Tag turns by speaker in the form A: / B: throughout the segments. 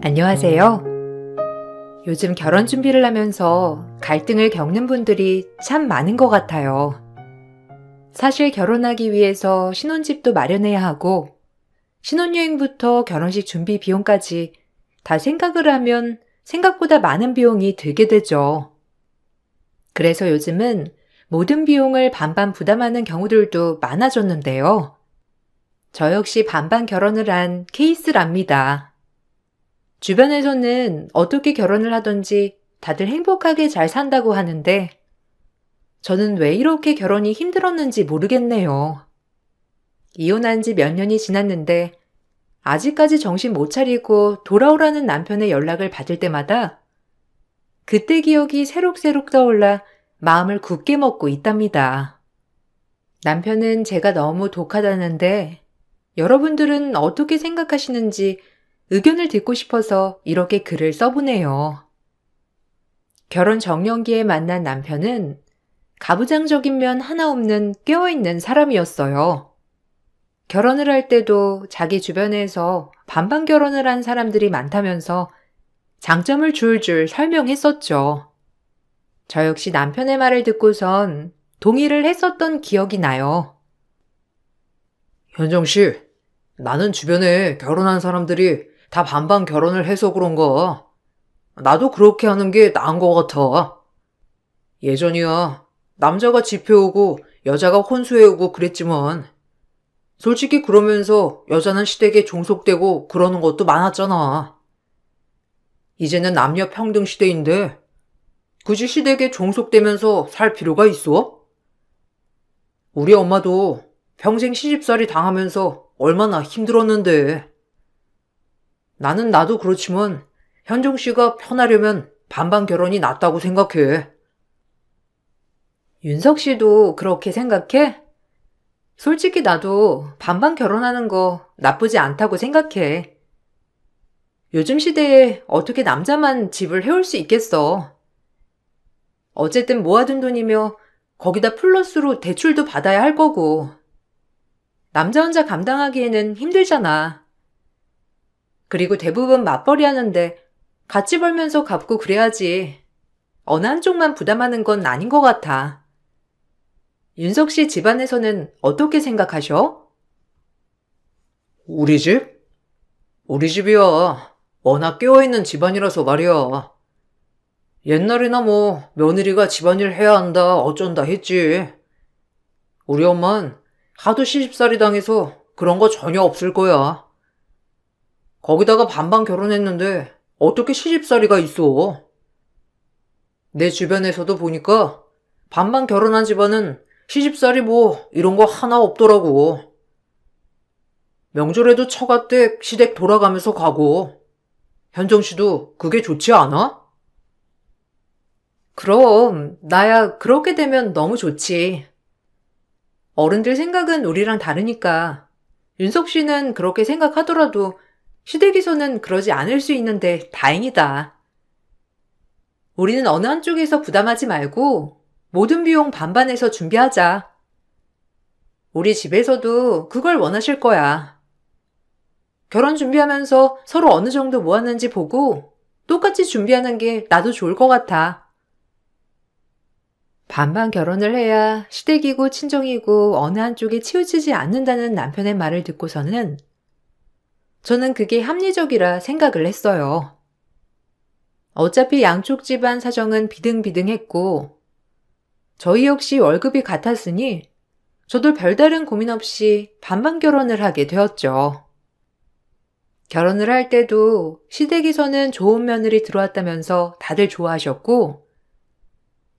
A: 안녕하세요. 요즘 결혼 준비를 하면서 갈등을 겪는 분들이 참 많은 것 같아요. 사실 결혼하기 위해서 신혼집도 마련해야 하고, 신혼여행부터 결혼식 준비 비용까지 다 생각을 하면 생각보다 많은 비용이 들게 되죠. 그래서 요즘은 모든 비용을 반반 부담하는 경우들도 많아졌는데요. 저 역시 반반 결혼을 한 케이스랍니다. 주변에서는 어떻게 결혼을 하든지 다들 행복하게 잘 산다고 하는데 저는 왜 이렇게 결혼이 힘들었는지 모르겠네요. 이혼한 지 몇 년이 지났는데 아직까지 정신 못 차리고 돌아오라는 남편의 연락을 받을 때마다 그때 기억이 새록새록 떠올라 마음을 굳게 먹고 있답니다. 남편은 제가 너무 독하다는데 여러분들은 어떻게 생각하시는지 의견을 듣고 싶어서 이렇게 글을 써보네요. 결혼 정년기에 만난 남편은 가부장적인 면 하나 없는 깨어있는 사람이었어요. 결혼을 할 때도 자기 주변에서 반반 결혼을 한 사람들이 많다면서 장점을 줄줄 설명했었죠. 저 역시 남편의 말을 듣고선 동의를 했었던 기억이 나요.
B: 현정 씨, 나는 주변에 결혼한 사람들이 다 반반 결혼을 해서 그런가. 나도 그렇게 하는 게 나은 것 같아. 예전이야, 남자가 집해오고 여자가 혼수해오고 그랬지만, 솔직히 그러면서 여자는 시댁에 종속되고 그러는 것도 많았잖아. 이제는 남녀 평등 시대인데, 굳이 시댁에 종속되면서 살 필요가 있어? 우리 엄마도 평생 시집살이 당하면서 얼마나 힘들었는데. 나도 그렇지만 현정 씨가 편하려면 반반 결혼이 낫다고 생각해.
A: 윤석 씨도 그렇게 생각해? 솔직히 나도 반반 결혼하는 거 나쁘지 않다고 생각해. 요즘 시대에 어떻게 남자만 집을 해올 수 있겠어. 어쨌든 모아둔 돈이며 거기다 플러스로 대출도 받아야 할 거고. 남자 혼자 감당하기에는 힘들잖아. 그리고 대부분 맞벌이 하는데 같이 벌면서 갚고 그래야지. 어느 한쪽만 부담하는 건 아닌 것 같아. 윤석 씨 집안에서는 어떻게 생각하셔?
B: 우리 집? 우리 집이야. 워낙 깨어있는 집안이라서 말이야. 옛날에나 뭐 며느리가 집안일 해야 한다 어쩐다 했지. 우리 엄만 하도 시집살이 당해서 그런 거 전혀 없을 거야. 거기다가 반반 결혼했는데 어떻게 시집살이가 있어? 내 주변에서도 보니까 반반 결혼한 집안은 시집살이 뭐 이런 거 하나 없더라고. 명절에도 처가댁 시댁 돌아가면서 가고. 현정 씨도 그게 좋지 않아?
A: 그럼 나야 그렇게 되면 너무 좋지. 어른들 생각은 우리랑 다르니까 윤석 씨는 그렇게 생각하더라도 시댁에서는 그러지 않을 수 있는데 다행이다. 우리는 어느 한쪽에서 부담하지 말고 모든 비용 반반해서 준비하자. 우리 집에서도 그걸 원하실 거야. 결혼 준비하면서 서로 어느 정도 모았는지 보고 똑같이 준비하는 게 나도 좋을 것 같아. 반반 결혼을 해야 시댁이고 친정이고 어느 한쪽에 치우치지 않는다는 남편의 말을 듣고서는 저는 그게 합리적이라 생각을 했어요. 어차피 양쪽 집안 사정은 비등비등했고 저희 역시 월급이 같았으니 저도 별다른 고민 없이 반반 결혼을 하게 되었죠. 결혼을 할 때도 시댁에서는 좋은 며느리 들어왔다면서 다들 좋아하셨고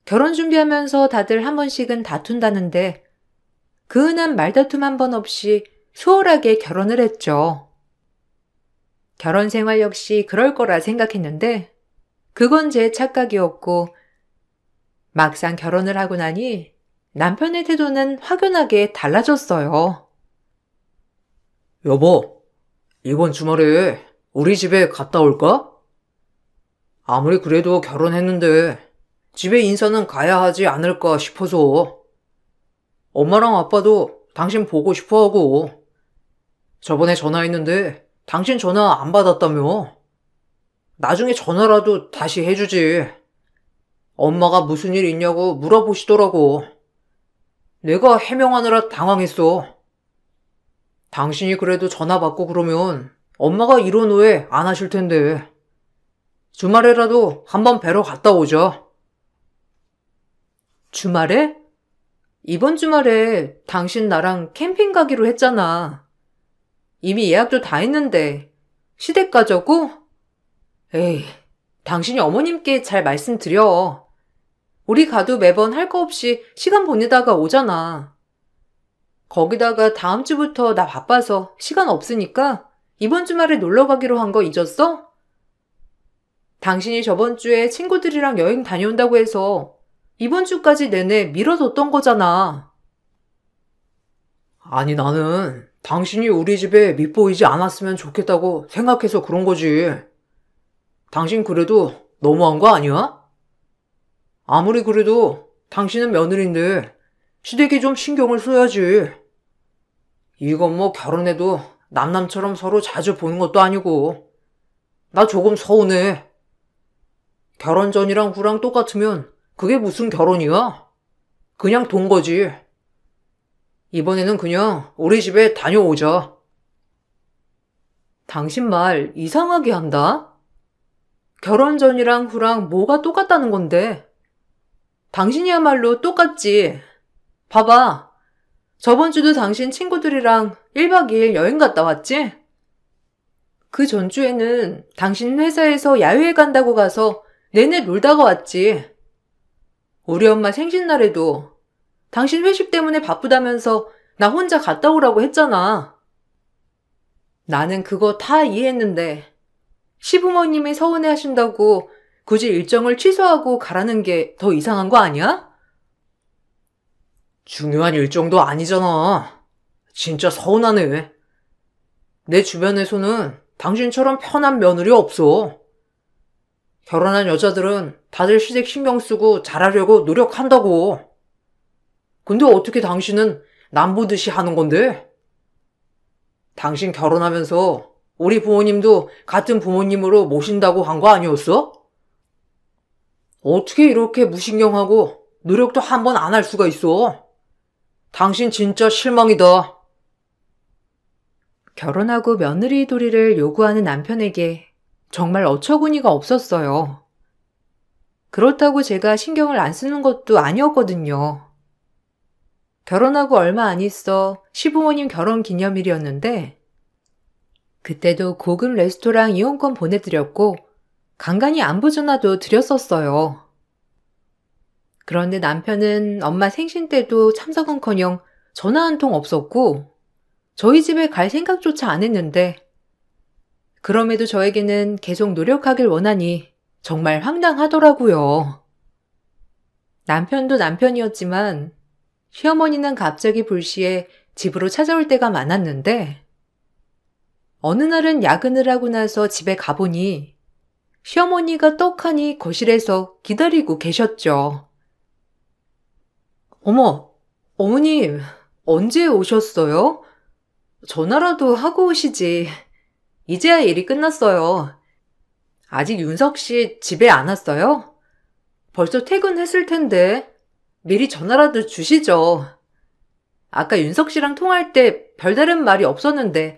A: 결혼 준비하면서 다들 한 번씩은 다툰다는데 그 흔한 말다툼 한 번 없이 수월하게 결혼을 했죠. 결혼 생활 역시 그럴 거라 생각했는데 그건 제 착각이었고 막상 결혼을 하고 나니 남편의 태도는 확연하게 달라졌어요.
B: 여보, 이번 주말에 우리 집에 갔다 올까? 아무리 그래도 결혼했는데 집에 인사는 가야 하지 않을까 싶어서. 엄마랑 아빠도 당신 보고 싶어 하고. 저번에 전화했는데 당신 전화 안 받았다며. 나중에 전화라도 다시 해주지. 엄마가 무슨 일 있냐고 물어보시더라고. 내가 해명하느라 당황했어. 당신이 그래도 전화 받고 그러면 엄마가 이런 오해 안 하실 텐데. 주말에라도 한번 뵈러 갔다 오자.
A: 주말에? 이번 주말에 당신 나랑 캠핑 가기로 했잖아. 이미 예약도 다 했는데 시댁 가자고? 에이, 당신이 어머님께 잘 말씀드려. 우리 가도 매번 할 거 없이 시간 보내다가 오잖아. 거기다가 다음 주부터 나 바빠서 시간 없으니까 이번 주말에 놀러 가기로 한 거 잊었어? 당신이 저번 주에 친구들이랑 여행 다녀온다고 해서 이번 주까지 내내 미뤄뒀던 거잖아.
B: 아니, 나는 당신이 우리 집에 밉보이지 않았으면 좋겠다고 생각해서 그런 거지. 당신 그래도 너무한 거 아니야? 아무리 그래도 당신은 며느리인데 시댁이 좀 신경을 써야지. 이건 뭐 결혼해도 남남처럼 서로 자주 보는 것도 아니고. 나 조금 서운해. 결혼 전이랑 후랑 똑같으면 그게 무슨 결혼이야? 그냥 돈 거지. 이번에는 그냥 우리 집에 다녀오자.
A: 당신 말 이상하게 한다? 결혼 전이랑 후랑 뭐가 똑같다는 건데? 당신이야말로 똑같지. 봐봐. 저번 주도 당신 친구들이랑 1박 2일 여행 갔다 왔지? 그 전주에는 당신 회사에서 야유회 간다고 가서 내내 놀다가 왔지. 우리 엄마 생신날에도 당신 회식 때문에 바쁘다면서 나 혼자 갔다 오라고 했잖아. 나는 그거 다 이해했는데 시부모님이 서운해 하신다고 굳이 일정을 취소하고 가라는 게 더 이상한 거 아니야?
B: 중요한 일정도 아니잖아. 진짜 서운하네. 내 주변에서는 당신처럼 편한 며느리 없어. 결혼한 여자들은 다들 시댁 신경 쓰고 잘하려고 노력한다고. 근데 어떻게 당신은 남 보듯이 하는 건데? 당신 결혼하면서 우리 부모님도 같은 부모님으로 모신다고 한 거 아니었어? 어떻게 이렇게 무신경하고 노력도 한 번 안 할 수가 있어? 당신 진짜 실망이다.
A: 결혼하고 며느리 도리를 요구하는 남편에게 정말 어처구니가 없었어요. 그렇다고 제가 신경을 안 쓰는 것도 아니었거든요. 결혼하고 얼마 안 있어 시부모님 결혼 기념일이었는데 그때도 고급 레스토랑 이용권 보내드렸고 간간히 안부 전화도 드렸었어요. 그런데 남편은 엄마 생신 때도 참석은커녕 전화 한 통 없었고 저희 집에 갈 생각조차 안 했는데 그럼에도 저에게는 계속 노력하길 원하니 정말 황당하더라고요. 남편도 남편이었지만 시어머니는 갑자기 불시에 집으로 찾아올 때가 많았는데 어느 날은 야근을 하고 나서 집에 가보니 시어머니가 떡하니 거실에서 기다리고 계셨죠. 어머, 어머님, 언제 오셨어요? 전화라도 하고 오시지. 이제야 일이 끝났어요. 아직 윤석 씨 집에 안 왔어요? 벌써 퇴근했을 텐데 미리 전화라도 주시죠. 아까 윤석 씨랑 통화할 때 별다른 말이 없었는데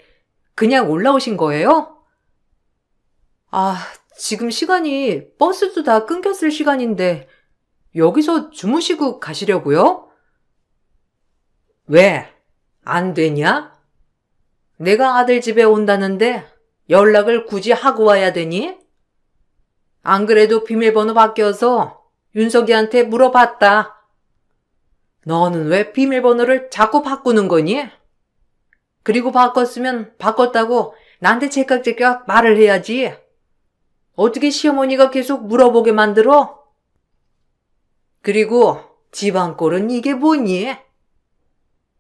A: 그냥 올라오신 거예요? 아, 지금 시간이 버스도 다 끊겼을 시간인데 여기서 주무시고 가시려고요?
B: 왜? 안 되냐? 내가 아들 집에 온다는데 연락을 굳이 하고 와야 되니? 안 그래도 비밀번호 바뀌어서 윤석이한테 물어봤다. 너는 왜 비밀번호를 자꾸 바꾸는 거니? 그리고 바꿨으면 바꿨다고 나한테 제깍제깍 말을 해야지. 어떻게 시어머니가 계속 물어보게 만들어? 그리고 집안 꼴은 이게 뭐니?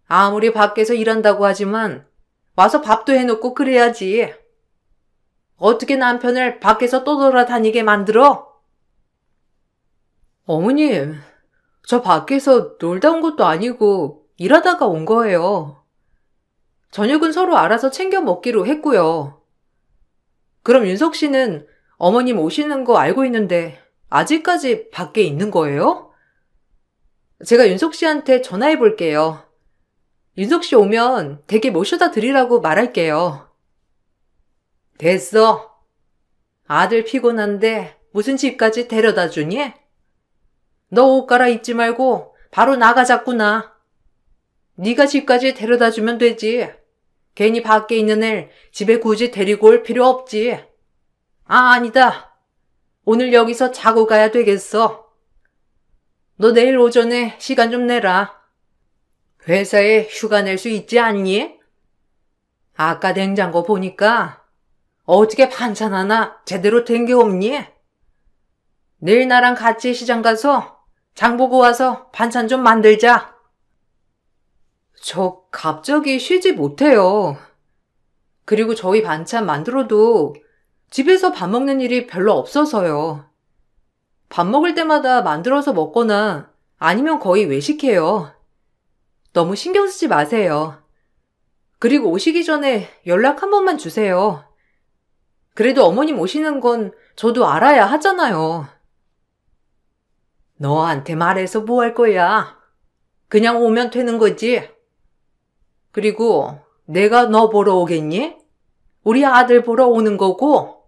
B: 아무리 밖에서 일한다고 하지만 와서 밥도 해놓고 그래야지. 어떻게 남편을 밖에서 떠돌아다니게 만들어?
A: 어머님, 저 밖에서 놀다 온 것도 아니고 일하다가 온 거예요. 저녁은 서로 알아서 챙겨 먹기로 했고요. 그럼 윤석 씨는 어머님 오시는 거 알고 있는데 아직까지 밖에 있는 거예요? 제가 윤석 씨한테 전화해 볼게요. 윤석 씨 오면 댁에 모셔다 드리라고 말할게요. 됐어. 아들 피곤한데 무슨 집까지 데려다 주니? 너 옷 갈아입지 말고 바로 나가자꾸나. 네가 집까지 데려다 주면 되지. 괜히 밖에 있는 애 집에 굳이 데리고 올 필요 없지. 아, 아니다. 오늘 여기서 자고 가야 되겠어. 너 내일 오전에 시간 좀 내라. 회사에 휴가 낼 수 있지 않니? 아까 냉장고 보니까 어떻게 반찬 하나 제대로 된 게 없니? 내일 나랑 같이 시장 가서 장 보고 와서 반찬 좀 만들자. 저 갑자기 쉬지 못해요. 그리고 저희 반찬 만들어도 집에서 밥 먹는 일이 별로 없어서요. 밥 먹을 때마다 만들어서 먹거나 아니면 거의 외식해요. 너무 신경 쓰지 마세요. 그리고 오시기 전에 연락 한 번만 주세요. 그래도 어머님 오시는 건 저도 알아야 하잖아요. 너한테 말해서 뭐 할 거야? 그냥 오면 되는 거지. 그리고 내가 너 보러 오겠니? 우리 아들 보러 오는 거고,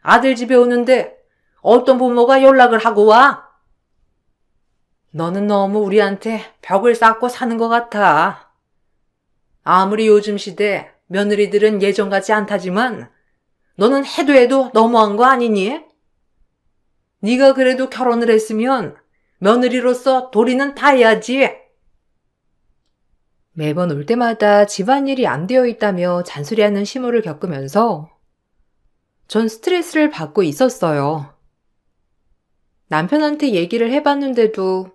A: 아들 집에 오는데 어떤 부모가 연락을 하고 와? 너는 너무 우리한테 벽을 쌓고 사는 것 같아. 아무리 요즘 시대 며느리들은 예전 같지 않다지만 너는 해도 너무한 거 아니니? 네가 그래도 결혼을 했으면 며느리로서 도리는 다 해야지. 매번 올 때마다 집안일이 안 되어 있다며 잔소리하는 시모를 겪으면서 전 스트레스를 받고 있었어요. 남편한테 얘기를 해봤는데도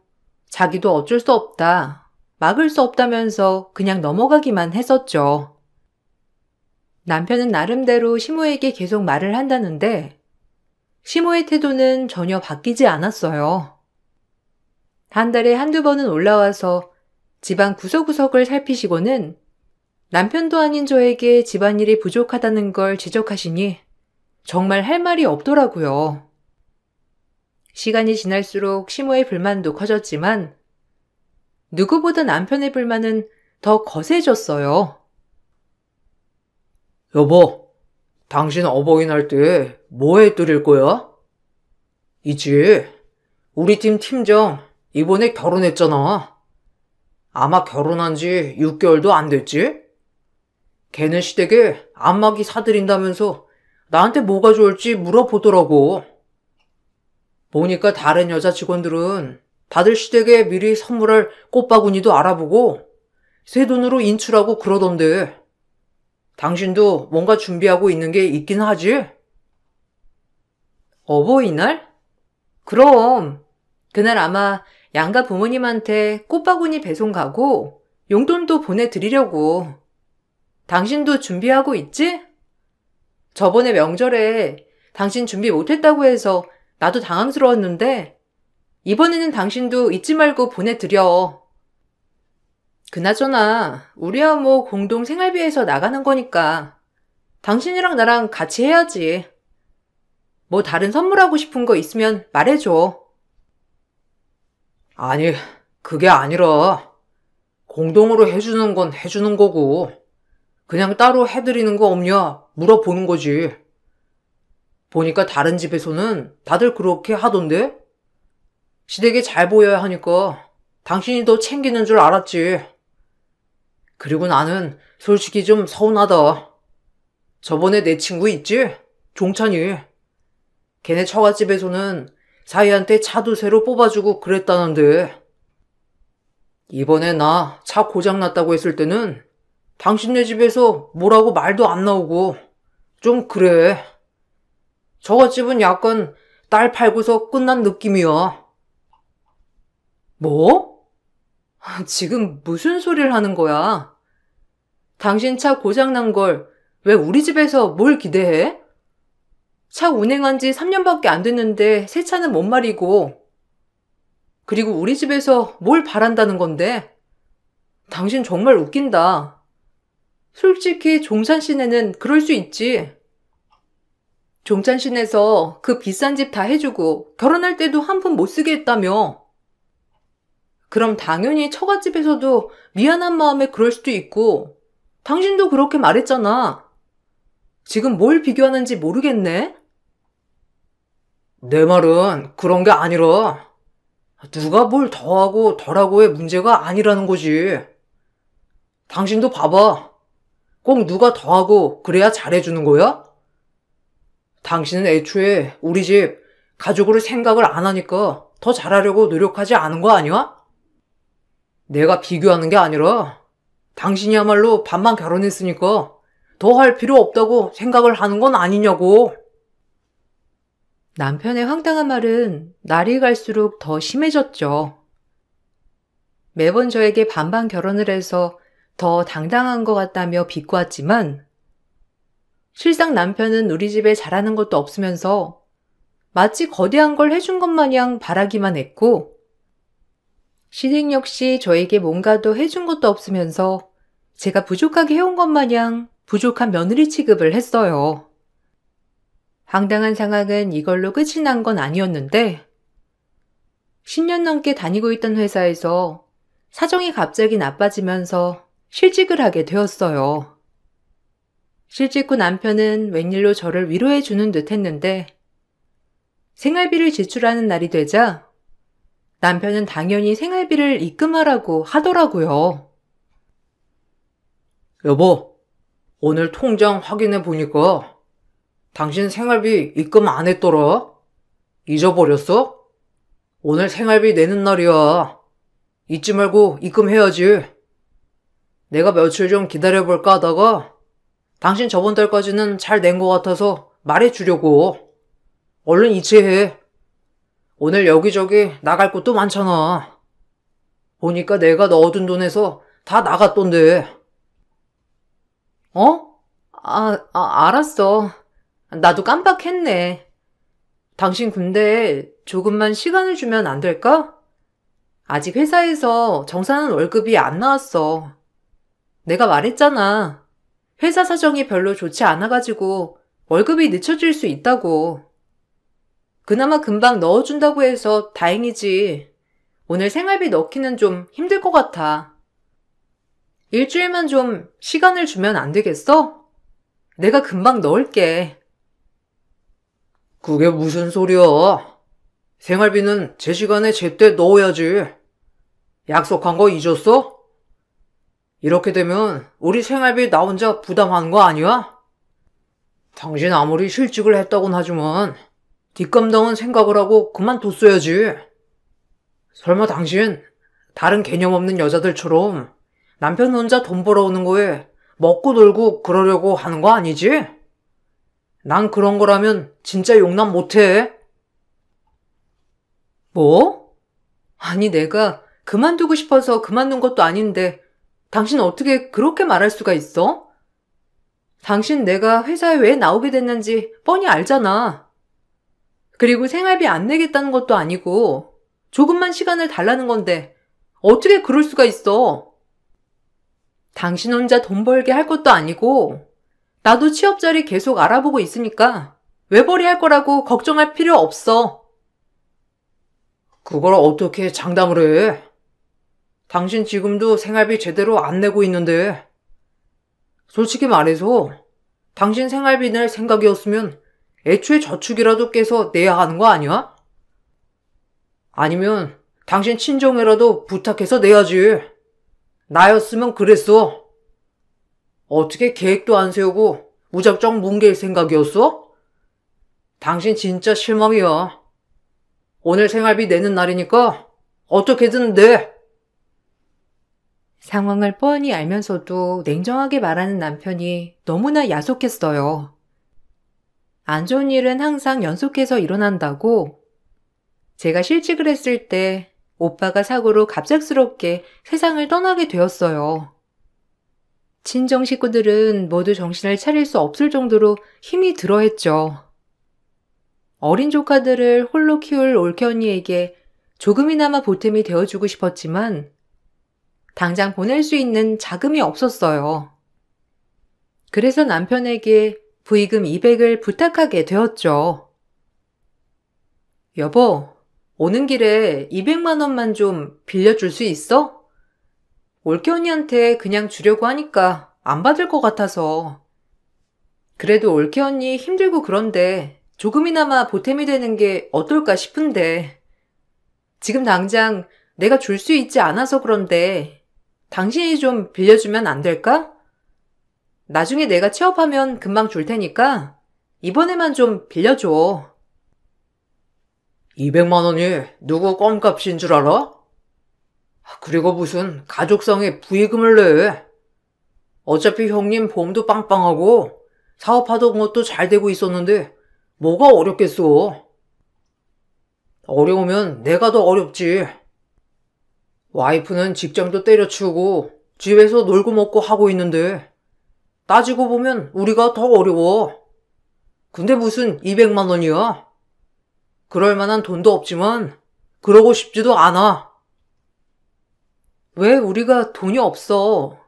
A: 자기도 어쩔 수 없다, 막을 수 없다면서 그냥 넘어가기만 했었죠. 남편은 나름대로 시모에게 계속 말을 한다는데 시모의 태도는 전혀 바뀌지 않았어요. 한 달에 한두 번은 올라와서 집안 구석구석을 살피시고는 남편도 아닌 저에게 집안일이 부족하다는 걸 지적하시니 정말 할 말이 없더라고요. 시간이 지날수록 시모의 불만도 커졌지만 누구보다 남편의 불만은 더 거세졌어요.
B: 여보, 당신 어버이날 때 뭐 해드릴 거야? 있지. 우리 팀 팀장 이번에 결혼했잖아. 아마 결혼한 지 6개월도 안 됐지? 걔는 시댁에 안마기 사드린다면서 나한테 뭐가 좋을지 물어보더라고. 보니까 다른 여자 직원들은 다들 시댁에 미리 선물할 꽃바구니도 알아보고 새 돈으로 인출하고 그러던데 당신도 뭔가 준비하고 있는 게 있긴 하지?
A: 어버이날? 그럼 그날 아마 양가 부모님한테 꽃바구니 배송 가고 용돈도 보내드리려고. 당신도 준비하고 있지? 저번에 명절에 당신 준비 못했다고 해서 나도 당황스러웠는데 이번에는 당신도 잊지 말고 보내드려. 그나저나 우리야 뭐 공동 생활비에서 나가는 거니까 당신이랑 나랑 같이 해야지. 뭐 다른 선물하고 싶은 거 있으면 말해줘.
B: 아니, 그게 아니라 공동으로 해주는 건 해주는 거고 그냥 따로 해드리는 거 없냐 물어보는 거지. 보니까 다른 집에서는 다들 그렇게 하던데? 시댁에 잘 보여야 하니까 당신이 더 챙기는 줄 알았지. 그리고 나는 솔직히 좀 서운하다. 저번에 내 친구 있지? 종찬이. 걔네 처갓집에서는 사위한테 차도 새로 뽑아주고 그랬다는데 이번에 나 차 고장났다고 했을 때는 당신네 집에서 뭐라고 말도 안 나오고 좀 그래. 처갓집은 약간 딸 팔고서 끝난 느낌이야.
A: 뭐? 지금 무슨 소리를 하는 거야? 당신 차 고장난 걸 왜 우리 집에서 뭘 기대해? 차 운행한 지 3년밖에 안 됐는데 새 차는 못 말이고. 그리고 우리 집에서 뭘 바란다는 건데? 당신 정말 웃긴다. 솔직히 종찬 씨네는 그럴 수 있지. 종찬신에서 그 비싼 집 다 해주고 결혼할 때도 한 푼 못 쓰게 했다며. 그럼 당연히 처갓집에서도 미안한 마음에 그럴 수도 있고 당신도 그렇게 말했잖아. 지금 뭘 비교하는지 모르겠네?
B: 내 말은 그런 게 아니라 누가 뭘 더하고 덜하고의 문제가 아니라는 거지. 당신도 봐봐. 꼭 누가 더하고 그래야 잘해주는 거야? 당신은 애초에 우리 집 가족으로 생각을 안 하니까 더 잘하려고 노력하지 않은 거 아니야? 내가 비교하는 게 아니라 당신이야말로 반만 결혼했으니까 더 할 필요 없다고 생각을 하는 건 아니냐고.
A: 남편의 황당한 말은 날이 갈수록 더 심해졌죠. 매번 저에게 반반 결혼을 해서 더 당당한 것 같다며 비꼬았지만 실상 남편은 우리 집에 잘하는 것도 없으면서 마치 거대한 걸 해준 것 마냥 바라기만 했고 시댁 역시 저에게 뭔가도 해준 것도 없으면서 제가 부족하게 해온 것 마냥 부족한 며느리 취급을 했어요. 황당한 상황은 이걸로 끝이 난 건 아니었는데 10년 넘게 다니고 있던 회사에서 사정이 갑자기 나빠지면서 실직을 하게 되었어요. 실직 후 남편은 웬일로 저를 위로해 주는 듯 했는데 생활비를 지출하는 날이 되자 남편은 당연히 생활비를 입금하라고 하더라고요.
B: 여보, 오늘 통장 확인해 보니까 당신 생활비 입금 안 했더라? 잊어버렸어? 오늘 생활비 내는 날이야. 잊지 말고 입금해야지. 내가 며칠 좀 기다려볼까 하다가 당신 저번 달까지는 잘 낸 것 같아서 말해주려고. 얼른 이체해. 오늘 여기저기 나갈 곳도 많잖아. 보니까 내가 넣어둔 돈에서 다 나갔던데.
A: 알았어. 나도 깜빡했네. 당신 근데 조금만 시간을 주면 안 될까? 아직 회사에서 정산한 월급이 안 나왔어. 내가 말했잖아. 회사 사정이 별로 좋지 않아가지고 월급이 늦춰질 수 있다고. 그나마 금방 넣어준다고 해서 다행이지. 오늘 생활비 넣기는 좀 힘들 것 같아. 일주일만 좀 시간을 주면 안 되겠어? 내가 금방 넣을게.
B: 그게 무슨 소리야? 생활비는 제 시간에 제때 넣어야지. 약속한 거 잊었어? 이렇게 되면 우리 생활비 나 혼자 부담하는 거 아니야? 당신 아무리 실직을 했다곤 하지만 뒷감당은 생각을 하고 그만뒀어야지. 설마 당신 다른 개념 없는 여자들처럼 남편 혼자 돈 벌어오는 거에 먹고 놀고 그러려고 하는 거 아니지? 난 그런 거라면 진짜 용납 못해.
A: 뭐? 아니 내가 그만두고 싶어서 그만둔 것도 아닌데 당신 어떻게 그렇게 말할 수가 있어? 당신 내가 회사에 왜 나오게 됐는지 뻔히 알잖아. 그리고 생활비 안 내겠다는 것도 아니고 조금만 시간을 달라는 건데 어떻게 그럴 수가 있어? 당신 혼자 돈 벌게 할 것도 아니고 나도 취업 자리 계속 알아보고 있으니까 외벌이 할 거라고 걱정할 필요 없어.
B: 그걸 어떻게 장담을 해? 당신 지금도 생활비 제대로 안 내고 있는데. 솔직히 말해서 당신 생활비 낼 생각이었으면 애초에 저축이라도 깨서 내야 하는 거 아니야? 아니면 당신 친정에라도 부탁해서 내야지. 나였으면 그랬어. 어떻게 계획도 안 세우고 무작정 뭉갤 생각이었어? 당신 진짜 실망이야. 오늘 생활비 내는 날이니까 어떻게든 내.
A: 상황을 뻔히 알면서도 냉정하게 말하는 남편이 너무나 야속했어요. 안 좋은 일은 항상 연속해서 일어난다고 제가 실직을 했을 때 오빠가 사고로 갑작스럽게 세상을 떠나게 되었어요. 친정 식구들은 모두 정신을 차릴 수 없을 정도로 힘이 들어했죠. 어린 조카들을 홀로 키울 올케 언니에게 조금이나마 보탬이 되어주고 싶었지만 당장 보낼 수 있는 자금이 없었어요. 그래서 남편에게 부의금 200을 부탁하게 되었죠. 여보, 오는 길에 200만 원만 좀 빌려줄 수 있어? 올케 언니한테 그냥 주려고 하니까 안 받을 것 같아서. 그래도 올케 언니 힘들고 그런데 조금이나마 보탬이 되는 게 어떨까 싶은데. 지금 당장 내가 줄 수 있지 않아서 그런데 당신이 좀 빌려주면 안 될까? 나중에 내가 취업하면 금방 줄 테니까 이번에만 좀 빌려줘.
B: 200만 원이 누구 껌값인 줄 알아? 그리고 무슨 가족성에 부의금을 내. 어차피 형님 보험도 빵빵하고 사업하던 것도 잘 되고 있었는데 뭐가 어렵겠어. 어려우면 내가 더 어렵지. 와이프는 직장도 때려치우고 집에서 놀고 먹고 하고 있는데 따지고 보면 우리가 더 어려워. 근데 무슨 200만 원이야? 그럴 만한 돈도 없지만 그러고 싶지도 않아.
A: 왜 우리가 돈이 없어?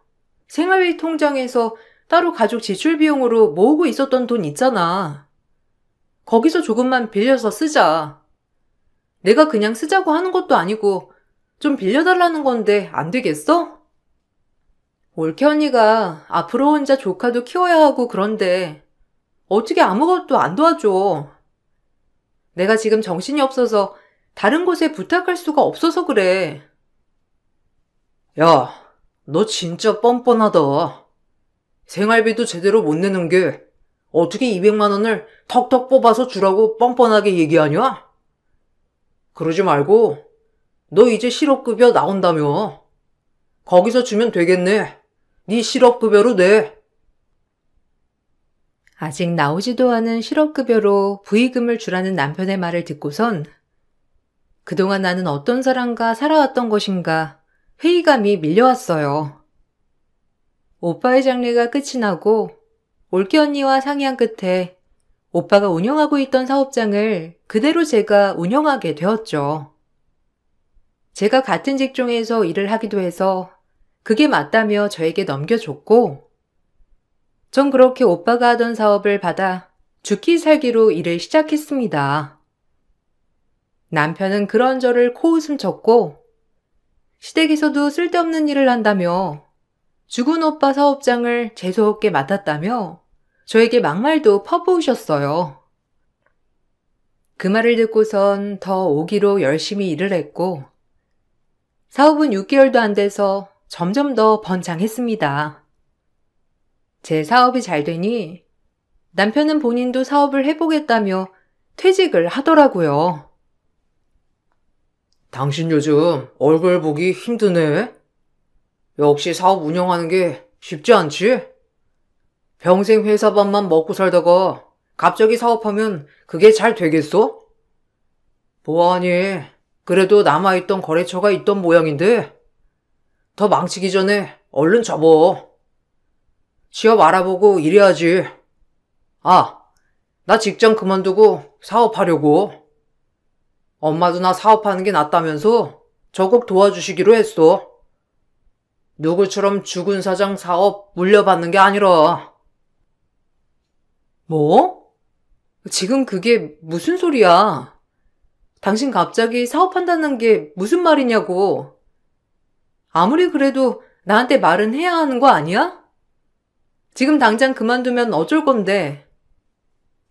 A: 생활비 통장에서 따로 가족 지출 비용으로 모으고 있었던 돈 있잖아. 거기서 조금만 빌려서 쓰자. 내가 그냥 쓰자고 하는 것도 아니고 좀 빌려달라는 건데 안 되겠어? 올케 언니가 앞으로 혼자 조카도 키워야 하고 그런데 어떻게 아무것도 안 도와줘. 내가 지금 정신이 없어서 다른 곳에 부탁할 수가 없어서 그래.
B: 야, 너 진짜 뻔뻔하다. 생활비도 제대로 못 내는 게 어떻게 200만 원을 턱턱 뽑아서 주라고 뻔뻔하게 얘기하냐? 그러지 말고 너 이제 실업급여 나온다며. 거기서 주면 되겠네. 네 실업급여로 내.
A: 아직 나오지도 않은 실업급여로 부의금을 주라는 남편의 말을 듣고선 그동안 나는 어떤 사람과 살아왔던 것인가 회의감이 밀려왔어요. 오빠의 장례가 끝이 나고 올케 언니와 상의한 끝에 오빠가 운영하고 있던 사업장을 그대로 제가 운영하게 되었죠. 제가 같은 직종에서 일을 하기도 해서 그게 맞다며 저에게 넘겨줬고 전 그렇게 오빠가 하던 사업을 받아 죽기 살기로 일을 시작했습니다. 남편은 그런 저를 코웃음 쳤고 시댁에서도 쓸데없는 일을 한다며 죽은 오빠 사업장을 재수없게 맡았다며 저에게 막말도 퍼부으셨어요. 그 말을 듣고선 더 오기로 열심히 일을 했고 사업은 6개월도 안 돼서 점점 더 번창했습니다. 제 사업이 잘 되니 남편은 본인도 사업을 해보겠다며 퇴직을 하더라고요.
B: 당신 요즘 얼굴 보기 힘드네. 역시 사업 운영하는 게 쉽지 않지? 평생 회사 밥만 먹고 살다가 갑자기 사업하면 그게 잘 되겠어? 뭐하니? 그래도 남아있던 거래처가 있던 모양인데 더 망치기 전에 얼른 접어. 취업 알아보고 일해야지. 아, 나 직장 그만두고 사업하려고. 엄마도 나 사업하는 게 낫다면서 적극 도와주시기로 했어. 누구처럼 죽은 사장 사업 물려받는 게 아니라.
A: 뭐? 지금 그게 무슨 소리야? 당신 갑자기 사업한다는 게 무슨 말이냐고. 아무리 그래도 나한테 말은 해야 하는 거 아니야? 지금 당장 그만두면 어쩔 건데.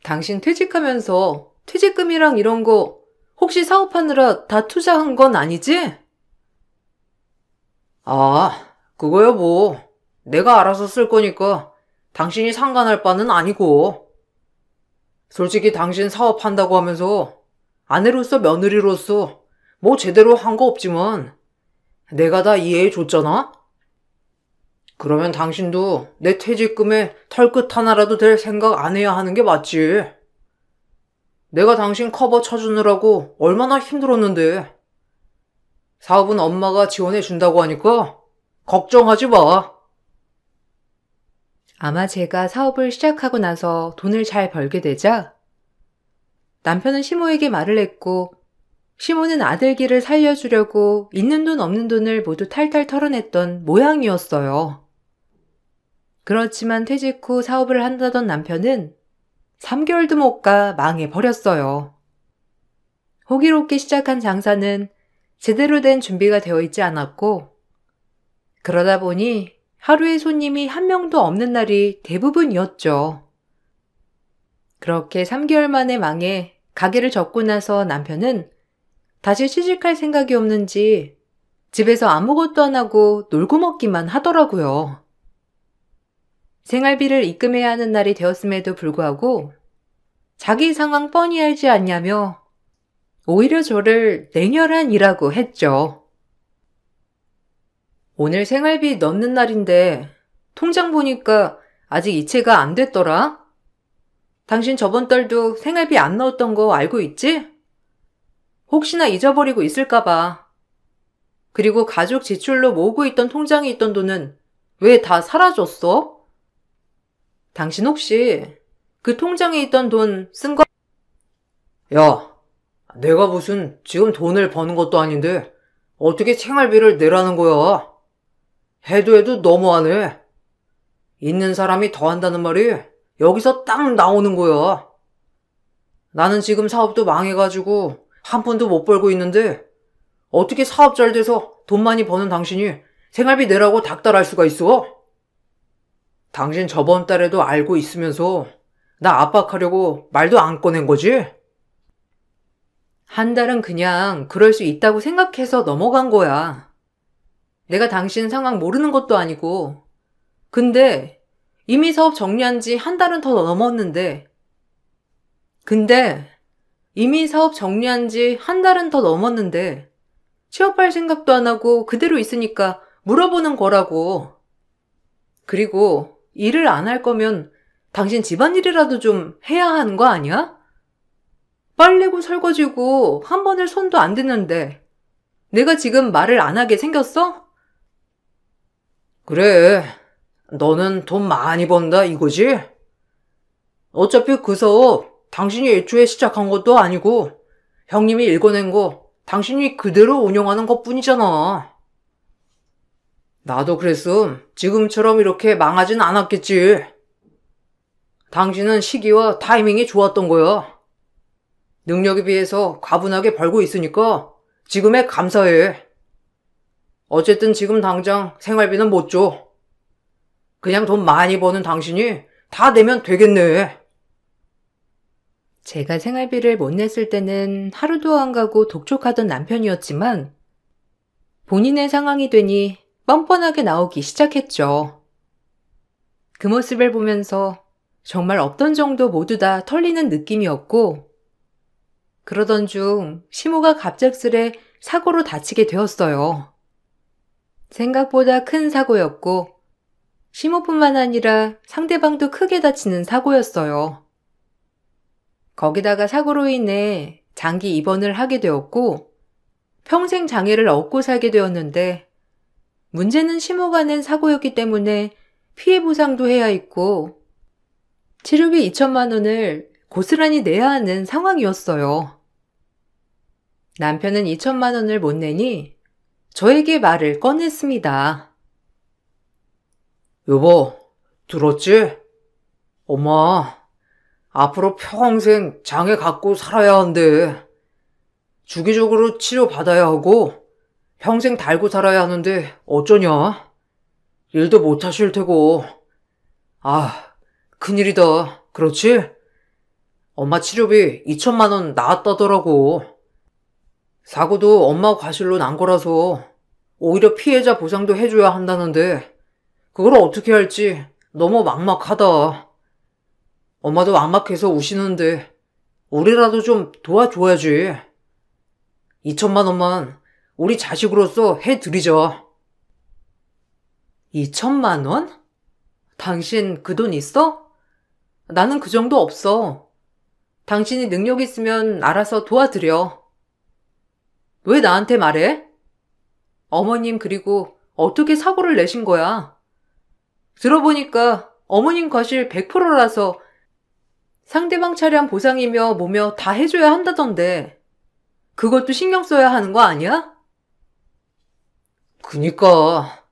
A: 당신 퇴직하면서 퇴직금이랑 이런 거 혹시 사업하느라 다 투자한 건 아니지?
B: 아, 그거야 뭐. 내가 알아서 쓸 거니까 당신이 상관할 바는 아니고. 솔직히 당신 사업한다고 하면서 아내로서 며느리로서 뭐 제대로 한 거 없지만 내가 다 이해해 줬잖아? 그러면 당신도 내 퇴직금에 털끝 하나라도 될 생각 안 해야 하는 게 맞지. 내가 당신 커버 쳐주느라고 얼마나 힘들었는데. 사업은 엄마가 지원해 준다고 하니까 걱정하지 마.
A: 아마 제가 사업을 시작하고 나서 돈을 잘 벌게 되자 남편은 시모에게 말을 했고 시모는 아들 길을 살려주려고 있는 돈 없는 돈을 모두 탈탈 털어냈던 모양이었어요. 그렇지만 퇴직 후 사업을 한다던 남편은 3개월도 못 가 망해버렸어요. 호기롭게 시작한 장사는 제대로 된 준비가 되어 있지 않았고, 그러다 보니 하루에 손님이 한 명도 없는 날이 대부분이었죠. 그렇게 3개월 만에 망해 가게를 접고 나서 남편은 다시 취직할 생각이 없는지 집에서 아무것도 안 하고 놀고 먹기만 하더라고요. 생활비를 입금해야 하는 날이 되었음에도 불구하고 자기 상황 뻔히 알지 않냐며 오히려 저를 냉혈한 이라고 했죠. 오늘 생활비 넣는 날인데 통장 보니까 아직 이체가 안 됐더라? 당신 저번 달도 생활비 안 넣었던 거 알고 있지? 혹시나 잊어버리고 있을까봐. 그리고 가족 지출로 모으고 있던 통장에 있던 돈은 왜 다 사라졌어? 당신 혹시 그 통장에 있던 돈 쓴 거?
B: 야, 내가 무슨 지금 돈을 버는 것도 아닌데 어떻게 생활비를 내라는 거야? 해도 너무하네. 있는 사람이 더 한다는 말이 여기서 딱 나오는 거야. 나는 지금 사업도 망해가지고 한 푼도 못 벌고 있는데 어떻게 사업 잘 돼서 돈 많이 버는 당신이 생활비 내라고 닥달할 수가 있어? 당신 저번 달에도 알고 있으면서 나 압박하려고 말도 안 꺼낸 거지?
A: 한 달은 그냥 그럴 수 있다고 생각해서 넘어간 거야. 내가 당신 상황 모르는 것도 아니고. 근데 이미 사업 정리한 지 한 달은 더 넘었는데. 취업할 생각도 안 하고 그대로 있으니까 물어보는 거라고. 그리고 일을 안 할 거면 당신 집안일이라도 좀 해야 하는 거 아니야? 빨래고 설거지고 한 번을 손도 안 댔는데 내가 지금 말을 안 하게 생겼어?
B: 그래, 너는 돈 많이 번다 이거지? 어차피 그 사업 당신이 애초에 시작한 것도 아니고 형님이 읽어낸 거 당신이 그대로 운영하는 것뿐이잖아. 나도 그랬음 지금처럼 이렇게 망하진 않았겠지. 당신은 시기와 타이밍이 좋았던 거야. 능력에 비해서 과분하게 벌고 있으니까 지금에 감사해. 어쨌든 지금 당장 생활비는 못 줘. 그냥 돈 많이 버는 당신이 다 내면 되겠네.
A: 제가 생활비를 못 냈을 때는 하루도 안 가고 독촉하던 남편이었지만 본인의 상황이 되니 뻔뻔하게 나오기 시작했죠. 그 모습을 보면서 정말 없던 정도 모두 다 털리는 느낌이었고, 그러던 중 시모가 갑작스레 사고로 다치게 되었어요. 생각보다 큰 사고였고 시모뿐만 아니라 상대방도 크게 다치는 사고였어요. 거기다가 사고로 인해 장기 입원을 하게 되었고 평생 장애를 얻고 살게 되었는데, 문제는 시모가 낸 사고였기 때문에 피해 보상도 해야 했고 치료비 2천만 원을 고스란히 내야 하는 상황이었어요. 남편은 2천만 원을 못 내니 저에게 말을 꺼냈습니다.
B: 여보, 들었지? 엄마, 앞으로 평생 장애 갖고 살아야 한대. 주기적으로 치료받아야 하고 평생 달고 살아야 하는데 어쩌냐? 일도 못 하실 테고. 아, 큰일이다. 그렇지? 엄마 치료비 2천만 원 나왔다더라고. 사고도 엄마 과실로 난 거라서 오히려 피해자 보상도 해줘야 한다는데 그걸 어떻게 할지 너무 막막하다. 엄마도 막막해서 우시는데 우리라도 좀 도와줘야지. 2천만 원만 우리 자식으로서 해드리자.
A: 2천만 원? 당신 그 돈 있어? 나는 그 정도 없어. 당신이 능력 있으면 알아서 도와드려. 왜 나한테 말해? 어머님 그리고 어떻게 사고를 내신 거야? 들어보니까 어머님 과실 100%라서 상대방 차량 보상이며 뭐며 다 해줘야 한다던데 그것도 신경 써야 하는 거 아니야?
B: 그니까,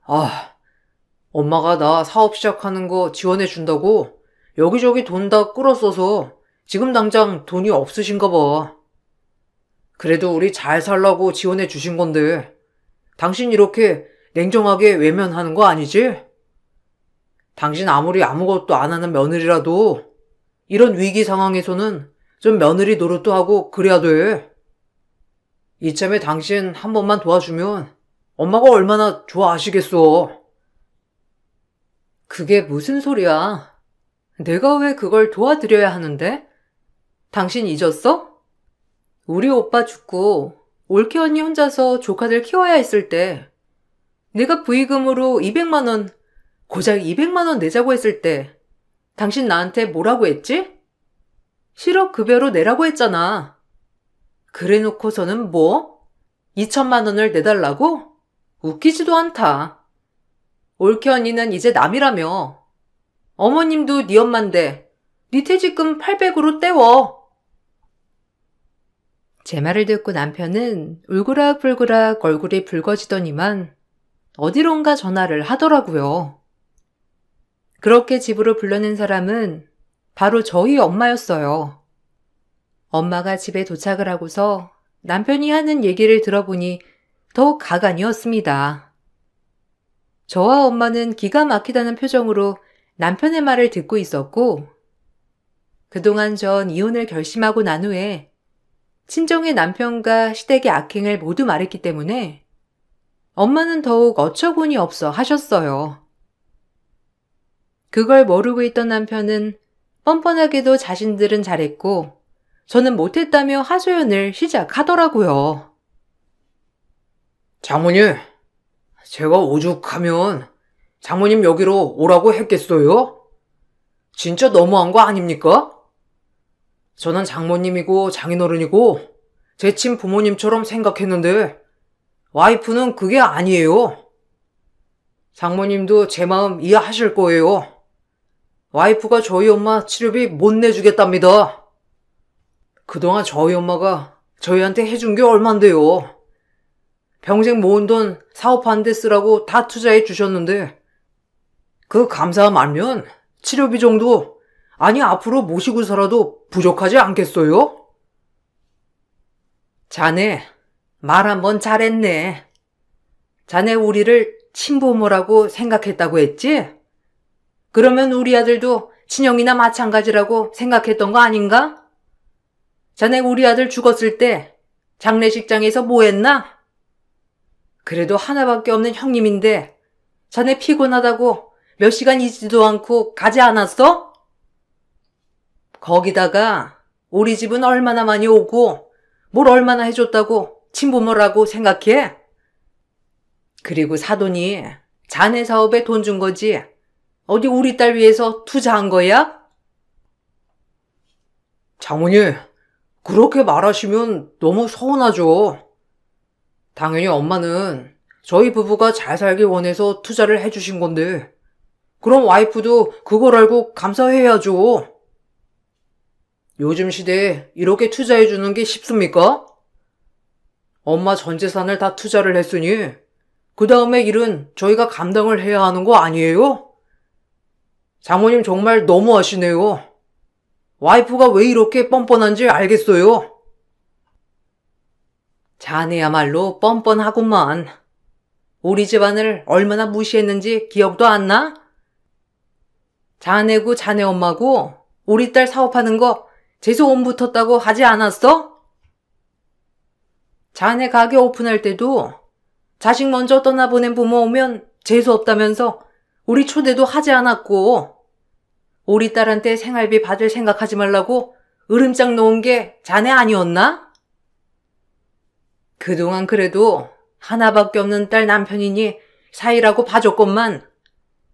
B: 엄마가 나 사업 시작하는 거 지원해 준다고 여기저기 돈 다 끌어써서 지금 당장 돈이 없으신가 봐. 그래도 우리 잘 살라고 지원해 주신 건데 당신 이렇게 냉정하게 외면하는 거 아니지? 당신 아무리 아무것도 안 하는 며느리라도 이런 위기 상황에서는 좀 며느리 노릇도 하고 그래야 돼. 이참에 당신 한 번만 도와주면 엄마가 얼마나 좋아하시겠어.
A: 그게 무슨 소리야? 내가 왜 그걸 도와드려야 하는데? 당신 잊었어? 우리 오빠 죽고 올케 언니 혼자서 조카들 키워야 했을 때 내가 부의금으로 200만 원, 고작 200만 원 내자고 했을 때 당신 나한테 뭐라고 했지? 실업급여로 내라고 했잖아. 그래 놓고서는 뭐? 2천만 원을 내달라고? 웃기지도 않다. 올케 언니는 이제 남이라며. 어머님도 네 엄만데 네 퇴직금 800으로 떼워. 제 말을 듣고 남편은 울그락불그락 얼굴이 붉어지더니만 어디론가 전화를 하더라고요. 그렇게 집으로 불러낸 사람은 바로 저희 엄마였어요. 엄마가 집에 도착을 하고서 남편이 하는 얘기를 들어보니 더욱 가관이었습니다. 저와 엄마는 기가 막히다는 표정으로 남편의 말을 듣고 있었고, 그동안 전 이혼을 결심하고 난 후에 친정의 남편과 시댁의 악행을 모두 말했기 때문에 엄마는 더욱 어처구니 없어 하셨어요. 그걸 모르고 있던 남편은 뻔뻔하게도 자신들은 잘했고 저는 못했다며 하소연을 시작하더라고요.
B: 장모님, 제가 오죽하면 장모님 여기로 오라고 했겠어요? 진짜 너무한 거 아닙니까? 저는 장모님이고 장인어른이고 제 친부모님처럼 생각했는데 와이프는 그게 아니에요. 장모님도 제 마음 이해하실 거예요. 와이프가 저희 엄마 치료비 못 내주겠답니다. 그동안 저희 엄마가 저희한테 해준 게 얼만데요. 평생 모은 돈 사업하는 데 쓰라고 다 투자해 주셨는데 그 감사함 알면 치료비 정도, 아니 앞으로 모시고 살아도 부족하지 않겠어요?
A: 자네, 말 한번 잘했네. 자네 우리를 친부모라고 생각했다고 했지? 그러면 우리 아들도 친형이나 마찬가지라고 생각했던 거 아닌가? 자네 우리 아들 죽었을 때 장례식장에서 뭐 했나? 그래도 하나밖에 없는 형님인데 자네 피곤하다고 몇 시간 있지도 않고 가지 않았어? 거기다가 우리 집은 얼마나 많이 오고 뭘 얼마나 해줬다고 친부모라고 생각해? 그리고 사돈이 자네 사업에 돈 준 거지 어디 우리 딸 위해서 투자한 거야?
B: 장모님, 그렇게 말하시면 너무 서운하죠. 당연히 엄마는 저희 부부가 잘 살길 원해서 투자를 해주신 건데 그럼 와이프도 그걸 알고 감사해야죠. 요즘 시대에 이렇게 투자해주는 게 쉽습니까? 엄마 전 재산을 다 투자를 했으니 그 다음에 일은 저희가 감당을 해야 하는 거 아니에요? 장모님 정말 너무하시네요. 와이프가 왜 이렇게 뻔뻔한지 알겠어요.
A: 자네야말로 뻔뻔하구만. 우리 집안을 얼마나 무시했는지 기억도 안 나? 자네고 자네 엄마고 우리 딸 사업하는 거 재수 온 붙었다고 하지 않았어? 자네 가게 오픈할 때도 자식 먼저 떠나보낸 부모 오면 재수 없다면서 우리 초대도 하지 않았고 우리 딸한테 생활비 받을 생각하지 말라고 으름장 놓은 게 자네 아니었나? 그동안 그래도 하나밖에 없는 딸 남편이니 사이라고 봐줬건만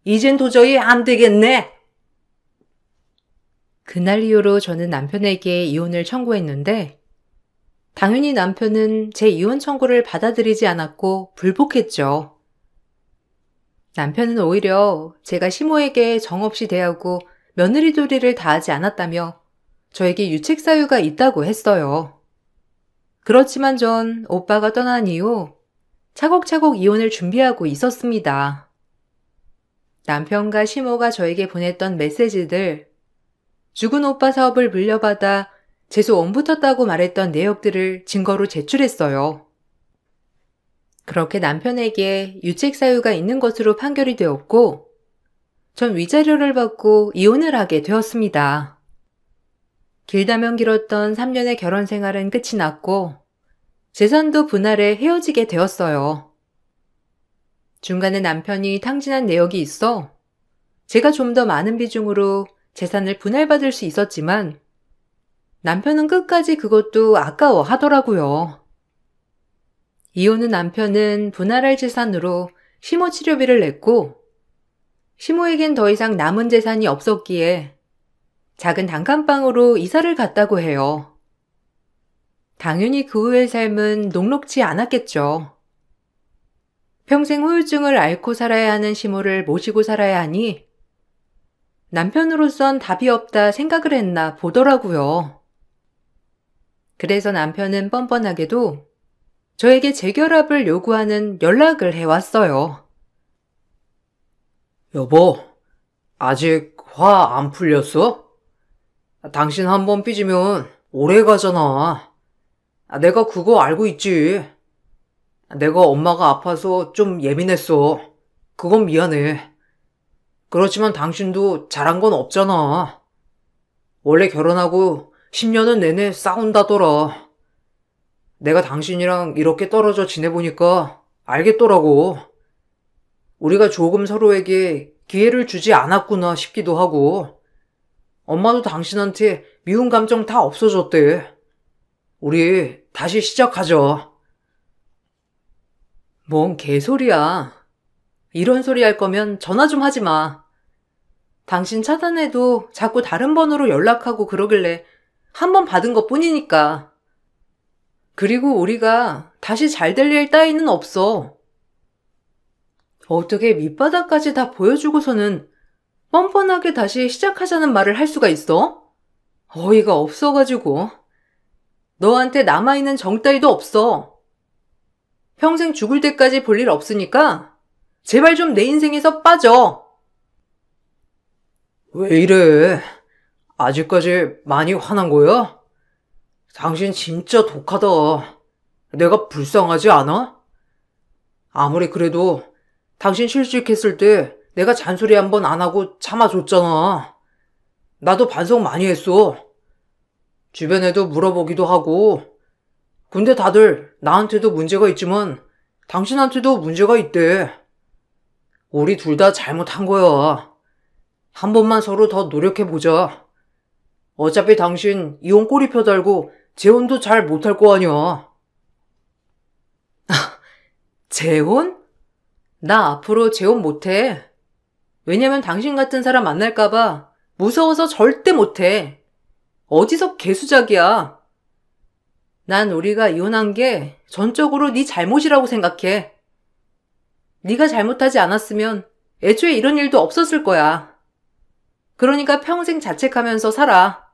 A: 이젠 도저히 안 되겠네. 그날 이후로 저는 남편에게 이혼을 청구했는데 당연히 남편은 제 이혼 청구를 받아들이지 않았고 불복했죠. 남편은 오히려 제가 시모에게 정없이 대하고 며느리 도리를 다하지 않았다며 저에게 유책 사유가 있다고 했어요. 그렇지만 전 오빠가 떠난 이후 차곡차곡 이혼을 준비하고 있었습니다. 남편과 시모가 저에게 보냈던 메시지들, 죽은 오빠 사업을 물려받아 재수 원붙었다고 말했던 내역들을 증거로 제출했어요. 그렇게 남편에게 유책 사유가 있는 것으로 판결이 되었고, 전 위자료를 받고 이혼을 하게 되었습니다. 길다면 길었던 3년의 결혼 생활은 끝이 났고, 재산도 분할해 헤어지게 되었어요. 중간에 남편이 탕진한 내역이 있어 제가 좀 더 많은 비중으로 재산을 분할받을 수 있었지만 남편은 끝까지 그것도 아까워 하더라고요. 이혼 후 남편은 분할할 재산으로 시모 치료비를 냈고 시모에겐 더 이상 남은 재산이 없었기에 작은 단칸방으로 이사를 갔다고 해요. 당연히 그 후의 삶은 녹록지 않았겠죠. 평생 후유증을 앓고 살아야 하는 시모를 모시고 살아야 하니 남편으로선 답이 없다 생각을 했나 보더라고요. 그래서 남편은 뻔뻔하게도 저에게 재결합을 요구하는 연락을 해왔어요.
B: 여보, 아직 화 안 풀렸어? 당신 한 번 삐지면 오래 가잖아. 내가 그거 알고 있지. 내가 엄마가 아파서 좀 예민했어. 그건 미안해. 그렇지만 당신도 잘한 건 없잖아. 원래 결혼하고 10년은 내내 싸운다더라. 내가 당신이랑 이렇게 떨어져 지내보니까 알겠더라고. 우리가 조금 서로에게 기회를 주지 않았구나 싶기도 하고, 엄마도 당신한테 미운 감정 다 없어졌대. 우리 다시 시작하자.
A: 뭔 개소리야. 이런 소리 할 거면 전화 좀 하지 마. 당신 차단해도 자꾸 다른 번호로 연락하고 그러길래 한 번 받은 것 뿐이니까. 그리고 우리가 다시 잘 될 일 따위는 없어. 어떻게 밑바닥까지 다 보여주고서는 뻔뻔하게 다시 시작하자는 말을 할 수가 있어? 어이가 없어가지고. 너한테 남아있는 정 따위도 없어. 평생 죽을 때까지 볼 일 없으니까 제발 좀 내 인생에서 빠져.
B: 왜 이래? 아직까지 많이 화난 거야? 당신 진짜 독하다. 내가 불쌍하지 않아? 아무리 그래도 당신 실직했을 때 내가 잔소리 한 번 안 하고 참아줬잖아. 나도 반성 많이 했어. 주변에도 물어보기도 하고. 근데 다들 나한테도 문제가 있지만 당신한테도 문제가 있대. 우리 둘 다 잘못한 거야. 한 번만 서로 더 노력해보자. 어차피 당신 이혼 꼬리표 달고 재혼도 잘 못할 거 아니야.
A: 재혼? 나 앞으로 재혼 못해. 왜냐면 당신 같은 사람 만날까봐 무서워서 절대 못해. 어디서 개수작이야. 난 우리가 이혼한 게 전적으로 네 잘못이라고 생각해. 네가 잘못하지 않았으면 애초에 이런 일도 없었을 거야. 그러니까 평생 자책하면서 살아.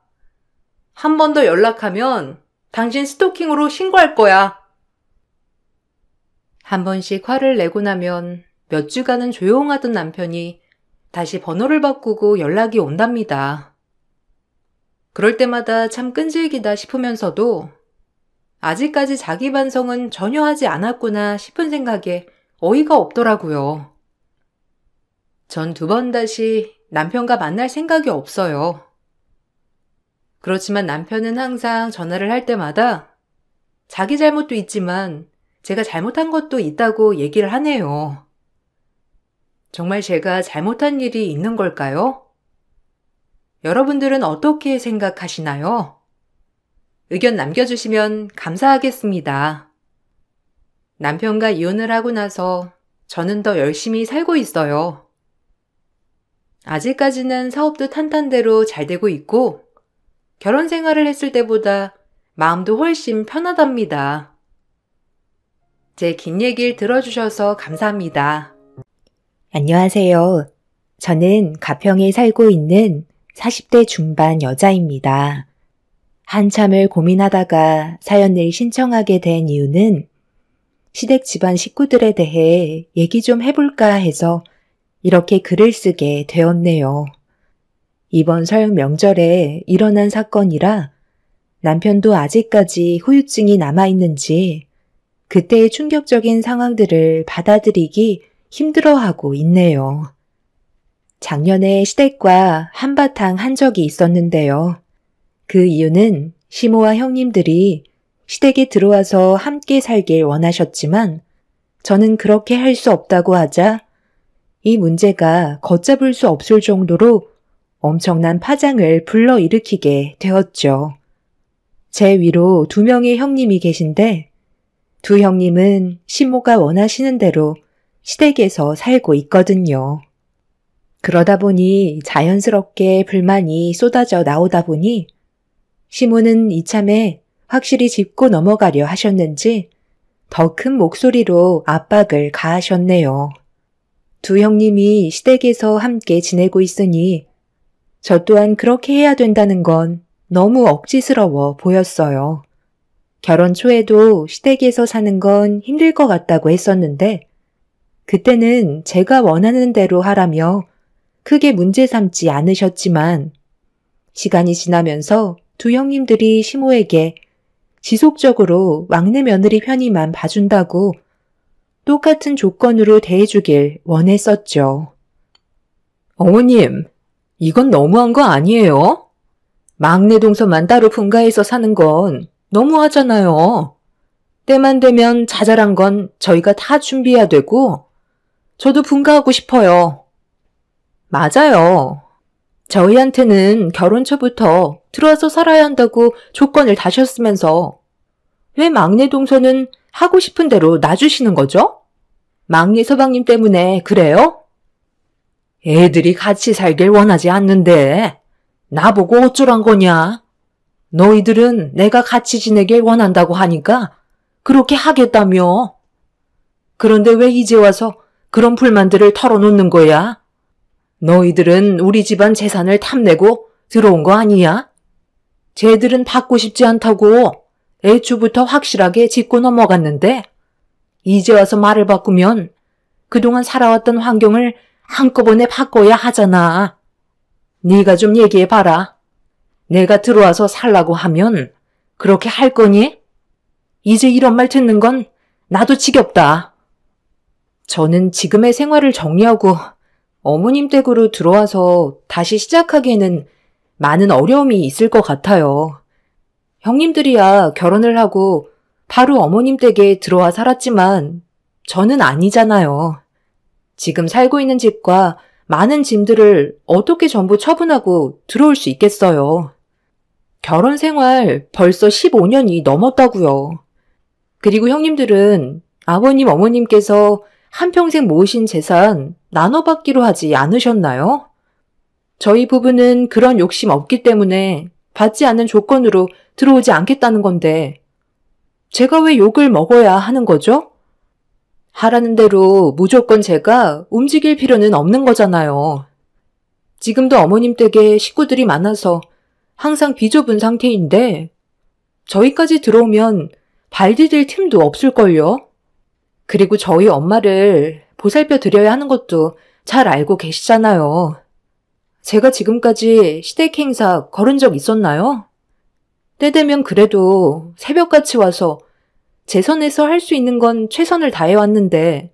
A: 한 번 더 연락하면 당신 스토킹으로 신고할 거야. 한 번씩 화를 내고 나면 몇 주간은 조용하던 남편이 다시 번호를 바꾸고 연락이 온답니다. 그럴 때마다 참 끈질기다 싶으면서도 아직까지 자기 반성은 전혀 하지 않았구나 싶은 생각에 어이가 없더라고요. 전 2번 다시 남편과 만날 생각이 없어요. 그렇지만 남편은 항상 전화를 할 때마다 자기 잘못도 있지만 제가 잘못한 것도 있다고 얘기를 하네요. 정말 제가 잘못한 일이 있는 걸까요? 여러분들은 어떻게 생각하시나요? 의견 남겨주시면 감사하겠습니다. 남편과 이혼을 하고 나서 저는 더 열심히 살고 있어요. 아직까지는 사업도 탄탄대로 잘 되고 있고 결혼 생활을 했을 때보다 마음도 훨씬 편하답니다. 제 긴 얘기를 들어주셔서 감사합니다.
C: 안녕하세요. 저는 가평에 살고 있는 40대 중반 여자입니다. 한참을 고민하다가 사연을 신청하게 된 이유는 시댁 집안 식구들에 대해 얘기 좀 해볼까 해서 이렇게 글을 쓰게 되었네요. 이번 설 명절에 일어난 사건이라 남편도 아직까지 후유증이 남아있는지 그때의 충격적인 상황들을 받아들이기 힘들어하고 있네요. 작년에 시댁과 한바탕 한 적이 있었는데요. 그 이유는 시모와 형님들이 시댁에 들어와서 함께 살길 원하셨지만 저는 그렇게 할 수 없다고 하자 이 문제가 걷잡을 수 없을 정도로 엄청난 파장을 불러일으키게 되었죠. 제 위로 2명의 형님이 계신데 2 형님은 시모가 원하시는 대로 시댁에서 살고 있거든요. 그러다 보니 자연스럽게 불만이 쏟아져 나오다 보니 시모는 이참에 확실히 짚고 넘어가려 하셨는지 더 큰 목소리로 압박을 가하셨네요. 2 형님이 시댁에서 함께 지내고 있으니 저 또한 그렇게 해야 된다는 건 너무 억지스러워 보였어요. 결혼 초에도 시댁에서 사는 건 힘들 것 같다고 했었는데 그때는 제가 원하는 대로 하라며 크게 문제 삼지 않으셨지만 시간이 지나면서 2 형님들이 시모에게 지속적으로 막내 며느리 편의만 봐준다고 똑같은 조건으로 대해주길 원했었죠.
A: 어머님, 이건 너무한 거 아니에요? 막내 동서만 따로 분가해서 사는 건 너무하잖아요. 때만 되면 자잘한 건 저희가 다 준비해야 되고 저도 분가하고 싶어요. 맞아요. 저희한테는 결혼 초부터 들어와서 살아야 한다고 조건을 다셨으면서 왜 막내 동서는 하고 싶은 대로 놔주시는 거죠? 막내 서방님 때문에 그래요? 애들이 같이 살길 원하지 않는데 나보고 어쩌란 거냐? 너희들은 내가 같이 지내길 원한다고 하니까 그렇게 하겠다며. 그런데 왜 이제 와서 그런 불만들을 털어놓는 거야? 너희들은 우리 집안 재산을 탐내고 들어온 거 아니야? 쟤들은 받고 싶지 않다고 애초부터 확실하게 짚고 넘어갔는데 이제 와서 말을 바꾸면 그동안 살아왔던 환경을 한꺼번에 바꿔야 하잖아. 네가 좀 얘기해봐라. 내가 들어와서 살라고 하면 그렇게 할 거니? 이제 이런 말 듣는 건 나도 지겹다. 저는 지금의 생활을 정리하고 어머님 댁으로 들어와서 다시 시작하기에는 많은 어려움이 있을 것 같아요. 형님들이야 결혼을 하고 바로 어머님 댁에 들어와 살았지만 저는 아니잖아요. 지금 살고 있는 집과 많은 짐들을 어떻게 전부 처분하고 들어올 수 있겠어요. 결혼 생활 벌써 15년이 넘었다고요. 그리고 형님들은 아버님, 어머님께서 한평생 모으신 재산 나눠받기로 하지 않으셨나요? 저희 부부는 그런 욕심 없기 때문에 받지 않는 조건으로 들어오지 않겠다는 건데 제가 왜 욕을 먹어야 하는 거죠? 하라는 대로 무조건 제가 움직일 필요는 없는 거잖아요. 지금도 어머님 댁에 식구들이 많아서 항상 비좁은 상태인데 저희까지 들어오면 발 디딜 틈도 없을걸요? 그리고 저희 엄마를 보살펴 드려야 하는 것도 잘 알고 계시잖아요. 제가 지금까지 시댁 행사 걸은 적 있었나요? 때 되면 그래도 새벽같이 와서 제 선에서 할 수 있는 건 최선을 다해왔는데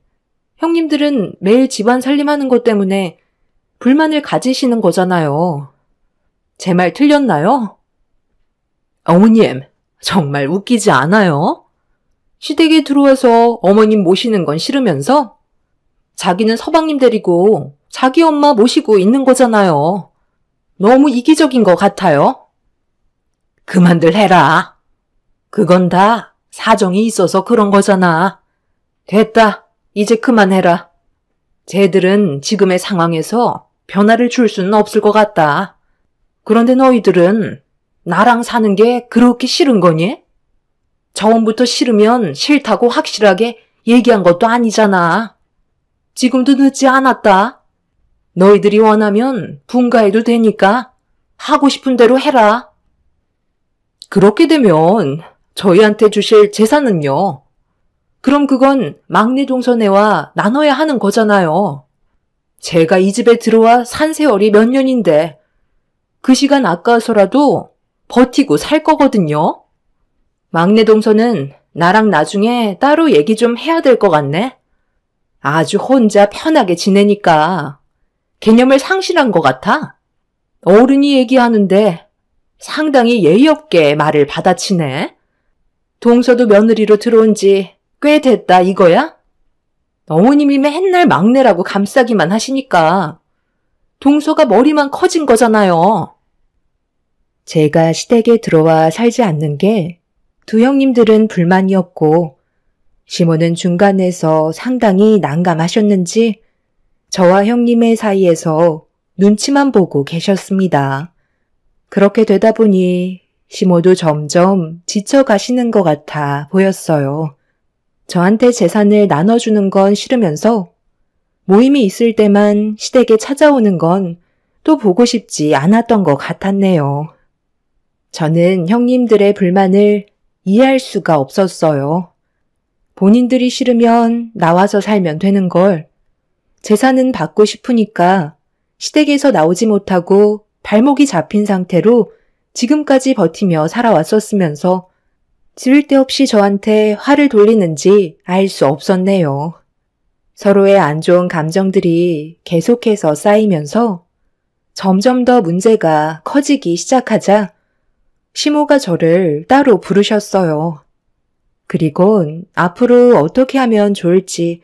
A: 형님들은 매일 집안 살림하는 것 때문에 불만을 가지시는 거잖아요. 제 말 틀렸나요? 어머님, 정말 웃기지 않아요? 시댁에 들어와서 어머님 모시는 건 싫으면서 자기는 서방님 데리고 자기 엄마 모시고 있는 거잖아요. 너무 이기적인 것 같아요. 그만들 해라. 그건 다 사정이 있어서 그런 거잖아. 됐다. 이제 그만해라. 쟤들은 지금의 상황에서 변화를 줄 수는 없을 것 같다. 그런데 너희들은 나랑 사는 게 그렇게 싫은 거니? 처음부터 싫으면 싫다고 확실하게 얘기한 것도 아니잖아. 지금도 늦지 않았다. 너희들이 원하면 분가해도 되니까 하고 싶은 대로 해라. 그렇게 되면 저희한테 주실 재산은요? 그럼 그건 막내 동서네와 나눠야 하는 거잖아요. 제가 이 집에 들어와 산 세월이 몇 년인데 그 시간 아까워서라도 버티고 살 거거든요. 막내 동서는 나랑 나중에 따로 얘기 좀 해야 될 것 같네. 아주 혼자 편하게 지내니까 개념을 상실한 것 같아. 어른이 얘기하는데 상당히 예의 없게 말을 받아치네. 동서도 며느리로 들어온 지 꽤 됐다 이거야? 어머님이 맨날 막내라고 감싸기만 하시니까 동서가 머리만 커진 거잖아요.
C: 제가 시댁에 들어와 살지 않는 게 두 형님들은 불만이었고 시모는 중간에서 상당히 난감하셨는지 저와 형님의 사이에서 눈치만 보고 계셨습니다. 그렇게 되다 보니 시모도 점점 지쳐가시는 것 같아 보였어요. 저한테 재산을 나눠주는 건 싫으면서 모임이 있을 때만 시댁에 찾아오는 건 또 보고 싶지 않았던 것 같았네요. 저는 형님들의 불만을 이해할 수가 없었어요. 본인들이 싫으면 나와서 살면 되는 걸 재산은 받고 싶으니까 시댁에서 나오지 못하고 발목이 잡힌 상태로 지금까지 버티며 살아왔었으면서 쓸데없이 저한테 화를 돌리는지 알 수 없었네요. 서로의 안 좋은 감정들이 계속해서 쌓이면서 점점 더 문제가 커지기 시작하자 시모가 저를 따로 부르셨어요. 그리곤 앞으로 어떻게 하면 좋을지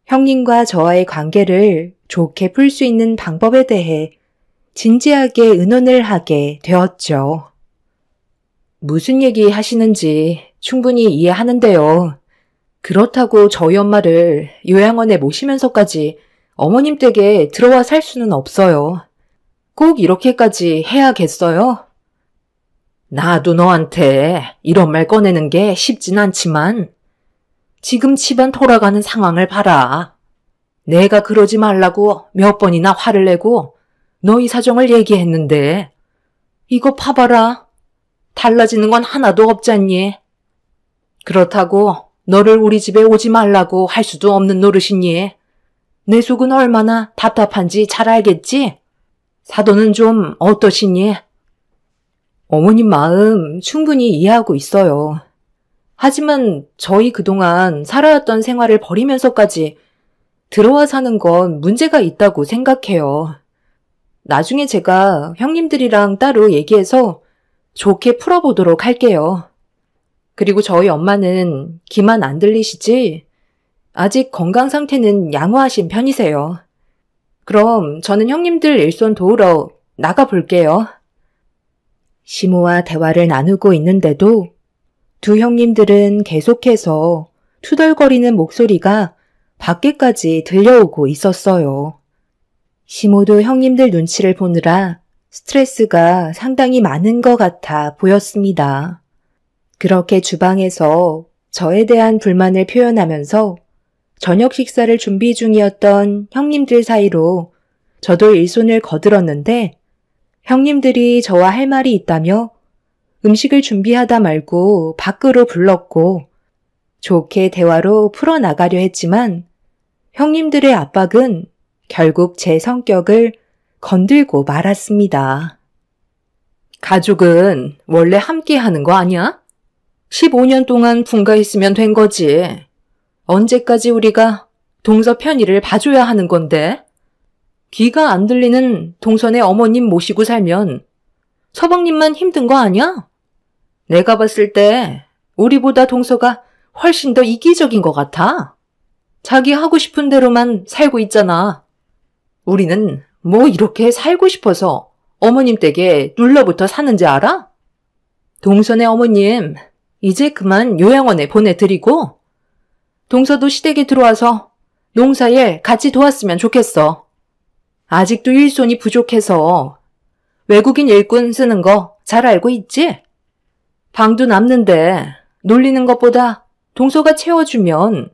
C: 형님과 저와의 관계를 좋게 풀 수 있는 방법에 대해 진지하게 의논을 하게 되었죠.
A: 무슨 얘기 하시는지 충분히 이해하는데요. 그렇다고 저희 엄마를 요양원에 모시면서까지 어머님 댁에 들어와 살 수는 없어요. 꼭 이렇게까지 해야겠어요? 나도 너한테 이런 말 꺼내는 게 쉽진 않지만 지금 집안 돌아가는 상황을 봐라. 내가 그러지 말라고 몇 번이나 화를 내고 너희 사정을 얘기했는데 이거 봐봐라. 달라지는 건 하나도 없잖니. 그렇다고 너를 우리 집에 오지 말라고 할 수도 없는 노릇이니. 내 속은 얼마나 답답한지 잘 알겠지? 사돈은 좀 어떠시니? 어머님 마음 충분히 이해하고 있어요. 하지만 저희 그동안 살아왔던 생활을 버리면서까지 들어와 사는 건 문제가 있다고 생각해요. 나중에 제가 형님들이랑 따로 얘기해서 좋게 풀어보도록 할게요. 그리고 저희 엄마는 귀만 안 들리시지? 아직 건강 상태는 양호하신 편이세요. 그럼 저는 형님들 일손 도우러 나가볼게요.
C: 시모와 대화를 나누고 있는데도 두 형님들은 계속해서 투덜거리는 목소리가 밖에까지 들려오고 있었어요. 시모도 형님들 눈치를 보느라 스트레스가 상당히 많은 것 같아 보였습니다. 그렇게 주방에서 저에 대한 불만을 표현하면서 저녁 식사를 준비 중이었던 형님들 사이로 저도 일손을 거들었는데 형님들이 저와 할 말이 있다며 음식을 준비하다 말고 밖으로 불렀고 좋게 대화로 풀어나가려 했지만 형님들의 압박은 결국 제 성격을 건들고 말았습니다.
A: 가족은 원래 함께 하는 거 아니야? 15년 동안 분가했으면 된 거지. 언제까지 우리가 동서 편의를 봐줘야 하는 건데? 귀가 안 들리는 동선의 어머님 모시고 살면 서방님만 힘든 거 아니야? 내가 봤을 때 우리보다 동서가 훨씬 더 이기적인 것 같아. 자기 하고 싶은 대로만 살고 있잖아. 우리는 뭐 이렇게 살고 싶어서 어머님 댁에 눌러붙어 사는지 알아? 동선의 어머님 이제 그만 요양원에 보내드리고 동서도 시댁에 들어와서 농사일 같이 도왔으면 좋겠어. 아직도 일손이 부족해서 외국인 일꾼 쓰는 거 잘 알고 있지? 방도 남는데 놀리는 것보다 동서가 채워주면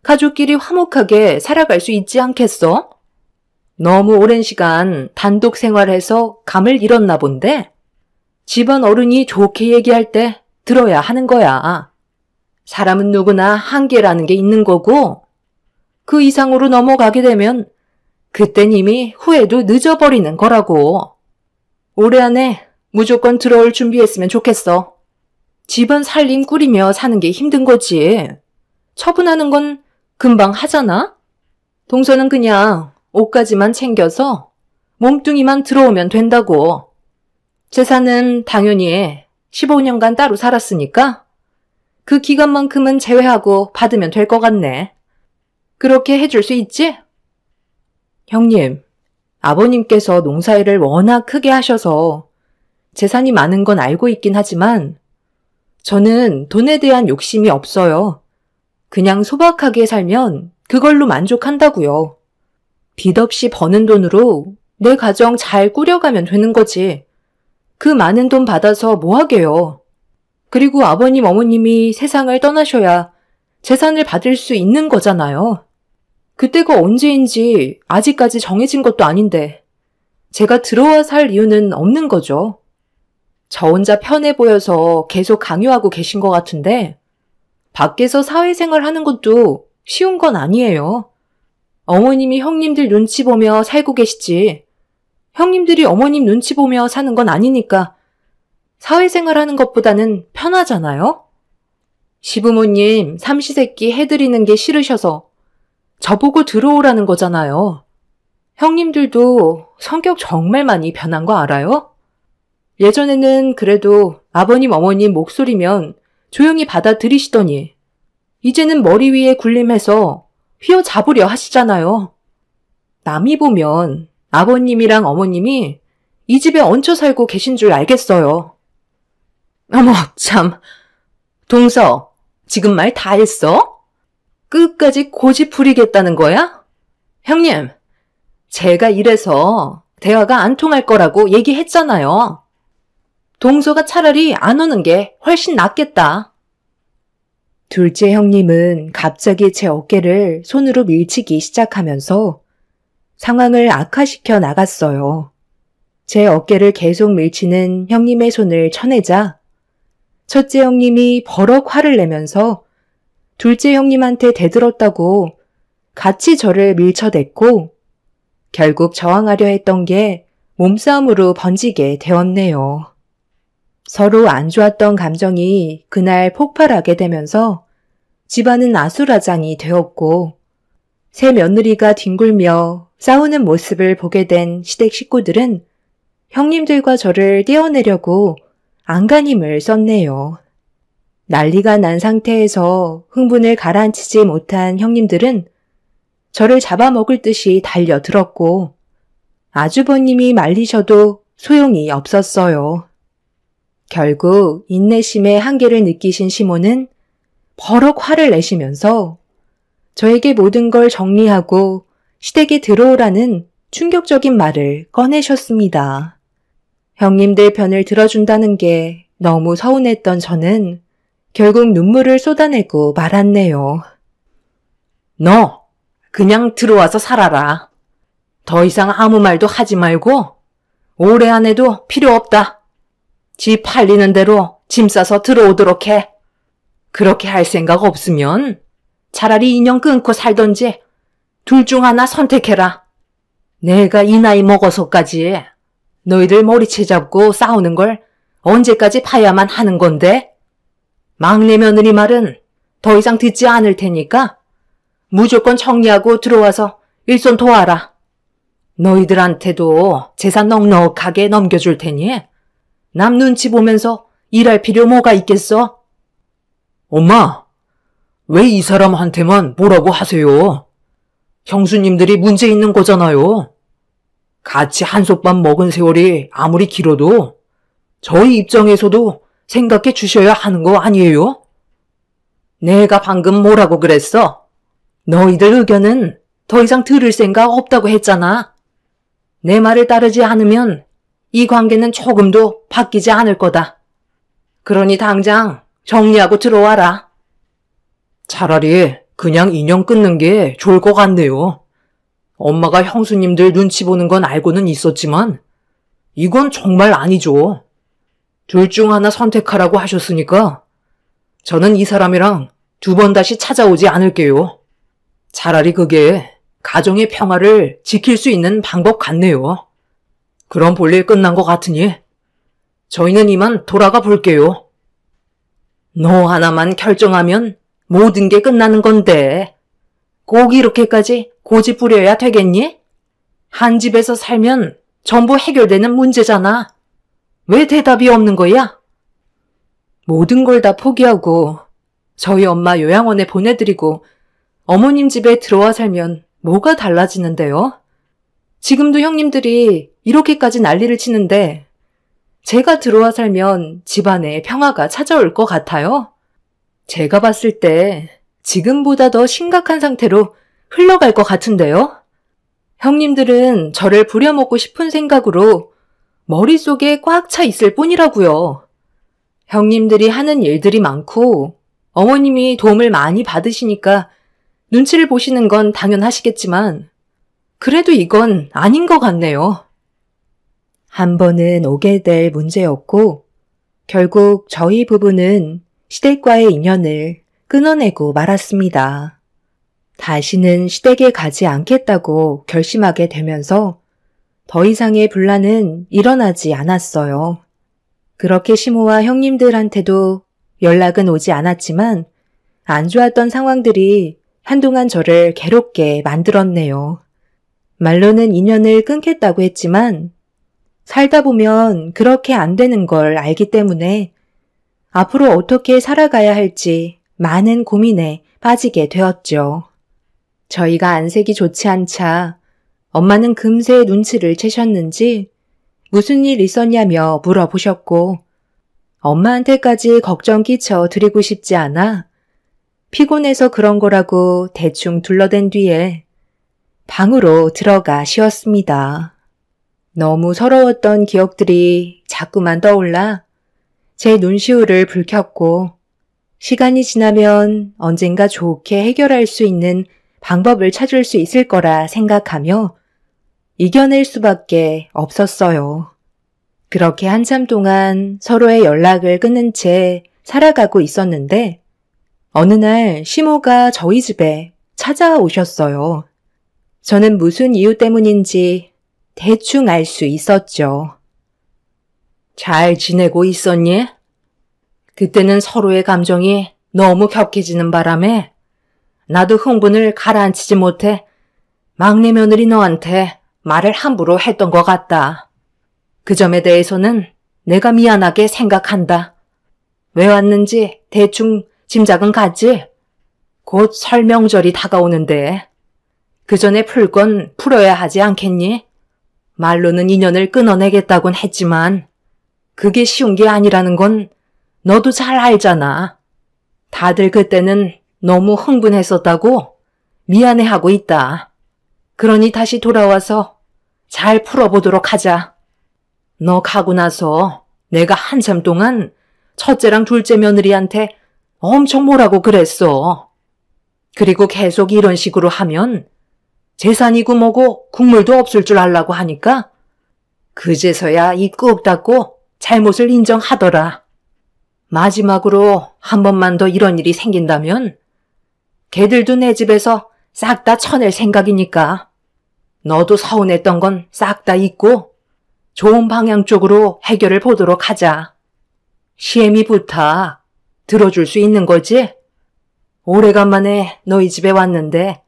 A: 가족끼리 화목하게 살아갈 수 있지 않겠어? 너무 오랜 시간 단독 생활해서 감을 잃었나 본데 집안 어른이 좋게 얘기할 때 들어야 하는 거야. 사람은 누구나 한계라는 게 있는 거고 그 이상으로 넘어가게 되면
C: 그땐 이미 후회도 늦어버리는 거라고. 올해 안에 무조건 들어올 준비했으면 좋겠어. 집은 살림 꾸리며 사는 게 힘든 거지. 처분하는 건 금방 하잖아? 동서는 그냥 옷가지만 챙겨서 몸뚱이만 들어오면 된다고. 재산은 당연히 15년간 따로 살았으니까 그 기간만큼은 제외하고 받으면 될 것 같네. 그렇게 해줄 수 있지? 형님, 아버님께서 농사일을 워낙 크게 하셔서 재산이 많은 건 알고 있긴 하지만 저는 돈에 대한 욕심이 없어요. 그냥 소박하게 살면 그걸로 만족한다고요. 빚 없이 버는 돈으로 내 가정 잘 꾸려가면 되는 거지. 그 많은 돈 받아서 뭐 하게요. 그리고 아버님, 어머님이 세상을 떠나셔야 재산을 받을 수 있는 거잖아요. 그때가 언제인지 아직까지 정해진 것도 아닌데 제가 들어와 살 이유는 없는 거죠. 저 혼자 편해 보여서 계속 강요하고 계신 것 같은데 밖에서 사회생활 하는 것도 쉬운 건 아니에요. 어머님이 형님들 눈치 보며 살고 계시지. 형님들이 어머님 눈치 보며 사는 건 아니니까 사회생활 하는 것보다는 편하잖아요? 시부모님 삼시세끼 해드리는 게 싫으셔서 저보고 들어오라는 거잖아요. 형님들도 성격 정말 많이 변한 거 알아요? 예전에는 그래도 아버님, 어머님 목소리면 조용히 받아들이시더니 이제는 머리 위에 군림해서 휘어잡으려 하시잖아요. 남이 보면 아버님이랑 어머님이 이 집에 얹혀 살고 계신 줄 알겠어요. 어머, 참. 동서, 지금 말 다 했어? 끝까지 고집 부리겠다는 거야? 형님, 제가 이래서 대화가 안 통할 거라고 얘기했잖아요. 동서가 차라리 안 오는 게 훨씬 낫겠다. 둘째 형님은 갑자기 제 어깨를 손으로 밀치기 시작하면서 상황을 악화시켜 나갔어요. 제 어깨를 계속 밀치는 형님의 손을 쳐내자 첫째 형님이 버럭 화를 내면서 둘째 형님한테 대들었다고 같이 저를 밀쳐댔고 결국 저항하려 했던 게 몸싸움으로 번지게 되었네요. 서로 안 좋았던 감정이 그날 폭발하게 되면서 집안은 아수라장이 되었고 새 며느리가 뒹굴며 싸우는 모습을 보게 된 시댁 식구들은 형님들과 저를 떼어내려고 안간힘을 썼네요. 난리가 난 상태에서 흥분을 가라앉히지 못한 형님들은 저를 잡아먹을 듯이 달려들었고 아주버님이 말리셔도 소용이 없었어요. 결국 인내심의 한계를 느끼신 시모는 버럭 화를 내시면서 저에게 모든 걸 정리하고 시댁에 들어오라는 충격적인 말을 꺼내셨습니다. 형님들 편을 들어준다는 게 너무 서운했던 저는 결국 눈물을 쏟아내고 말았네요. 너 그냥 들어와서 살아라. 더 이상 아무 말도 하지 말고 올해 안에도 필요 없다. 집 팔리는 대로 짐 싸서 들어오도록 해. 그렇게 할 생각 없으면 차라리 인연 끊고 살던지 둘 중 하나 선택해라. 내가 이 나이 먹어서까지 너희들 머리채 잡고 싸우는 걸 언제까지 봐야만 하는 건데? 막내 며느리 말은 더 이상 듣지 않을 테니까 무조건 정리하고 들어와서 일손 도와라. 너희들한테도 재산 넉넉하게 넘겨줄 테니 남 눈치 보면서 일할 필요 뭐가 있겠어?
B: 엄마, 왜 이 사람한테만 뭐라고 하세요? 형수님들이 문제 있는 거잖아요. 같이 한솥밥 먹은 세월이 아무리 길어도 저희 입장에서도 생각해 주셔야 하는 거 아니에요? 내가 방금 뭐라고 그랬어? 너희들 의견은 더 이상 들을 생각 없다고 했잖아. 내 말을 따르지 않으면 이 관계는 조금도 바뀌지 않을 거다. 그러니 당장 정리하고 들어와라. 차라리 그냥 인연 끊는 게 좋을 것 같네요. 엄마가 형수님들 눈치 보는 건 알고는 있었지만 이건 정말 아니죠. 둘 중 하나 선택하라고 하셨으니까 저는 이 사람이랑 두 번 다시 찾아오지 않을게요. 차라리 그게
C: 가정의 평화를 지킬 수 있는 방법 같네요. 그럼 볼일 끝난 것 같으니 저희는 이만 돌아가 볼게요. 너 하나만 결정하면 모든 게 끝나는 건데 꼭 이렇게까지 고집 부려야 되겠니? 한 집에서 살면 전부 해결되는 문제잖아. 왜 대답이 없는 거야? 모든 걸 다 포기하고 저희 엄마 요양원에 보내드리고 어머님 집에 들어와 살면 뭐가 달라지는데요? 지금도 형님들이 이렇게까지 난리를 치는데 제가 들어와 살면 집안에 평화가 찾아올 것 같아요? 제가 봤을 때 지금보다 더 심각한 상태로 흘러갈 것 같은데요? 형님들은 저를 부려먹고 싶은 생각으로 머릿속에 꽉 차 있을 뿐이라고요. 형님들이 하는 일들이 많고 어머님이 도움을 많이 받으시니까 눈치를 보시는 건 당연하시겠지만 그래도 이건 아닌 것 같네요. 한 번은 오게 될 문제였고 결국 저희 부부는 시댁과의 인연을 끊어내고 말았습니다. 다시는 시댁에 가지 않겠다고 결심하게 되면서 더 이상의 분란은 일어나지 않았어요. 그렇게 시모와 형님들한테도 연락은 오지 않았지만 안 좋았던 상황들이 한동안 저를 괴롭게 만들었네요. 말로는 인연을 끊겠다고 했지만 살다 보면 그렇게 안 되는 걸 알기 때문에 앞으로 어떻게 살아가야 할지 많은 고민에 빠지게 되었죠. 저희가 안색이 좋지 않자 엄마는 금세 눈치를 채셨는지 무슨 일 있었냐며 물어보셨고 엄마한테까지 걱정 끼쳐 드리고 싶지 않아 피곤해서 그런 거라고 대충 둘러댄 뒤에 방으로 들어가 쉬었습니다. 너무 서러웠던 기억들이 자꾸만 떠올라 제 눈시울을 붉혔고 시간이 지나면 언젠가 좋게 해결할 수 있는 방법을 찾을 수 있을 거라 생각하며 이겨낼 수밖에 없었어요. 그렇게 한참 동안 서로의 연락을 끊은 채 살아가고 있었는데 어느 날 시모가 저희 집에 찾아오셨어요. 저는 무슨 이유 때문인지 대충 알 수 있었죠. 잘 지내고 있었니? 그때는 서로의 감정이 너무 격해지는 바람에 나도 흥분을 가라앉히지 못해 막내 며느리 너한테 말을 함부로 했던 것 같다. 그 점에 대해서는 내가 미안하게 생각한다. 왜 왔는지 대충 짐작은 갔지? 곧 설 명절이 다가오는데 그 전에 풀 건 풀어야 하지 않겠니? 말로는 인연을 끊어내겠다곤 했지만 그게 쉬운 게 아니라는 건 너도 잘 알잖아. 다들 그때는 너무 흥분했었다고 미안해하고 있다. 그러니 다시 돌아와서 잘 풀어보도록 하자. 너 가고 나서 내가 한참 동안 첫째랑 둘째 며느리한테 엄청 뭐라고 그랬어. 그리고 계속 이런 식으로 하면 재산이고 뭐고 국물도 없을 줄 알라고 하니까 그제서야 입 꾹 닫고 잘못을 인정하더라. 마지막으로 한 번만 더 이런 일이 생긴다면 걔들도 내 집에서 싹 다 쳐낼 생각이니까 너도 서운했던 건 싹 다 잊고 좋은 방향 쪽으로 해결을 보도록 하자. 시애미 부탁 들어줄 수 있는 거지? 오래간만에 너희 집에 왔는데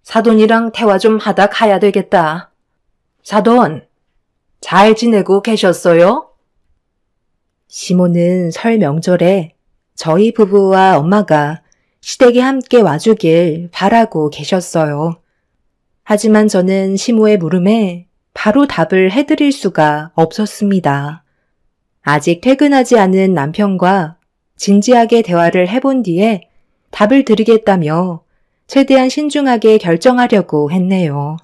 C: 사돈이랑 대화 좀 하다 가야 되겠다. 사돈, 잘 지내고 계셨어요? 시모는 설 명절에 저희 부부와 엄마가 시댁에 함께 와주길 바라고 계셨어요. 하지만 저는 시모의 물음에 바로 답을 해드릴 수가 없었습니다. 아직 퇴근하지 않은 남편과 진지하게 대화를 해본 뒤에 답을 드리겠다며 최대한 신중하게 결정하려고 했네요.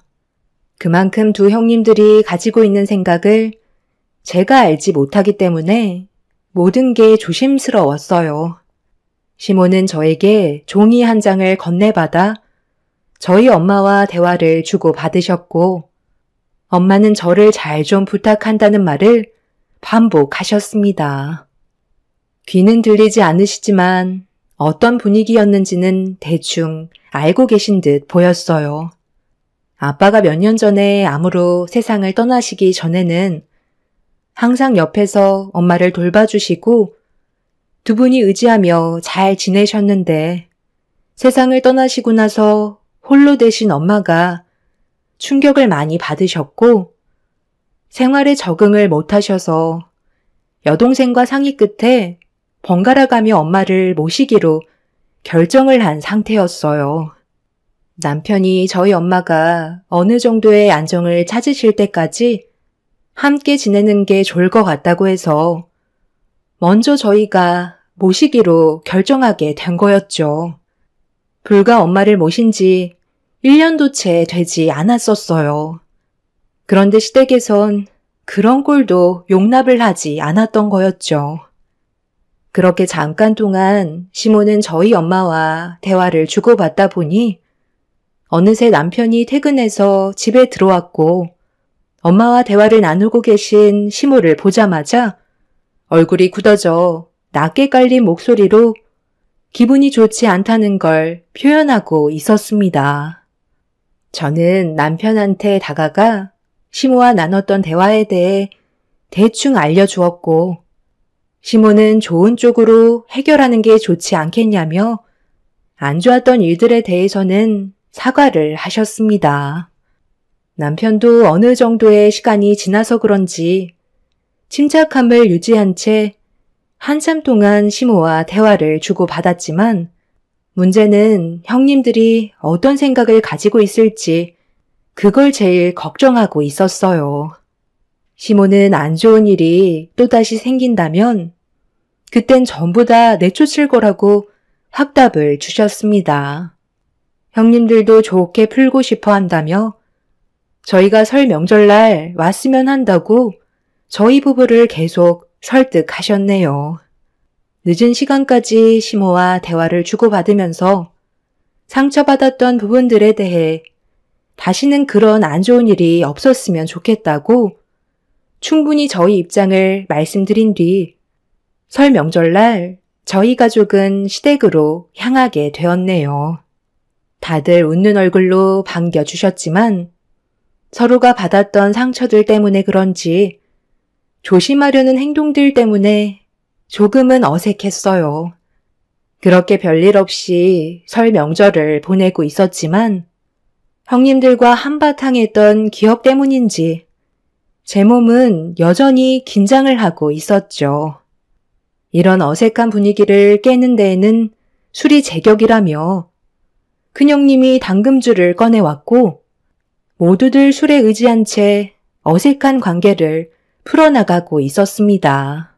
C: 그만큼 두 형님들이 가지고 있는 생각을 제가 알지 못하기 때문에 모든 게 조심스러웠어요. 시모는 저에게 종이 한 장을 건네받아 저희 엄마와 대화를 주고받으셨고 엄마는 저를 잘 좀 부탁한다는 말을 반복하셨습니다. 귀는 들리지 않으시지만 어떤 분위기였는지는 대충 알고 계신 듯 보였어요.
A: 아빠가 몇 년 전에 암으로 세상을 떠나시기 전에는 항상 옆에서 엄마를 돌봐주시고 두 분이 의지하며 잘 지내셨는데 세상을 떠나시고 나서 홀로 되신 엄마가 충격을 많이 받으셨고 생활에 적응을 못하셔서 여동생과 상의 끝에 번갈아 가며 엄마를 모시기로 결정을 한 상태였어요. 남편이 저희 엄마가 어느 정도의 안정을 찾으실 때까지 함께 지내는 게 좋을 것 같다고 해서 먼저 저희가 모시기로 결정하게 된 거였죠. 불과 엄마를 모신 지 1년도 채 되지 않았었어요. 그런데 시댁에선 그런 꼴도 용납을 하지 않았던 거였죠. 그렇게 잠깐 동안 시모는 저희 엄마와 대화를 주고받다 보니 어느새 남편이 퇴근해서 집에 들어왔고 엄마와 대화를 나누고 계신 시모를 보자마자 얼굴이 굳어져 낮게 깔린 목소리로 기분이 좋지 않다는 걸 표현하고 있었습니다. 저는 남편한테 다가가 시모와 나눴던 대화에 대해 대충 알려주었고 시모는 좋은 쪽으로 해결하는 게 좋지 않겠냐며 안 좋았던 일들에 대해서는 사과를 하셨습니다. 남편도 어느 정도의 시간이 지나서 그런지 침착함을 유지한 채 한참 동안 시모와 대화를 주고받았지만 문제는 형님들이 어떤 생각을 가지고 있을지 그걸 제일 걱정하고 있었어요. 시모는 안 좋은 일이 또다시 생긴다면 그땐 전부 다 내쫓을 거라고 확답을 주셨습니다. 형님들도 좋게 풀고 싶어 한다며 저희가 설 명절날 왔으면 한다고 저희 부부를 계속 설득하셨네요. 늦은 시간까지 시모와 대화를 주고받으면서 상처받았던 부분들에 대해 다시는 그런 안 좋은 일이 없었으면 좋겠다고 충분히 저희 입장을 말씀드린 뒤 설 명절날 저희 가족은 시댁으로 향하게 되었네요. 다들 웃는 얼굴로 반겨주셨지만 서로가 받았던 상처들 때문에 그런지 조심하려는 행동들 때문에 조금은 어색했어요. 그렇게 별일 없이 설 명절을 보내고 있었지만 형님들과 한바탕 했던 기억 때문인지 제 몸은 여전히 긴장을 하고 있었죠. 이런 어색한 분위기를 깨는 데에는 술이 제격이라며 큰형님이 당금주를 꺼내왔고 모두들 술에 의지한 채 어색한 관계를 풀어나가고 있었습니다.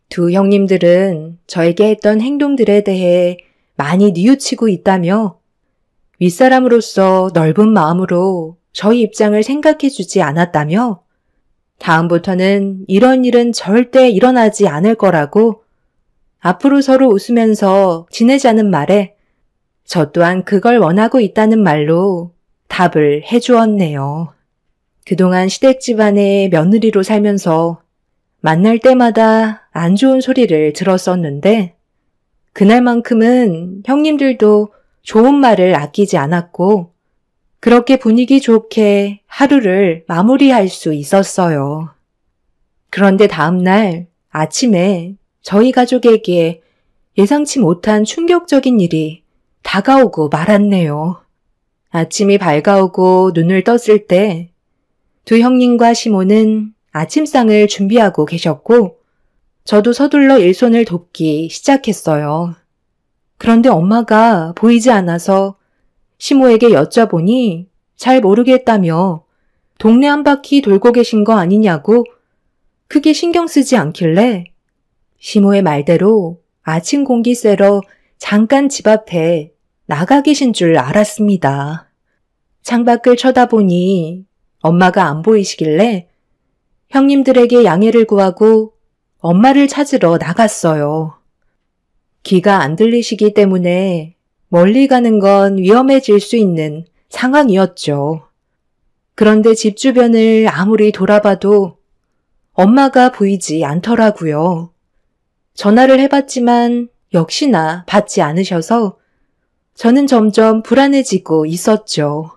A: 두 형님들은 저에게 했던 행동들에 대해 많이 뉘우치고 있다며 윗사람으로서 넓은 마음으로 저희 입장을 생각해주지 않았다며 다음부터는 이런 일은 절대 일어나지 않을 거라고 앞으로 서로 웃으면서 지내자는 말에 저 또한 그걸 원하고 있다는 말로 답을 해주었네요. 그동안 시댁 집안의 며느리로 살면서 만날 때마다 안 좋은 소리를 들었었는데 그날만큼은 형님들도 좋은 말을 아끼지 않았고 그렇게 분위기 좋게 하루를 마무리할 수 있었어요. 그런데 다음날 아침에 저희 가족에게 예상치 못한 충격적인 일이 다가오고 말았네요. 아침이 밝아오고 눈을 떴을 때 두 형님과 시모는 아침상을 준비하고 계셨고 저도 서둘러 일손을 돕기 시작했어요. 그런데 엄마가 보이지 않아서 시모에게 여쭤보니 잘 모르겠다며 동네 한 바퀴 돌고 계신 거 아니냐고 크게 신경 쓰지 않길래 시모의 말대로 아침 공기 쐬러 잠깐 집 앞에 나가 계신 줄 알았습니다. 창밖을 쳐다보니 엄마가 안 보이시길래 형님들에게 양해를 구하고 엄마를 찾으러 나갔어요. 귀가 안 들리시기 때문에 멀리 가는 건 위험해질 수 있는 상황이었죠. 그런데 집 주변을 아무리 돌아봐도 엄마가 보이지 않더라고요. 전화를 해봤지만 역시나 받지 않으셔서 저는 점점 불안해지고 있었죠.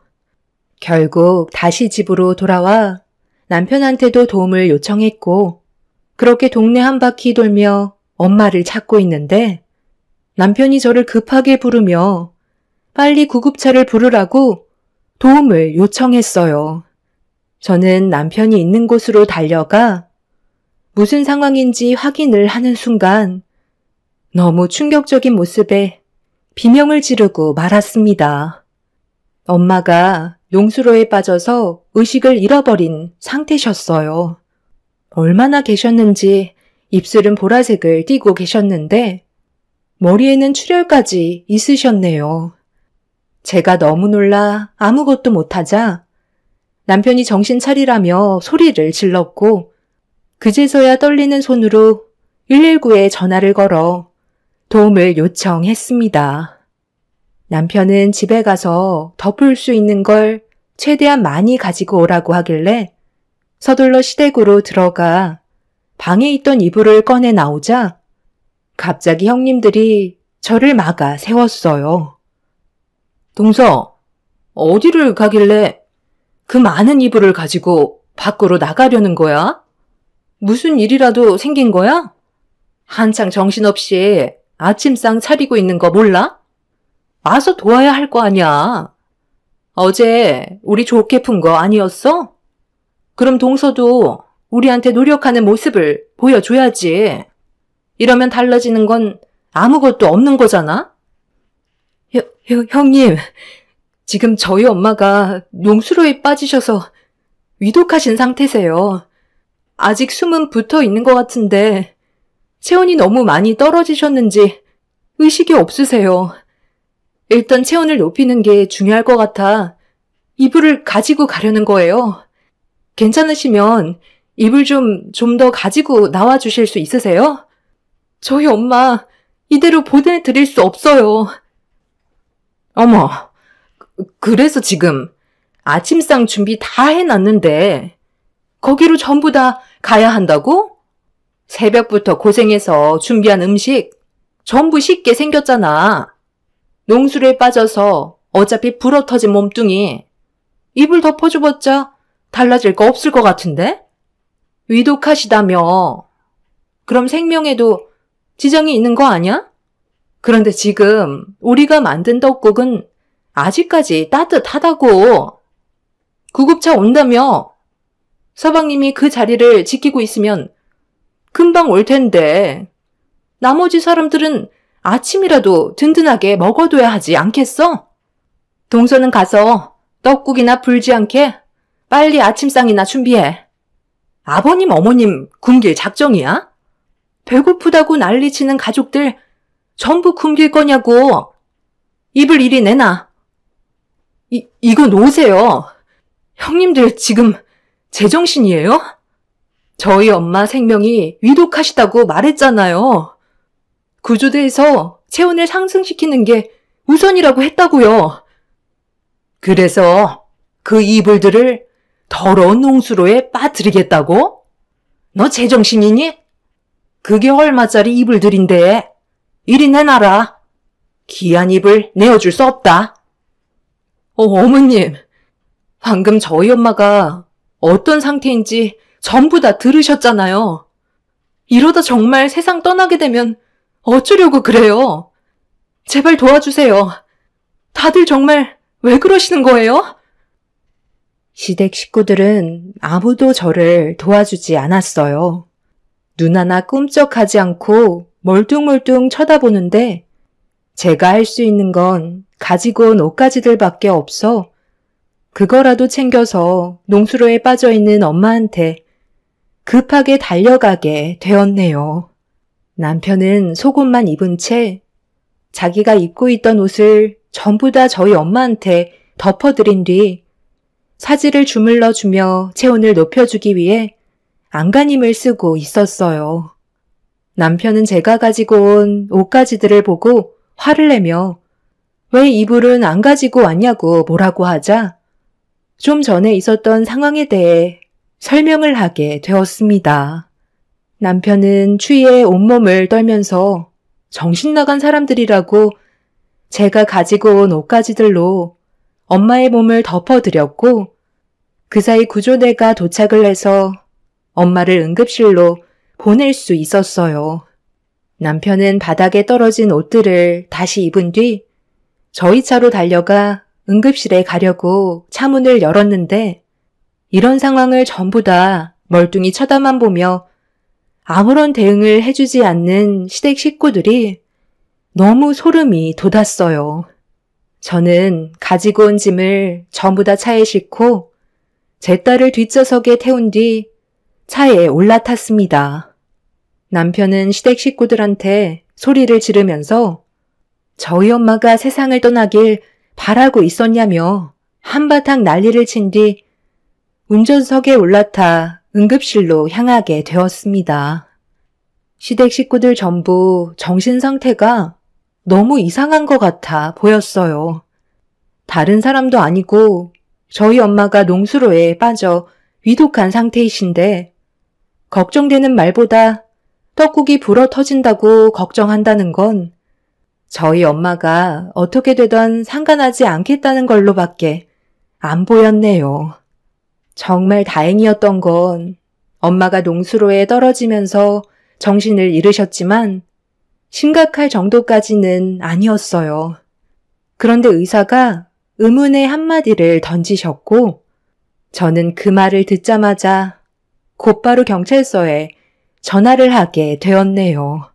C: 결국 다시 집으로 돌아와 남편한테도 도움을 요청했고 그렇게 동네 한 바퀴 돌며 엄마를 찾고 있는데 남편이 저를 급하게 부르며 빨리 구급차를 부르라고 도움을 요청했어요. 저는 남편이 있는 곳으로 달려가 무슨 상황인지 확인을 하는 순간 너무 충격적인 모습에 비명을 지르고 말았습니다. 엄마가 농수로에 빠져서 의식을 잃어버린 상태셨어요. 얼마나 계셨는지 입술은 보라색을 띠고 계셨는데 머리에는 출혈까지 있으셨네요. 제가 너무 놀라 아무것도 못하자 남편이 정신 차리라며 소리를 질렀고 그제서야 떨리는 손으로 119에 전화를 걸어 도움을 요청했습니다. 남편은 집에 가서 덮을 수 있는 걸 최대한 많이 가지고 오라고 하길래 서둘러 시댁으로 들어가 방에 있던 이불을 꺼내 나오자 갑자기 형님들이 저를 막아 세웠어요. 동서, 어디를 가길래 그 많은 이불을 가지고 밖으로 나가려는 거야? 무슨 일이라도 생긴 거야? 한창 정신없이 아침상 차리고 있는 거 몰라? 와서 도와야 할 거 아니야. 어제 우리 좋게 푼 거 아니었어? 그럼 동서도 우리한테 노력하는 모습을 보여줘야지. 이러면 달라지는 건 아무것도 없는 거잖아? 형님, 지금 저희 엄마가 농수로에 빠지셔서 위독하신 상태세요. 아직 숨은 붙어 있는 것 같은데 체온이 너무 많이 떨어지셨는지 의식이 없으세요. 일단 체온을 높이는 게 중요할 것 같아 이불을 가지고 가려는 거예요. 괜찮으시면 이불 좀 더 가지고 나와주실 수 있으세요? 저희 엄마 이대로 보내드릴 수 없어요. 어머, 그래서 지금 아침상 준비 다 해놨는데 거기로 전부 다 가야 한다고? 새벽부터 고생해서 준비한 음식 전부 식게 생겼잖아. 농술에 빠져서 어차피 불어터진 몸뚱이 이불 덮어줘봤자 달라질 거 없을 것 같은데? 위독하시다며. 그럼 생명에도 지장이 있는 거 아니야? 그런데 지금 우리가 만든 떡국은 아직까지 따뜻하다고. 구급차 온다며. 서방님이 그 자리를 지키고 있으면 금방 올 텐데 나머지 사람들은 아침이라도 든든하게 먹어둬야 하지 않겠어? 동서는 가서 떡국이나 불지 않게 빨리 아침상이나 준비해. 아버님, 어머님 굶길 작정이야? 배고프다고 난리치는 가족들 전부 굶길 거냐고. 입을 이리 내놔. 이거 놓으세요. 형님들 지금 제정신이에요? 저희 엄마 생명이 위독하시다고 말했잖아요. 구조대에서 체온을 상승시키는 게 우선이라고 했다고요. 그래서 그 이불들을 더러운 농수로에 빠뜨리겠다고? 너 제정신이니? 그게 얼마짜리 이불들인데 이리 내놔라. 귀한 이불 내어줄 수 없다. 어머님, 방금 저희 엄마가 어떤 상태인지 전부 다 들으셨잖아요. 이러다 정말 세상 떠나게 되면 어쩌려고 그래요? 제발 도와주세요. 다들 정말 왜 그러시는 거예요? 시댁 식구들은 아무도 저를 도와주지 않았어요. 눈 하나 꿈쩍하지 않고 멀뚱멀뚱 쳐다보는데 제가 할 수 있는 건 가지고 온 옷가지들밖에 없어 그거라도 챙겨서 농수로에 빠져있는 엄마한테 급하게 달려가게 되었네요. 남편은 속옷만 입은 채 자기가 입고 있던 옷을 전부 다 저희 엄마한테 덮어드린 뒤 사지를 주물러 주며 체온을 높여주기 위해 안간힘을 쓰고 있었어요. 남편은 제가 가지고 온 옷가지들을 보고 화를 내며 왜 이불은 안 가지고 왔냐고 뭐라고 하자 좀 전에 있었던 상황에 대해 설명을 하게 되었습니다. 남편은 추위에 온몸을 떨면서 정신 나간 사람들이라고 제가 가지고 온 옷가지들로 엄마의 몸을 덮어드렸고 그 사이 구조대가 도착을 해서 엄마를 응급실로 보낼 수 있었어요. 남편은 바닥에 떨어진 옷들을 다시 입은 뒤 저희 차로 달려가 응급실에 가려고 차문을 열었는데 이런 상황을 전부 다 멀뚱히 쳐다만 보며 아무런 대응을 해주지 않는 시댁 식구들이 너무 소름이 돋았어요. 저는 가지고 온 짐을 전부 다 차에 싣고 제 딸을 뒷좌석에 태운 뒤 차에 올라탔습니다. 남편은 시댁 식구들한테 소리를 지르면서 저희 엄마가 세상을 떠나길 바라고 있었냐며 한바탕 난리를 친 뒤 운전석에 올라타 응급실로 향하게 되었습니다. 시댁 식구들 전부 정신 상태가 너무 이상한 것 같아 보였어요. 다른 사람도 아니고 저희 엄마가 농수로에 빠져 위독한 상태이신데 걱정되는 말보다 떡국이 불어 터진다고 걱정한다는 건 저희 엄마가 어떻게 되던 상관하지 않겠다는 걸로밖에 안 보였네요. 정말 다행이었던 건 엄마가 농수로에 떨어지면서 정신을 잃으셨지만 심각할 정도까지는 아니었어요. 그런데 의사가 의문의 한마디를 던지셨고 저는 그 말을 듣자마자 곧바로 경찰서에 전화를 하게 되었네요.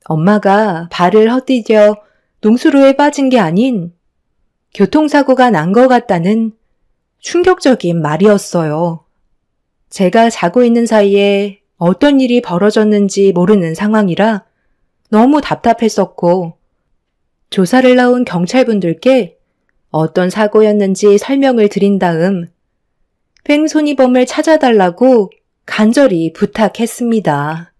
C: 엄마가 발을 헛디뎌 농수로에 빠진 게 아닌 교통사고가 난 것 같다는 충격적인 말이었어요. 제가 자고 있는 사이에 어떤 일이 벌어졌는지 모르는 상황이라 너무 답답했었고 조사를 나온 경찰분들께 어떤 사고였는지 설명을 드린 다음 횡손이범을 찾아달라고 간절히 부탁했습니다.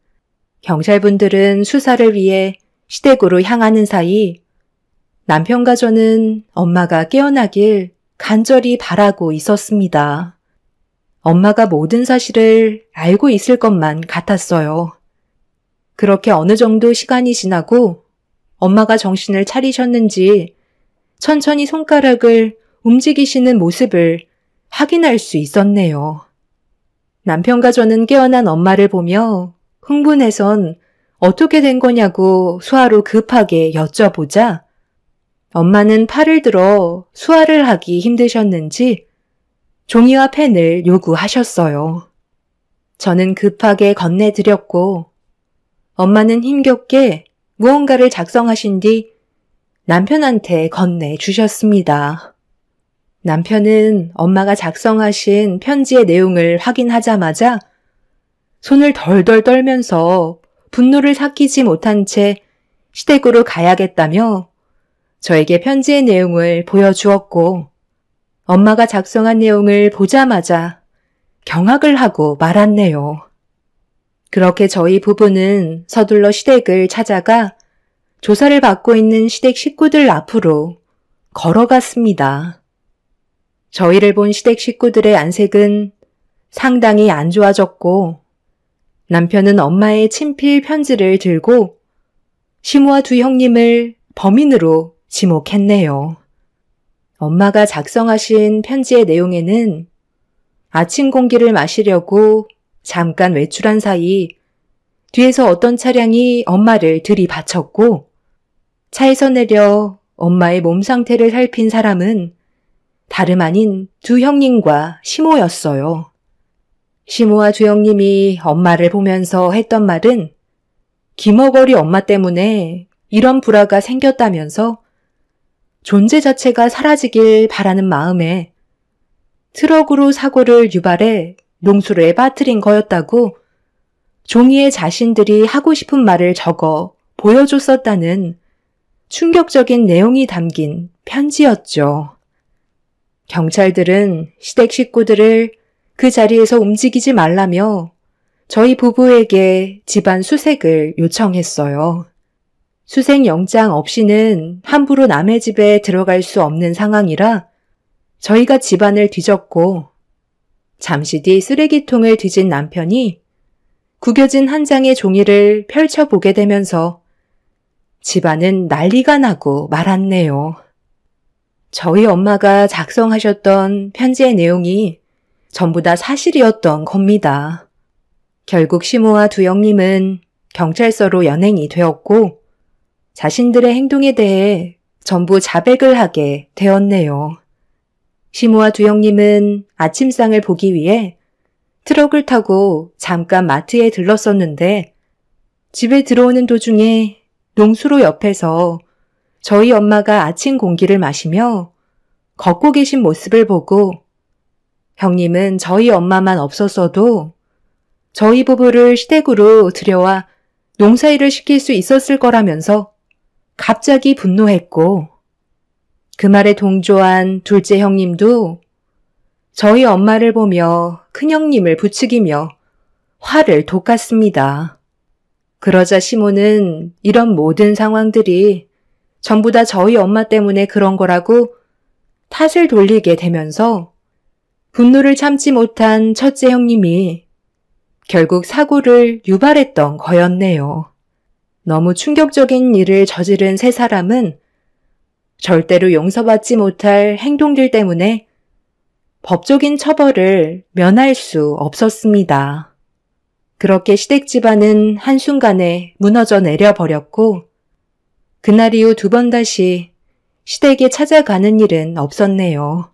C: 경찰분들은 수사를 위해 시댁으로 향하는 사이 남편과 저는 엄마가 깨어나길 간절히 바라고 있었습니다. 엄마가 모든 사실을 알고 있을 것만 같았어요. 그렇게 어느 정도 시간이 지나고 엄마가 정신을 차리셨는지 천천히 손가락을 움직이시는 모습을 확인할 수 있었네요. 남편과 저는 깨어난 엄마를 보며 흥분해선 어떻게 된 거냐고 수화로 급하게 여쭤보자 엄마는 팔을 들어 수화를 하기 힘드셨는지 종이와 펜을 요구하셨어요. 저는 급하게 건네드렸고 엄마는 힘겹게 무언가를 작성하신 뒤 남편한테 건네주셨습니다. 남편은 엄마가 작성하신 편지의 내용을 확인하자마자 손을 덜덜 떨면서 분노를 삭히지 못한 채 시댁으로 가야겠다며 저에게 편지의 내용을 보여주었고 엄마가 작성한 내용을 보자마자 경악을 하고 말았네요. 그렇게 저희 부부는 서둘러 시댁을 찾아가 조사를 받고 있는 시댁 식구들 앞으로 걸어갔습니다. 저희를 본 시댁 식구들의 안색은 상당히 안 좋아졌고 남편은 엄마의 친필 편지를 들고 시모와 두 형님을 범인으로 지목했네요. 엄마가 작성하신 편지의 내용에는 아침 공기를 마시려고 잠깐 외출한 사이 뒤에서 어떤 차량이 엄마를 들이받쳤고 차에서 내려 엄마의 몸 상태를 살핀 사람은 다름 아닌 두 형님과 시모였어요. 시모와 두 형님이 엄마를 보면서 했던 말은 기머거리 엄마 때문에 이런 불화가 생겼다면서 존재 자체가 사라지길 바라는 마음에 트럭으로 사고를 유발해 농수로에 빠뜨린 거였다고 종이에 자신들이 하고 싶은 말을 적어 보여줬었다는 충격적인 내용이 담긴 편지였죠. 경찰들은 시댁 식구들을 그 자리에서 움직이지 말라며 저희 부부에게 집안 수색을 요청했어요. 수색 영장 없이는 함부로 남의 집에 들어갈 수 없는 상황이라 저희가 집안을 뒤졌고 잠시 뒤 쓰레기통을 뒤진 남편이 구겨진 한 장의 종이를 펼쳐보게 되면서 집안은 난리가 나고 말았네요. 저희 엄마가 작성하셨던 편지의 내용이 전부 다 사실이었던 겁니다. 결국 시모와 두영님은 경찰서로 연행이 되었고 자신들의 행동에 대해 전부 자백을 하게 되었네요. 시모와 두영님은 아침상을 보기 위해 트럭을 타고 잠깐 마트에 들렀었는데 집에 들어오는 도중에 농수로 옆에서 저희 엄마가 아침 공기를 마시며 걷고 계신 모습을 보고 형님은 저희 엄마만 없었어도 저희 부부를 시댁으로 들여와 농사일을 시킬 수 있었을 거라면서 갑자기 분노했고 그 말에 동조한 둘째 형님도 저희 엄마를 보며 큰형님을 부추기며 화를 돋갔습니다. 그러자 시모는 이런 모든 상황들이 전부 다 저희 엄마 때문에 그런 거라고 탓을 돌리게 되면서 분노를 참지 못한 첫째 형님이 결국 사고를 유발했던 거였네요. 너무 충격적인 일을 저지른 세 사람은 절대로 용서받지 못할 행동들 때문에 법적인 처벌을 면할 수 없었습니다. 그렇게 시댁 집안은 한순간에 무너져 내려버렸고 그날 이후 2번 다시 시댁에 찾아가는 일은 없었네요.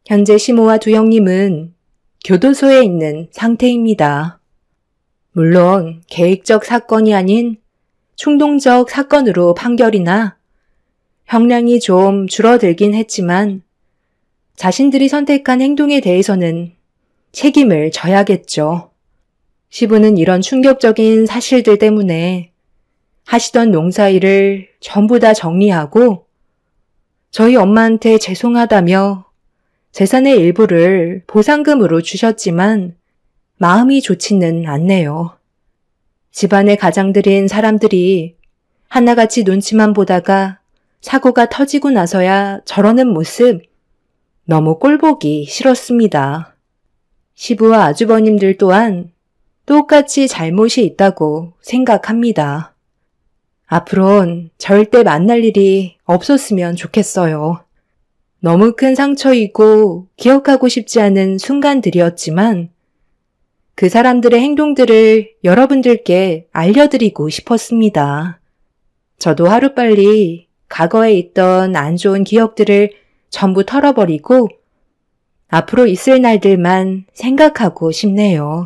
C: 현재 시모와 두영님은 교도소에 있는 상태입니다. 물론 계획적 사건이 아닌 충동적 사건으로 판결이나 형량이 좀 줄어들긴 했지만 자신들이 선택한 행동에 대해서는 책임을 져야겠죠. 시부는 이런 충격적인 사실들 때문에 하시던 농사일을 전부 다 정리하고 저희 엄마한테 죄송하다며 재산의 일부를 보상금으로 주셨지만 마음이 좋지는 않네요. 집안의 가장들인 사람들이 하나같이 눈치만 보다가 사고가 터지고 나서야 저러는 모습 너무 꼴보기 싫었습니다. 시부와 아주버님들 또한 똑같이 잘못이 있다고 생각합니다. 앞으론 절대 만날 일이 없었으면 좋겠어요. 너무 큰 상처이고 기억하고 싶지 않은 순간들이었지만 그 사람들의 행동들을 여러분들께 알려드리고 싶었습니다. 저도 하루빨리 과거에 있던 안 좋은 기억들을 전부 털어버리고 앞으로 있을 날들만 생각하고 싶네요.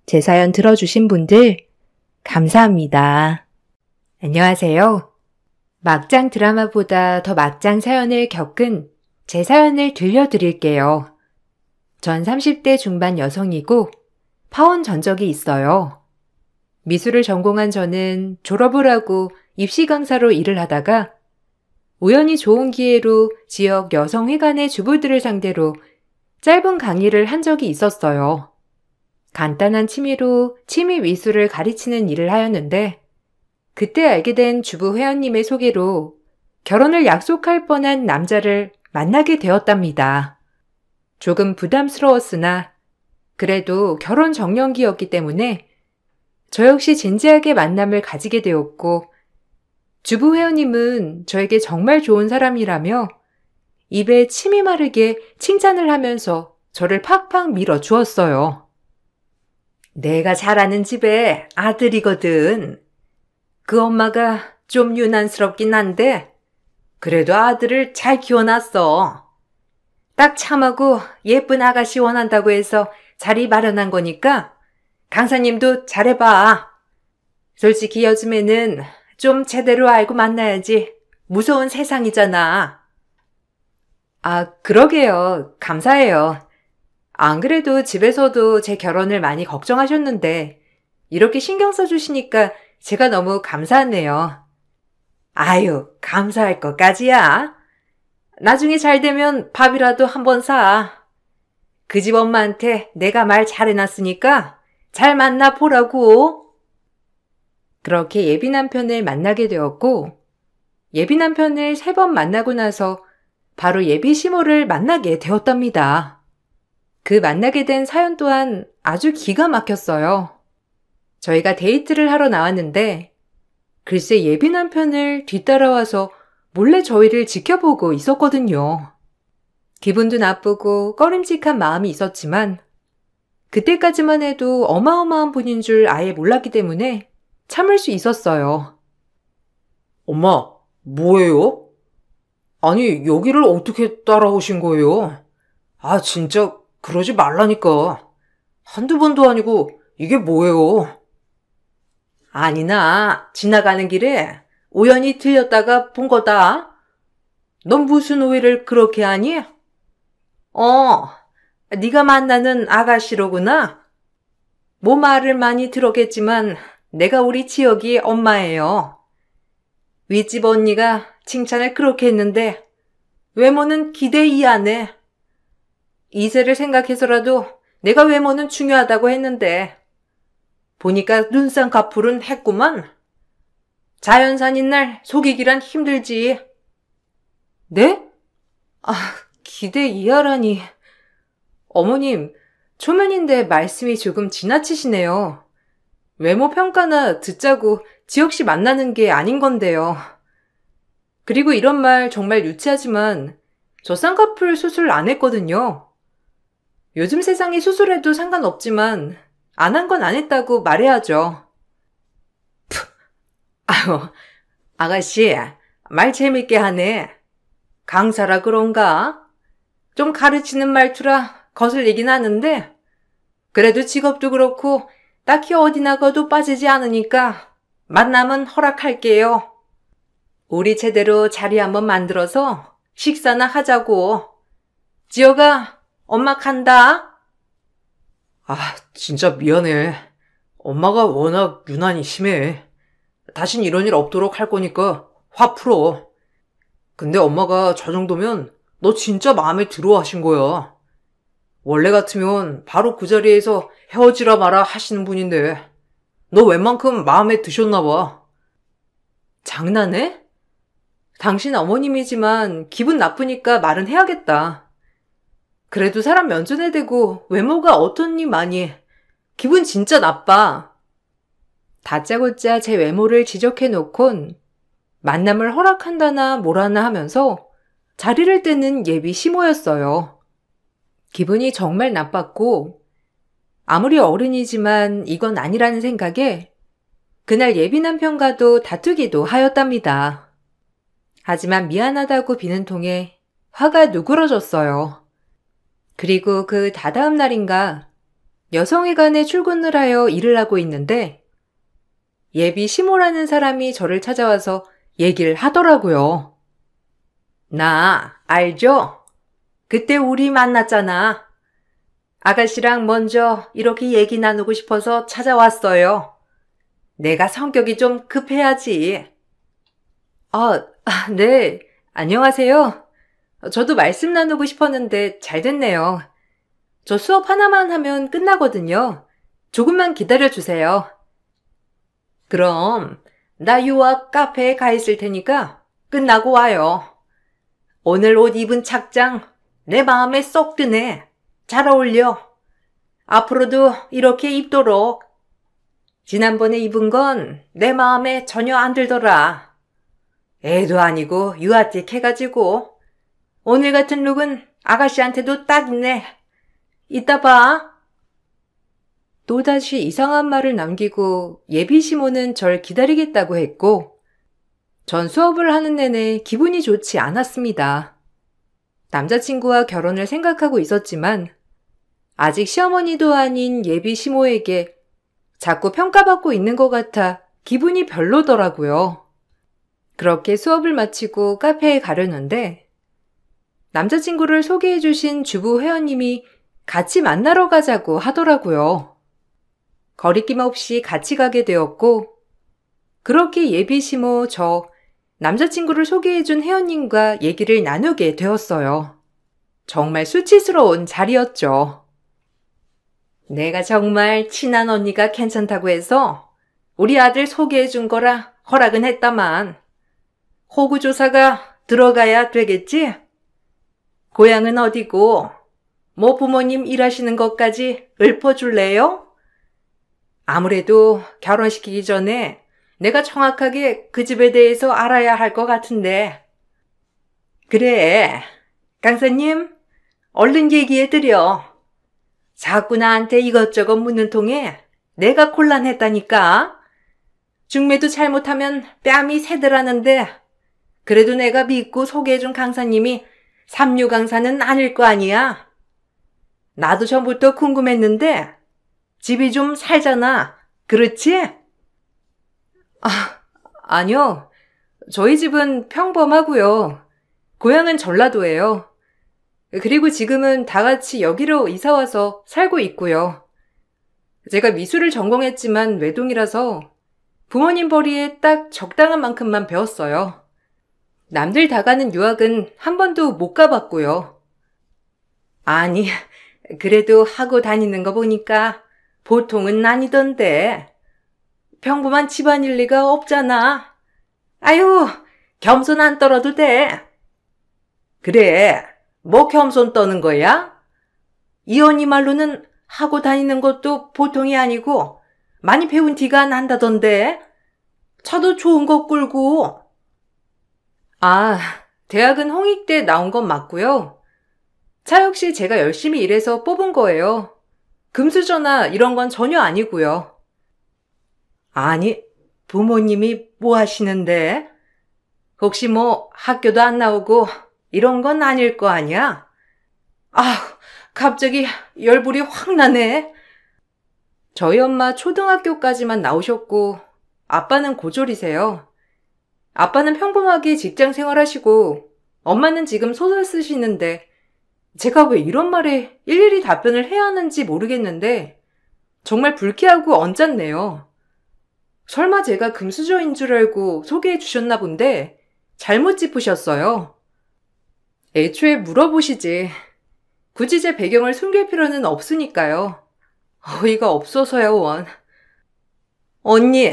C: 제 사연 들어주신 분들 감사합니다.
A: 안녕하세요. 막장 드라마보다 더 막장 사연을 겪은 제 사연을 들려드릴게요. 전 30대 중반 여성이고 파혼 전적이 있어요. 미술을 전공한 저는 졸업을 하고 입시 강사로 일을 하다가 우연히 좋은 기회로 지역 여성회관의 주부들을 상대로 짧은 강의를 한 적이 있었어요. 간단한 취미로 취미 미술을 가르치는 일을 하였는데 그때 알게 된 주부 회원님의 소개로 결혼을 약속할 뻔한 남자를 만나게 되었답니다. 조금 부담스러웠으나 그래도 결혼 정년기였기 때문에 저 역시 진지하게 만남을 가지게 되었고 주부 회원님은 저에게 정말 좋은 사람이라며 입에 침이 마르게 칭찬을 하면서 저를 팍팍 밀어주었어요. 내가 잘 아는 집의 아들이거든. 그 엄마가 좀 유난스럽긴 한데 그래도 아들을 잘 키워놨어. 딱 참하고 예쁜 아가씨 원한다고 해서 자리 마련한 거니까 강사님도 잘해봐. 솔직히 요즘에는 좀 제대로 알고 만나야지. 무서운 세상이잖아. 아, 그러게요. 감사해요. 안 그래도 집에서도 제 결혼을 많이 걱정하셨는데 이렇게 신경 써주시니까 제가 너무 감사하네요. 아유, 감사할 것까지야. 나중에 잘 되면 밥이라도 한번 사. 그 집 엄마한테 내가 말 잘해놨으니까 잘 만나보라고. 그렇게 예비 남편을 만나게 되었고 예비 남편을 3번 만나고 나서 바로 예비 시모를 만나게 되었답니다. 그 만나게 된 사연 또한 아주 기가 막혔어요. 저희가 데이트를 하러 나왔는데 글쎄 예비 남편을 뒤따라와서 몰래 저희를 지켜보고 있었거든요. 기분도 나쁘고 꺼림칙한 마음이 있었지만 그때까지만 해도 어마어마한 분인 줄 아예 몰랐기 때문에 참을 수 있었어요.
B: 엄마, 뭐예요? 아니, 여기를 어떻게 따라오신 거예요? 아, 진짜 그러지 말라니까. 한두 번도 아니고 이게 뭐예요?
A: 아니나 지나가는 길에 우연히 들렸다가 본 거다. 넌 무슨 오해를 그렇게 하니? 네가 만나는 아가씨로구나. 뭐 말을 많이 들었겠지만 내가 우리 지혁이 엄마예요. 윗집 언니가 칭찬을 그렇게 했는데 외모는 기대 이하네. 이세를 생각해서라도 내가 외모는 중요하다고 했는데 보니까 눈쌍꺼풀은 했구만. 자연산인 날 속이기란 힘들지. 네? 기대 이하라니. 어머님, 초면인데 말씀이 조금 지나치시네요. 외모 평가나 듣자고 지혁 씨 만나는 게 아닌 건데요. 그리고 이런 말 정말 유치하지만 저 쌍꺼풀 수술 안 했거든요. 요즘 세상에 수술해도 상관없지만 안 한 건 안 했다고 말해야죠. 아유, 아가씨, 말 재밌게 하네. 강사라 그런가? 좀 가르치는 말투라 거슬리긴 하는데 그래도 직업도 그렇고 딱히 어디 나가도 빠지지 않으니까 만나면 허락할게요. 우리 제대로 자리 한번 만들어서 식사나 하자고. 지혁아, 엄마 간다.
B: 아, 진짜 미안해. 엄마가 워낙 유난히 심해. 다신 이런 일 없도록 할 거니까 화 풀어. 근데 엄마가 저 정도면 너 진짜 마음에 들어 하신 거야. 원래 같으면 바로 그 자리에서 헤어지라 마라 하시는 분인데 너 웬만큼 마음에 드셨나 봐.
A: 장난해? 당신 어머님이지만 기분 나쁘니까 말은 해야겠다. 그래도 사람 면전에 대고 외모가 어떻니 많이. 기분 진짜 나빠. 다짜고짜 제 외모를 지적해놓곤 만남을 허락한다나 뭐라나 하면서 자리를 떼는 예비 시모였어요. 기분이 정말 나빴고 아무리 어른이지만 이건 아니라는 생각에 그날 예비 남편과도 다투기도 하였답니다. 하지만 미안하다고 비는 통에 화가 누그러졌어요. 그리고 그 다다음 날인가 여성회관에 출근을 하여 일을 하고 있는데 예비 시모라는 사람이 저를 찾아와서 얘기를 하더라고요. 나 알죠? 그때 우리 만났잖아. 아가씨랑 먼저 이렇게 얘기 나누고 싶어서 찾아왔어요. 내가 성격이 좀 급해야지. 네. 안녕하세요. 저도 말씀 나누고 싶었는데 잘 됐네요. 저 수업 하나만 하면 끝나거든요. 조금만 기다려주세요. 그럼 나 요 앞 카페에 가 있을 테니까 끝나고 와요. 오늘 옷 입은 착장 내 마음에 쏙 드네. 잘 어울려. 앞으로도 이렇게 입도록. 지난번에 입은 건 내 마음에 전혀 안 들더라. 애도 아니고 유아틱 해가지고 오늘 같은 룩은 아가씨한테도 딱이네. 이따 봐. 또다시 이상한 말을 남기고 예비 시모는 절 기다리겠다고 했고 전 수업을 하는 내내 기분이 좋지 않았습니다. 남자친구와 결혼을 생각하고 있었지만 아직 시어머니도 아닌 예비 시모에게 자꾸 평가받고 있는 것 같아 기분이 별로더라고요. 그렇게 수업을 마치고 카페에 가려는데 남자친구를 소개해주신 주부 회원님이 같이 만나러 가자고 하더라고요. 거리낌 없이 같이 가게 되었고 그렇게 예비 시모 저 남자친구를 소개해준 회원님과 얘기를 나누게 되었어요. 정말 수치스러운 자리였죠. 내가 정말 친한 언니가 괜찮다고 해서 우리 아들 소개해준 거라 허락은 했다만 호구조사가 들어가야 되겠지? 고향은 어디고 뭐 부모님 일하시는 것까지 읊어줄래요? 아무래도 결혼시키기 전에 내가 정확하게 그 집에 대해서 알아야 할 것 같은데 그래, 강사님, 얼른 얘기해드려. 자꾸 나한테 이것저것 묻는 통에 내가 곤란했다니까. 중매도 잘못하면 뺨이 새더라는데 그래도 내가 믿고 소개해준 강사님이 삼류 강사는 아닐 거 아니야. 나도 전부터 궁금했는데 집이 좀 살잖아. 그렇지? 아니요. 저희 집은 평범하고요. 고향은 전라도예요. 그리고 지금은 다 같이 여기로 이사와서 살고 있고요. 제가 미술을 전공했지만 외동이라서 부모님 벌이에 딱 적당한 만큼만 배웠어요. 남들 다 가는 유학은 한 번도 못 가봤고요. 아니, 그래도 하고 다니는 거 보니까 보통은 아니던데. 평범한 집안일 리가 없잖아. 아유, 겸손 안 떨어도 돼. 그래, 뭐 겸손 떠는 거야? 이 언니 말로는 하고 다니는 것도 보통이 아니고 많이 배운 티가 난다던데. 차도 좋은 거 끌고. 대학은 홍익대 나온 건 맞고요. 차 역시 제가 열심히 일해서 뽑은 거예요. 금수저나 이런 건 전혀 아니고요. 아니, 부모님이 뭐 하시는데? 혹시 뭐 학교도 안 나오고 이런 건 아닐 거 아니야? 갑자기 열불이 확 나네. 저희 엄마 초등학교까지만 나오셨고 아빠는 고졸이세요. 아빠는 평범하게 직장 생활하시고 엄마는 지금 소설 쓰시는데 제가 왜 이런 말에 일일이 답변을 해야 하는지 모르겠는데 정말 불쾌하고 언짢네요. 설마 제가 금수저인 줄 알고 소개해 주셨나 본데 잘못 짚으셨어요. 애초에 물어보시지. 굳이 제 배경을 숨길 필요는 없으니까요. 어이가 없어서야 원. 언니,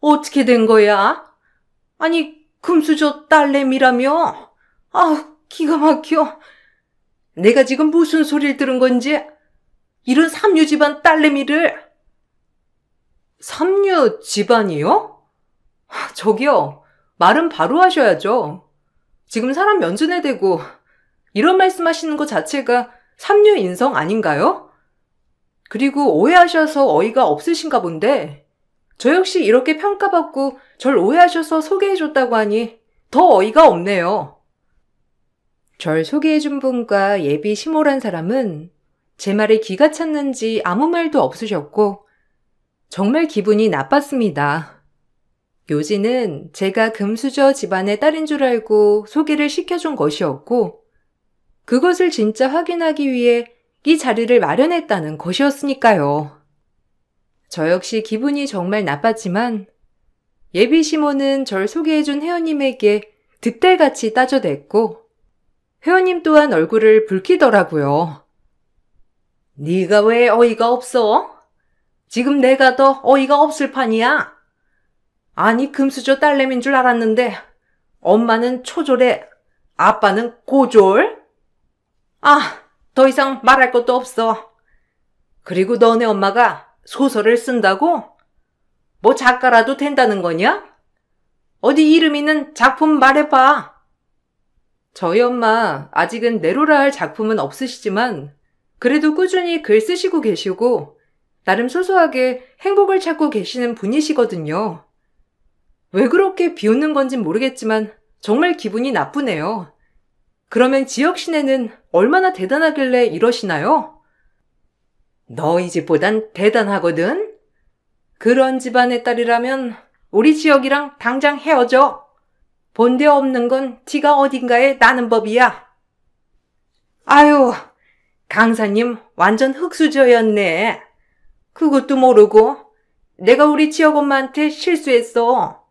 A: 어떻게 된 거야? 아니, 금수저 딸내미라며? 기가 막혀. 내가 지금 무슨 소리를 들은 건지? 이런 삼류 집안 딸내미를. 삼류 집안이요? 저기요, 말은 바로 하셔야죠. 지금 사람 면전에 대고 이런 말씀하시는 것 자체가 삼류 인성 아닌가요? 그리고 오해하셔서 어이가 없으신가 본데 저 역시 이렇게 평가받고 절 오해하셔서 소개해줬다고 하니 더 어이가 없네요. 절 소개해준 분과 예비 시모란 사람은 제 말에 귀가 찼는지 아무 말도 없으셨고 정말 기분이 나빴습니다. 묘지는 제가 금수저 집안의 딸인 줄 알고 소개를 시켜준 것이었고 그것을 진짜 확인하기 위해 이 자리를 마련했다는 것이었으니까요. 저 역시 기분이 정말 나빴지만 예비 시모는 절 소개해준 회원님에게 득달같이 따져댔고 회원님 또한 얼굴을 붉히더라고요. 네가 왜 어이가 없어? 지금 내가 더 어이가 없을 판이야. 아니, 금수저 딸내미인 줄 알았는데 엄마는 초졸에 아빠는 고졸? 더 이상 말할 것도 없어. 그리고 너네 엄마가 소설을 쓴다고? 뭐 작가라도 된다는 거냐? 어디 이름 있는 작품 말해봐. 저희 엄마 아직은 내로라 할 작품은 없으시지만 그래도 꾸준히 글 쓰시고 계시고 나름 소소하게 행복을 찾고 계시는 분이시거든요. 왜 그렇게 비웃는 건진 모르겠지만 정말 기분이 나쁘네요. 그러면 지역 시내는 얼마나 대단하길래 이러시나요? 너희 집보단 대단하거든? 그런 집안의 딸이라면 우리 지역이랑 당장 헤어져. 본데 없는 건 티가 어딘가에 나는 법이야. 아유, 강사님 완전 흙수저였네. 그것도 모르고 내가 우리 지역엄마한테 실수했어.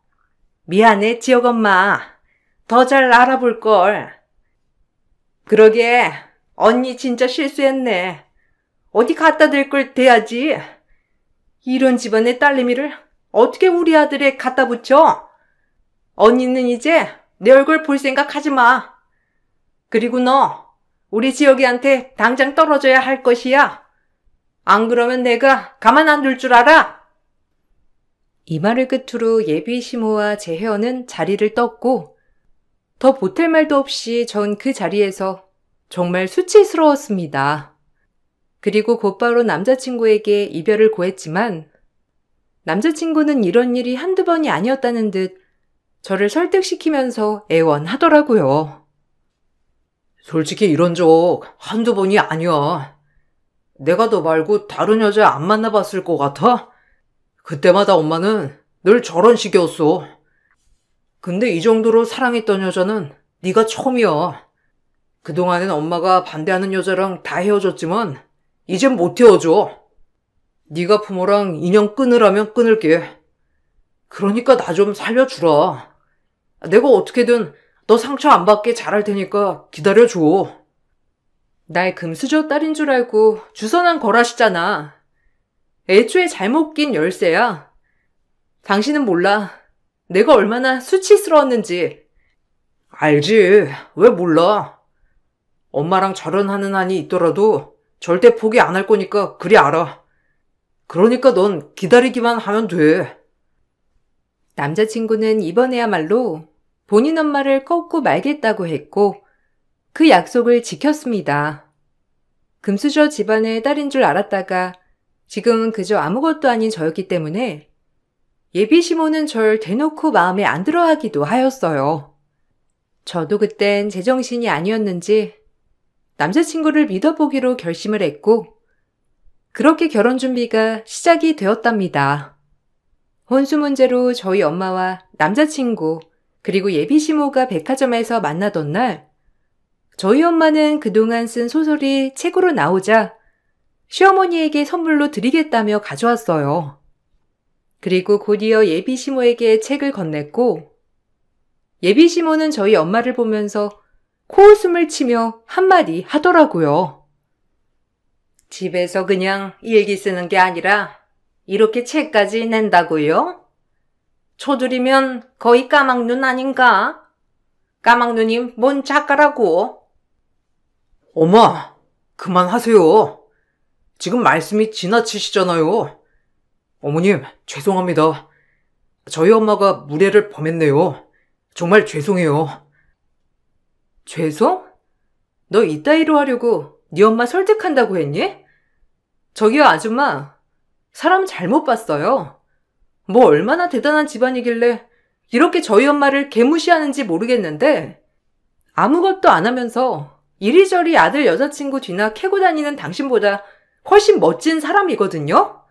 A: 미안해, 지역엄마. 더 잘 알아볼걸. 그러게, 언니 진짜 실수했네. 어디 갖다 댈 걸 대야지. 이런 집안의 딸내미를 어떻게 우리 아들에 갖다 붙여? 언니는 이제 내 얼굴 볼 생각 하지 마. 그리고 너, 우리 지역이한테 당장 떨어져야 할 것이야. 안 그러면 내가 가만 안 둘 줄 알아? 이 말을 끝으로 예비 시모와 제 회원은 자리를 떴고 더 보탤 말도 없이 전 그 자리에서 정말 수치스러웠습니다. 그리고 곧바로 남자친구에게 이별을 고했지만 남자친구는 이런 일이 한두 번이 아니었다는 듯 저를 설득시키면서 애원하더라고요.
B: 솔직히 이런 적 한두 번이 아니야. 내가 너 말고 다른 여자 안 만나봤을 것 같아? 그때마다 엄마는 늘 저런 식이었어. 근데 이 정도로 사랑했던 여자는 네가 처음이야. 그동안엔 엄마가 반대하는 여자랑 다 헤어졌지만 이젠 못 헤어져. 네가 부모랑 인연 끊으라면 끊을게. 그러니까 나 좀 살려주라. 내가 어떻게든 너 상처 안 받게 잘할 테니까 기다려줘.
A: 날 금수저 딸인 줄 알고 주선한 거라시잖아. 애초에 잘못 낀 열쇠야. 당신은 몰라. 내가 얼마나 수치스러웠는지.
B: 알지. 왜 몰라. 엄마랑 절연하는 한이 있더라도 절대 포기 안 할 거니까 그리 알아. 그러니까 넌 기다리기만 하면 돼.
A: 남자친구는 이번에야말로 본인 엄마를 꺾고 말겠다고 했고 그 약속을 지켰습니다. 금수저 집안의 딸인 줄 알았다가 지금은 그저 아무것도 아닌 저였기 때문에 예비 시모는 절 대놓고 마음에 안 들어 하기도 하였어요. 저도 그땐 제정신이 아니었는지 남자친구를 믿어보기로 결심을 했고 그렇게 결혼 준비가 시작이 되었답니다. 혼수 문제로 저희 엄마와 남자친구 그리고 예비 시모가 백화점에서 만나던 날 저희 엄마는 그동안 쓴 소설이 책으로 나오자 시어머니에게 선물로 드리겠다며 가져왔어요. 그리고 곧이어 예비 시모에게 책을 건넸고 예비 시모는 저희 엄마를 보면서 코웃음을 치며 한마디 하더라고요. 집에서 그냥 일기 쓰는 게 아니라 이렇게 책까지 낸다고요? 초들이면 거의 까막눈 아닌가? 까막눈이 뭔 작가라고?
B: 엄마, 그만하세요. 지금 말씀이 지나치시잖아요. 어머님, 죄송합니다. 저희 엄마가 무례를 범했네요. 정말 죄송해요.
A: 죄송? 너 이따위로 하려고 네 엄마 설득한다고 했니? 저기요 아줌마, 사람 잘못 봤어요. 뭐 얼마나 대단한 집안이길래 이렇게 저희 엄마를 개무시하는지 모르겠는데 아무것도 안 하면서 이리저리 아들 여자친구 뒤나 캐고 다니는 당신보다 훨씬 멋진 사람이거든요?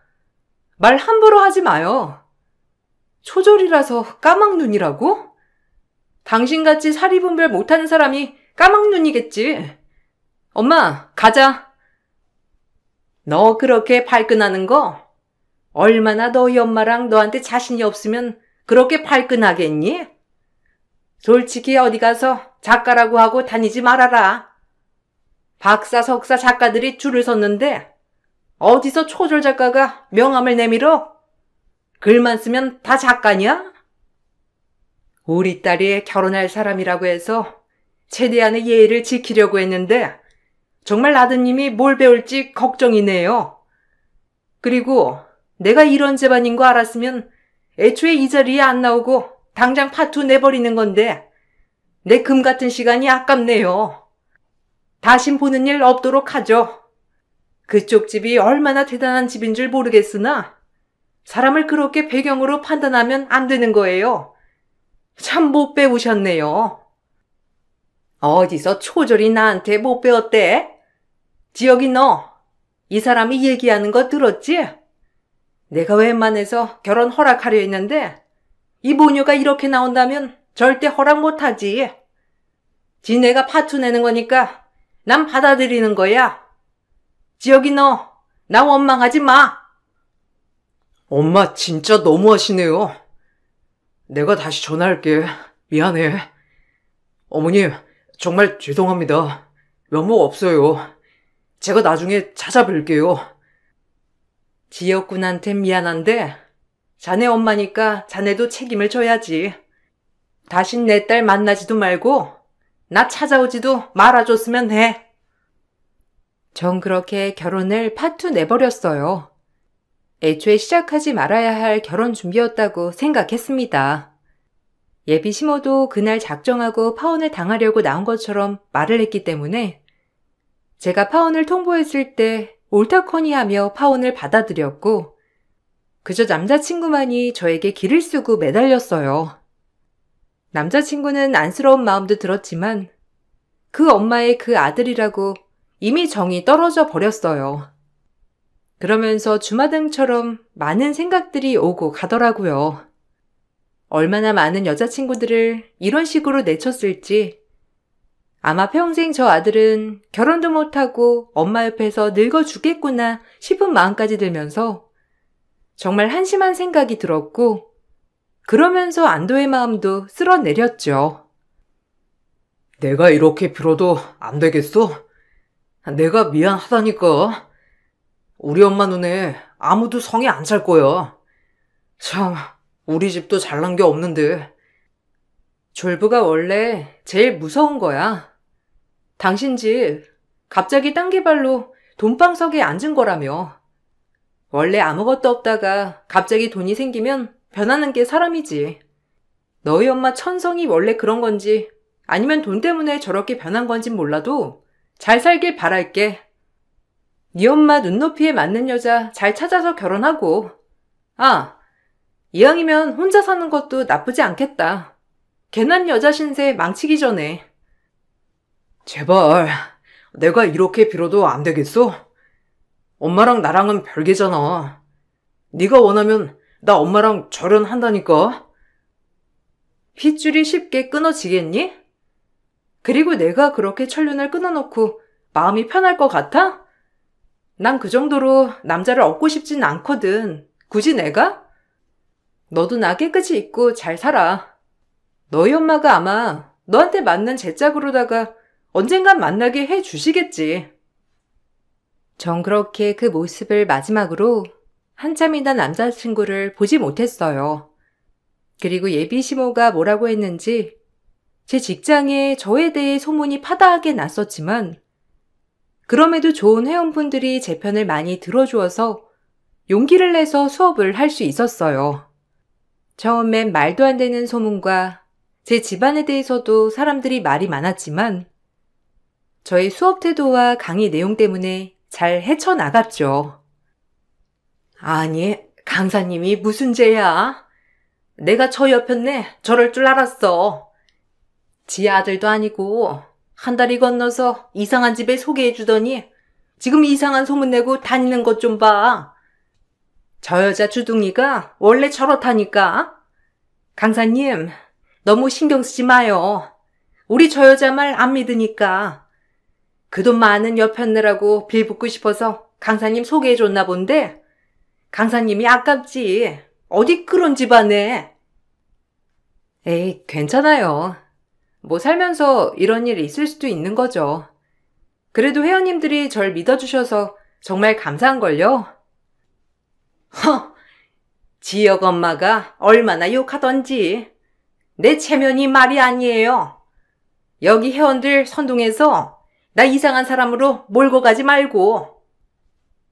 A: 말 함부로 하지 마요. 초졸이라서 까막눈이라고? 당신같이 사리분별 못하는 사람이 까막눈이겠지. 엄마, 가자. 너 그렇게 발끈하는 거? 얼마나 너희 엄마랑 너한테 자신이 없으면 그렇게 발끈하겠니? 솔직히 어디 가서 작가라고 하고 다니지 말아라. 박사, 석사 작가들이 줄을 섰는데 어디서 초졸 작가가 명함을 내밀어? 글만 쓰면 다 작가냐? 우리 딸이 결혼할 사람이라고 해서 최대한의 예의를 지키려고 했는데 정말 아드님이 뭘 배울지 걱정이네요. 그리고 내가 이런 집안인 거 알았으면 애초에 이 자리에 안 나오고 당장 파투 내버리는 건데 내 금 같은 시간이 아깝네요. 다신 보는 일 없도록 하죠. 그쪽 집이 얼마나 대단한 집인 줄 모르겠으나 사람을 그렇게 배경으로 판단하면 안 되는 거예요. 참 못 배우셨네요. 어디서 초졸이 나한테 못 배웠대? 지혁이 너, 이 사람이 얘기하는 거 들었지? 내가 웬만해서 결혼 허락하려 했는데 이 모녀가 이렇게 나온다면 절대 허락 못하지. 지네가 파투 내는 거니까 난 받아들이는 거야. 지혁이 너, 나 원망하지 마.
B: 엄마 진짜 너무하시네요. 내가 다시 전화할게. 미안해. 어머님, 정말 죄송합니다. 면목 없어요. 제가 나중에 찾아뵐게요.
A: 지혁군한텐 미안한데 자네 엄마니까 자네도 책임을 져야지. 다신 내 딸 만나지도 말고 나 찾아오지도 말아줬으면 해. 전 그렇게 결혼을 파투 내버렸어요. 애초에 시작하지 말아야 할 결혼 준비였다고 생각했습니다. 예비 시모도 그날 작정하고 파혼을 당하려고 나온 것처럼 말을 했기 때문에 제가 파혼을 통보했을 때 옳다커니 하며 파혼을 받아들였고 그저 남자친구만이 저에게 기를 쓰고 매달렸어요. 남자친구는 안쓰러운 마음도 들었지만 그 엄마의 그 아들이라고 이미 정이 떨어져 버렸어요. 그러면서 주마등처럼 많은 생각들이 오고 가더라고요. 얼마나 많은 여자친구들을 이런 식으로 내쳤을지 아마 평생 저 아들은 결혼도 못하고 엄마 옆에서 늙어 죽겠구나 싶은 마음까지 들면서 정말 한심한 생각이 들었고 그러면서 안도의 마음도 쓸어내렸죠.
B: 내가 이렇게 빌어도 안 되겠어? 내가 미안하다니까. 우리 엄마 눈에 아무도 성에 안 찰 거야. 참, 우리 집도 잘난 게 없는데.
A: 졸부가 원래 제일 무서운 거야. 당신 집 갑자기 딴 개발로 돈방석에 앉은 거라며. 원래 아무것도 없다가 갑자기 돈이 생기면 변하는 게 사람이지. 너희 엄마 천성이 원래 그런 건지 아니면 돈 때문에 저렇게 변한 건진 몰라도 잘 살길 바랄게. 네 엄마 눈높이에 맞는 여자 잘 찾아서 결혼하고. 아, 이왕이면 혼자 사는 것도 나쁘지 않겠다. 괜한 여자 신세 망치기 전에.
B: 제발, 내가 이렇게 빌어도 안 되겠어? 엄마랑 나랑은 별개잖아. 네가 원하면 나 엄마랑 절연한다니까.
A: 핏줄이 쉽게 끊어지겠니? 그리고 내가 그렇게 천륜을 끊어놓고 마음이 편할 것 같아? 난 그 정도로 남자를 얻고 싶진 않거든. 굳이 내가? 너도 나 깨끗이 입고 잘 살아. 너희 엄마가 아마 너한테 맞는 제 짝으로다가 언젠간 만나게 해 주시겠지. 전 그렇게 그 모습을 마지막으로 한참이나 남자친구를 보지 못했어요. 그리고 예비 시모가 뭐라고 했는지 제 직장에 저에 대해 소문이 파다하게 났었지만 그럼에도 좋은 회원분들이 제 편을 많이 들어주어서 용기를 내서 수업을 할 수 있었어요. 처음엔 말도 안 되는 소문과 제 집안에 대해서도 사람들이 말이 많았지만 저의 수업 태도와 강의 내용 때문에 잘 헤쳐나갔죠.
B: 아니, 강사님이 무슨 죄야? 내가 저 옆였네. 저럴 줄 알았어. 지 아들도 아니고 한 달이 건너서 이상한 집에 소개해주더니 지금 이상한 소문내고 다니는 것 좀 봐. 저 여자 주둥이가 원래 저렇다니까. 강사님, 너무 신경 쓰지 마요. 우리 저 여자 말 안 믿으니까. 그 돈 많은 옆였느라고 빌붙고 싶어서 강사님 소개해줬나 본데 강사님이 아깝지. 어디 그런 집안에.
A: 에이, 괜찮아요. 뭐 살면서 이런 일이 있을 수도 있는 거죠. 그래도 회원님들이 절 믿어주셔서 정말 감사한걸요.
B: 허! 지역 엄마가 얼마나 욕하던지. 내 체면이 말이 아니에요. 여기 회원들 선동해서 나 이상한 사람으로 몰고 가지 말고.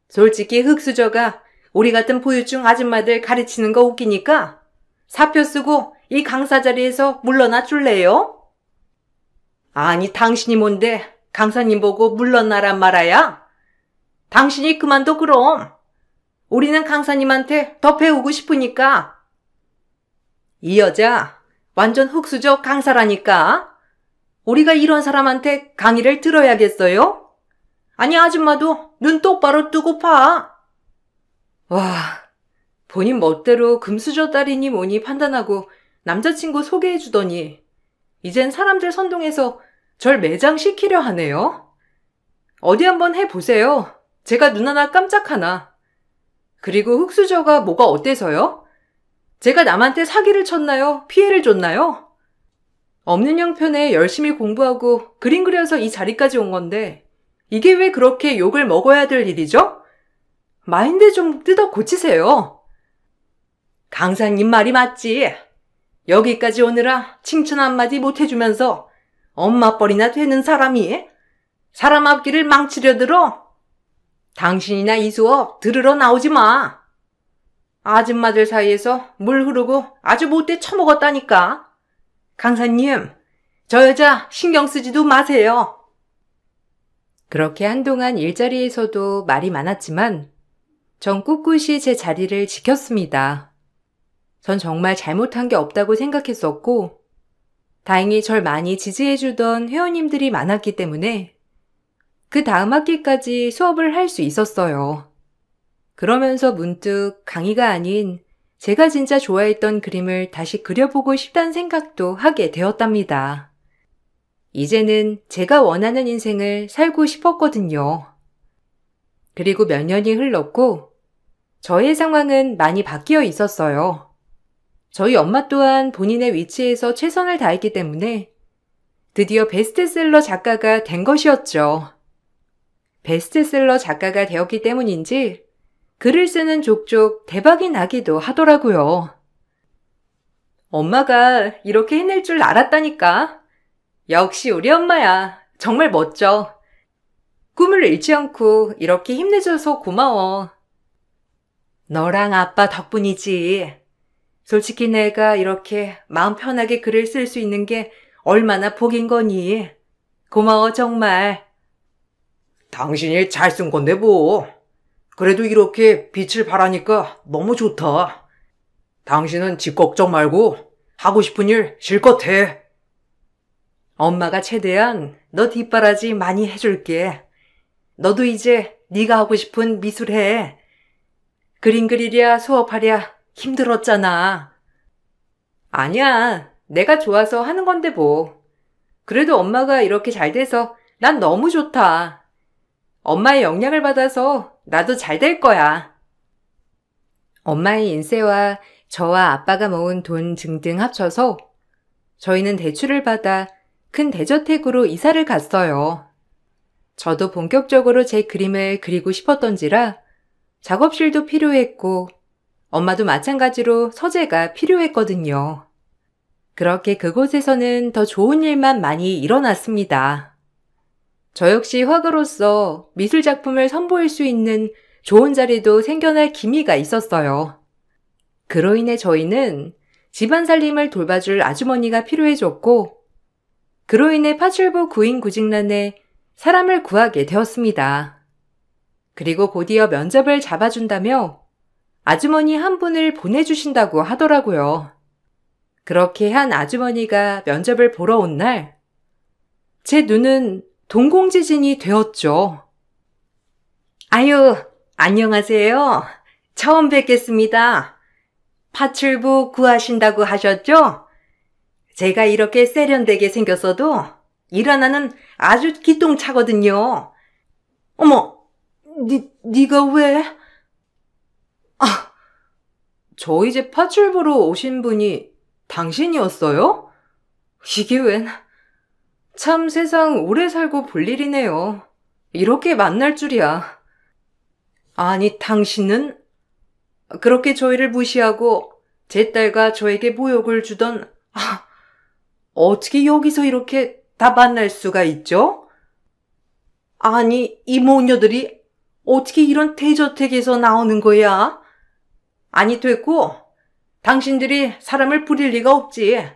B: 솔직히 흑수저가 우리 같은 보유증 아줌마들 가르치는 거 웃기니까 사표 쓰고 이 강사 자리에서 물러나 줄래요? 아니, 당신이 뭔데 강사님 보고 물러나란 말아야? 당신이 그만둬 그럼. 우리는 강사님한테 더 배우고 싶으니까. 이 여자 완전 흑수저 강사라니까. 우리가 이런 사람한테 강의를 들어야겠어요? 아니, 아줌마도 눈 똑바로 뜨고 봐.
A: 와, 본인 멋대로 금수저 딸이니 뭐니 판단하고 남자친구 소개해주더니 이젠 사람들 선동해서 절 매장시키려 하네요. 어디 한번 해보세요. 제가 눈 하나 깜짝 하나. 그리고 흑수저가 뭐가 어때서요? 제가 남한테 사기를 쳤나요? 피해를 줬나요? 없는 형편에 열심히 공부하고 그림 그려서 이 자리까지 온 건데 이게 왜 그렇게 욕을 먹어야 될 일이죠? 마인드 좀 뜯어 고치세요.
B: 강사님 말이 맞지. 여기까지 오느라 칭찬 한마디 못해주면서 엄마뻘이나 되는 사람이 사람 앞길을 망치려 들어. 당신이나 이 수업 들으러 나오지 마. 아줌마들 사이에서 물 흐르고 아주 못돼 처먹었다니까.
C: 강사님, 저 여자 신경 쓰지도 마세요.
A: 그렇게 한동안 일자리에서도 말이 많았지만 전 꿋꿋이 제 자리를 지켰습니다. 전 정말 잘못한 게 없다고 생각했었고 다행히 절 많이 지지해주던 회원님들이 많았기 때문에 그 다음 학기까지 수업을 할 수 있었어요. 그러면서 문득 강의가 아닌 제가 진짜 좋아했던 그림을 다시 그려보고 싶다는 생각도 하게 되었답니다. 이제는 제가 원하는 인생을 살고 싶었거든요. 그리고 몇 년이 흘렀고 저의 상황은 많이 바뀌어 있었어요. 저희 엄마 또한 본인의 위치에서 최선을 다했기 때문에 드디어 베스트셀러 작가가 된 것이었죠. 베스트셀러 작가가 되었기 때문인지 글을 쓰는 족족 대박이 나기도 하더라고요. 엄마가 이렇게 해낼 줄 알았다니까. 역시 우리 엄마야. 정말 멋져. 꿈을 잃지 않고 이렇게 힘내줘서 고마워. 너랑 아빠 덕분이지. 솔직히 내가 이렇게 마음 편하게 글을 쓸 수 있는 게 얼마나 복인 거니. 고마워 정말.
B: 당신이 잘 쓴 건데 뭐. 그래도 이렇게 빛을 발하니까 너무 좋다. 당신은 집 걱정 말고 하고 싶은 일 실컷 해.
A: 엄마가 최대한 너 뒷바라지 많이 해줄게. 너도 이제 네가 하고 싶은 미술 해. 그림 그리랴 수업하랴 힘들었잖아. 아니야. 내가 좋아서 하는 건데 뭐. 그래도 엄마가 이렇게 잘 돼서 난 너무 좋다. 엄마의 영향을 받아서 나도 잘 될 거야. 엄마의 인세와 저와 아빠가 모은 돈 등등 합쳐서 저희는 대출을 받아 큰 대저택으로 이사를 갔어요. 저도 본격적으로 제 그림을 그리고 싶었던지라 작업실도 필요했고 엄마도 마찬가지로 서재가 필요했거든요. 그렇게 그곳에서는 더 좋은 일만 많이 일어났습니다. 저 역시 화가로서 미술 작품을 선보일 수 있는 좋은 자리도 생겨날 기미가 있었어요. 그로 인해 저희는 집안 살림을 돌봐줄 아주머니가 필요해졌고 그로 인해 파출부 구인구직란에 사람을 구하게 되었습니다. 그리고 곧이어 면접을 잡아준다며 아주머니 한 분을 보내주신다고 하더라고요. 그렇게 한 아주머니가 면접을 보러 온 날, 제 눈은 동공지진이 되었죠. 아유, 안녕하세요. 처음 뵙겠습니다. 파출부 구하신다고 하셨죠? 제가 이렇게 세련되게 생겼어도 일 하나는 아주 기똥차거든요. 어머, 네가 왜? 아, 저희 집 파출부로 오신 분이 당신이었어요? 이게 웬? 참 세상 오래 살고 볼 일이네요. 이렇게 만날 줄이야. 아니, 당신은 그렇게 저희를 무시하고 제 딸과 저에게 모욕을 주던 어떻게 여기서 이렇게 다 만날 수가 있죠? 아니, 이 모녀들이 어떻게 이런 대저택에서 나오는 거야? 아니, 됐고, 당신들이 사람을 부릴 리가 없지.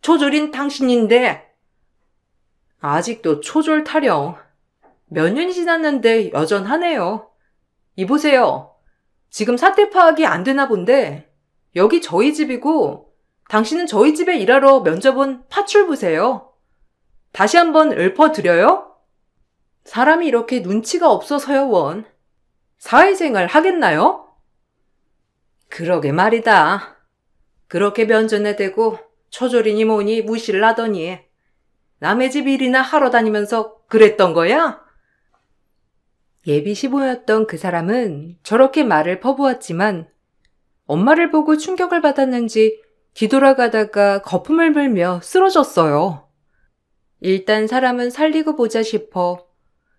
A: 초졸인 당신인데. 아직도 초졸 타령. 몇 년이 지났는데 여전하네요. 이보세요. 지금 사태 파악이 안 되나 본데 여기 저희 집이고 당신은 저희 집에 일하러 면접 온 파출부세요. 다시 한번 읊어드려요? 사람이 이렇게 눈치가 없어서요, 원. 사회생활 하겠나요? 그러게 말이다. 그렇게 면전에 대고 초졸이니 뭐니 무시를 하더니 남의 집 일이나 하러 다니면서 그랬던 거야? 예비 시부모였던 그 사람은 저렇게 말을 퍼부었지만 엄마를 보고 충격을 받았는지 뒤돌아가다가 거품을 물며 쓰러졌어요. 일단 사람은 살리고 보자 싶어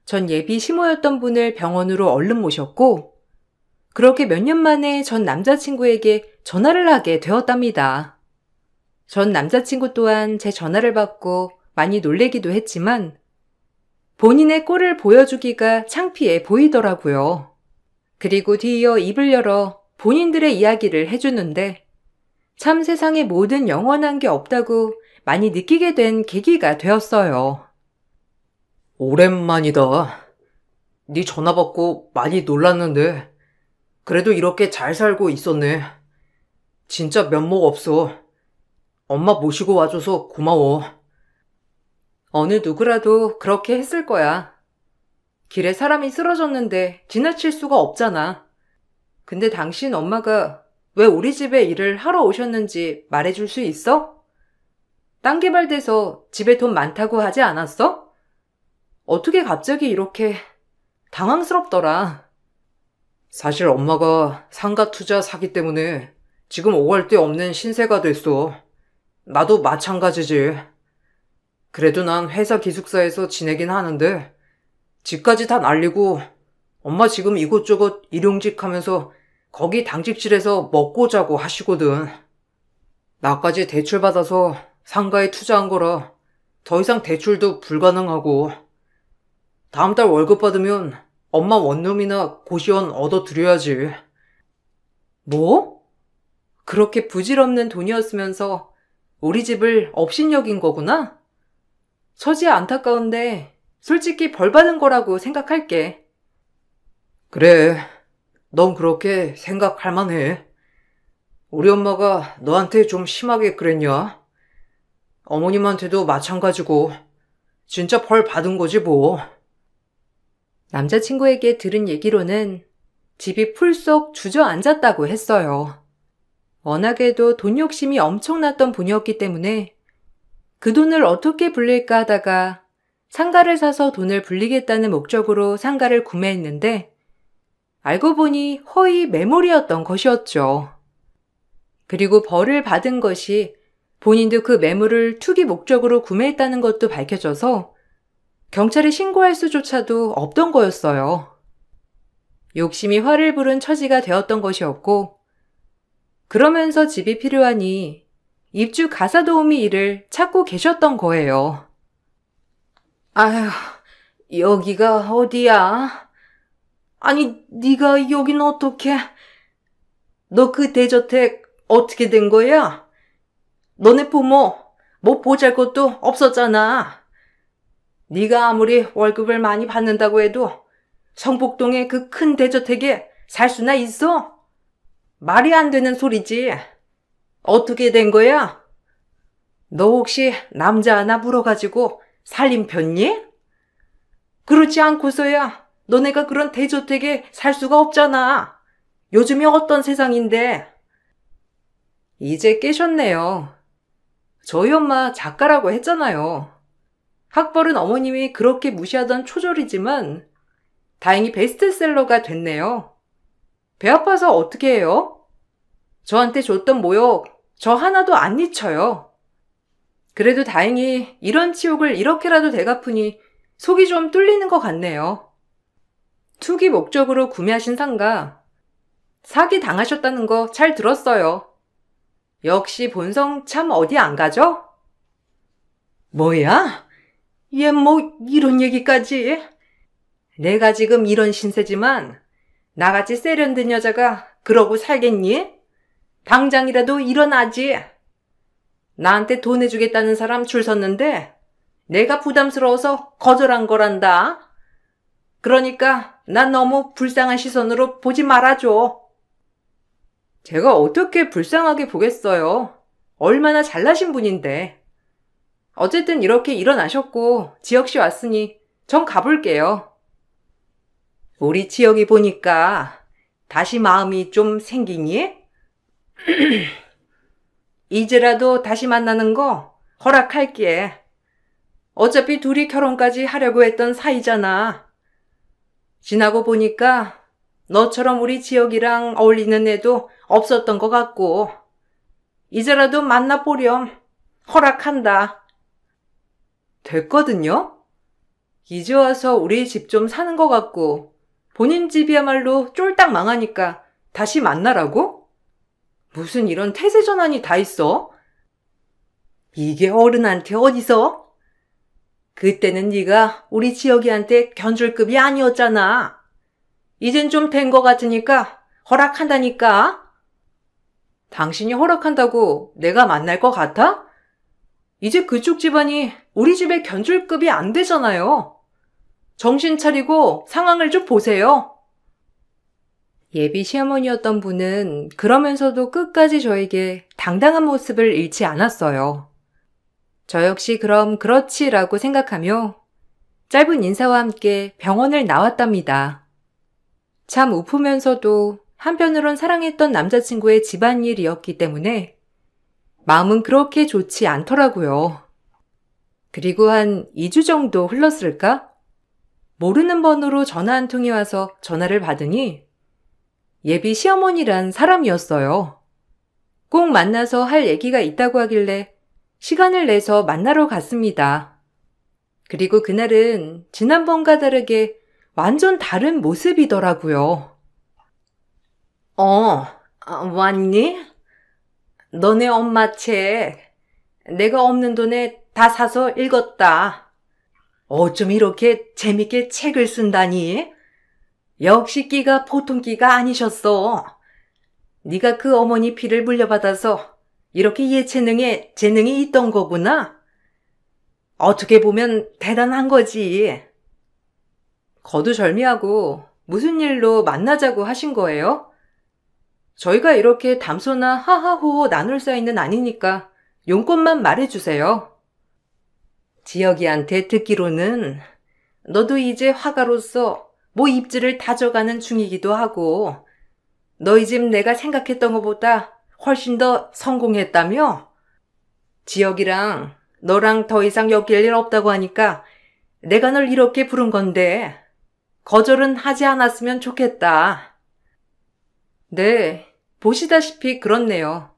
A: 전 예비 시모였던 분을 병원으로 얼른 모셨고 그렇게 몇 년 만에 전 남자친구에게 전화를 하게 되었답니다. 전 남자친구 또한 제 전화를 받고 많이 놀래기도 했지만 본인의 꼴을 보여주기가 창피해 보이더라고요. 그리고 뒤이어 입을 열어 본인들의 이야기를 해주는데 참 세상에 뭐든 영원한 게 없다고 많이 느끼게 된 계기가 되었어요.
B: 오랜만이다. 네 전화 받고 많이 놀랐는데 그래도 이렇게 잘 살고 있었네. 진짜 면목 없어. 엄마 모시고 와줘서 고마워.
A: 어느 누구라도 그렇게 했을 거야. 길에 사람이 쓰러졌는데 지나칠 수가 없잖아. 근데 당신 엄마가 왜 우리 집에 일을 하러 오셨는지 말해줄 수 있어? 땅 개발돼서 집에 돈 많다고 하지 않았어? 어떻게 갑자기 이렇게 당황스럽더라.
B: 사실 엄마가 상가 투자 사기 때문에 지금 오갈 데 없는 신세가 됐어. 나도 마찬가지지. 그래도 난 회사 기숙사에서 지내긴 하는데 집까지 다 날리고 엄마 지금 이곳저곳 일용직 하면서 거기 당직실에서 먹고 자고 하시거든. 나까지 대출 받아서 상가에 투자한 거라 더 이상 대출도 불가능하고 다음 달 월급 받으면 엄마 원룸이나 고시원 얻어드려야지.
A: 뭐? 그렇게 부질없는 돈이었으면서 우리 집을 업신여긴 거구나? 처지 안타까운데 솔직히 벌 받은 거라고 생각할게.
B: 그래, 넌 그렇게 생각할 만해. 우리 엄마가 너한테 좀 심하게 그랬냐? 어머님한테도 마찬가지고 진짜 벌 받은 거지 뭐.
A: 남자친구에게 들은 얘기로는 집이 풀썩 주저앉았다고 했어요. 워낙에도 돈 욕심이 엄청났던 분이었기 때문에 그 돈을 어떻게 불릴까 하다가 상가를 사서 돈을 불리겠다는 목적으로 상가를 구매했는데 알고 보니 허위 매물이었던 것이었죠. 그리고 벌을 받은 것이 본인도 그 매물을 투기 목적으로 구매했다는 것도 밝혀져서 경찰에 신고할 수조차도 없던 거였어요. 욕심이 화를 부른 처지가 되었던 것이었고 그러면서 집이 필요하니 입주 가사 도우미 일을 찾고 계셨던 거예요.
C: 아휴, 여기가 어디야? 아니, 네가 여긴 어떻게? 너 그 대저택 어떻게 된 거야? 너네 부모 뭐 보잘것도 없었잖아. 네가 아무리 월급을 많이 받는다고 해도 성북동의 그 큰 대저택에 살 수나 있어? 말이 안 되는 소리지. 어떻게 된 거야? 너 혹시 남자 하나 물어가지고 살림 폈니? 그렇지 않고서야 너네가 그런 대저택에 살 수가 없잖아. 요즘이 어떤 세상인데.
A: 이제 깨셨네요. 저희 엄마 작가라고 했잖아요. 학벌은 어머님이 그렇게 무시하던 초졸이지만 다행히 베스트셀러가 됐네요. 배 아파서 어떻게 해요? 저한테 줬던 모욕 저 하나도 안 잊혀요. 그래도 다행히 이런 치욕을 이렇게라도 되갚으니 속이 좀 뚫리는 것 같네요. 투기 목적으로 구매하신 상가 사기 당하셨다는 거 잘 들었어요. 역시 본성 참 어디 안 가죠?
C: 뭐야? 얘 뭐 이런 얘기까지?
A: 내가 지금 이런 신세지만 나같이 세련된 여자가 그러고 살겠니? 당장이라도 일어나지. 나한테 돈 해주겠다는 사람 줄 섰는데 내가 부담스러워서 거절한 거란다. 그러니까 난 너무 불쌍한 시선으로 보지 말아줘. 제가 어떻게 불쌍하게 보겠어요. 얼마나 잘나신 분인데. 어쨌든 이렇게 일어나셨고 지혁씨 왔으니 전 가볼게요. 우리 지혁이 보니까 다시 마음이 좀 생기니? 이제라도 다시 만나는 거 허락할게. 어차피 둘이 결혼까지 하려고 했던 사이잖아. 지나고 보니까 너처럼 우리 지혁이랑 어울리는 애도 없었던 것 같고 이제라도 만나보렴. 허락한다. 됐거든요? 이제 와서 우리 집 좀 사는 것 같고 본인 집이야말로 쫄딱 망하니까 다시 만나라고? 무슨 이런 태세 전환이 다 있어? 이게 어른한테 어디서? 그때는 네가 우리 지혁이한테 견줄급이 아니었잖아. 이젠 좀 된 것 같으니까 허락한다니까. 당신이 허락한다고 내가 만날 것 같아? 이제 그쪽 집안이 우리 집에 견줄급이 안 되잖아요. 정신 차리고 상황을 좀 보세요. 예비 시어머니였던 분은 그러면서도 끝까지 저에게 당당한 모습을 잃지 않았어요. 저 역시 그럼 그렇지라고 생각하며 짧은 인사와 함께 병원을 나왔답니다. 참 우프면서도 한편으론 사랑했던 남자친구의 집안일이었기 때문에 마음은 그렇게 좋지 않더라고요. 그리고 한 2주 정도 흘렀을까? 모르는 번호로 전화 한 통이 와서 전화를 받으니 예비 시어머니란 사람이었어요. 꼭 만나서 할 얘기가 있다고 하길래 시간을 내서 만나러 갔습니다. 그리고 그날은 지난번과 다르게 완전 다른 모습이더라고요. 왔니? 너네 엄마 책 내가 없는 돈에 다 사서 읽었다. 어쩜 이렇게 재밌게 책을 쓴다니? 역시 끼가 보통 끼가 아니셨어. 네가 그 어머니 피를 물려받아서 이렇게 예체능에 재능이 있던 거구나. 어떻게 보면 대단한 거지. 거두절미하고 무슨 일로 만나자고 하신 거예요? 저희가 이렇게 담소나 하하호호 나눌 사이는 아니니까 용건만 말해주세요. 지혁이한테 듣기로는 너도 이제 화가로서 뭐 입지를 다져가는 중이기도 하고 너희 집 내가 생각했던 것보다 훨씬 더 성공했다며? 지혁이랑 너랑 더 이상 엮일 일 없다고 하니까 내가 널 이렇게 부른 건데 거절은 하지 않았으면 좋겠다. 네, 보시다시피 그렇네요.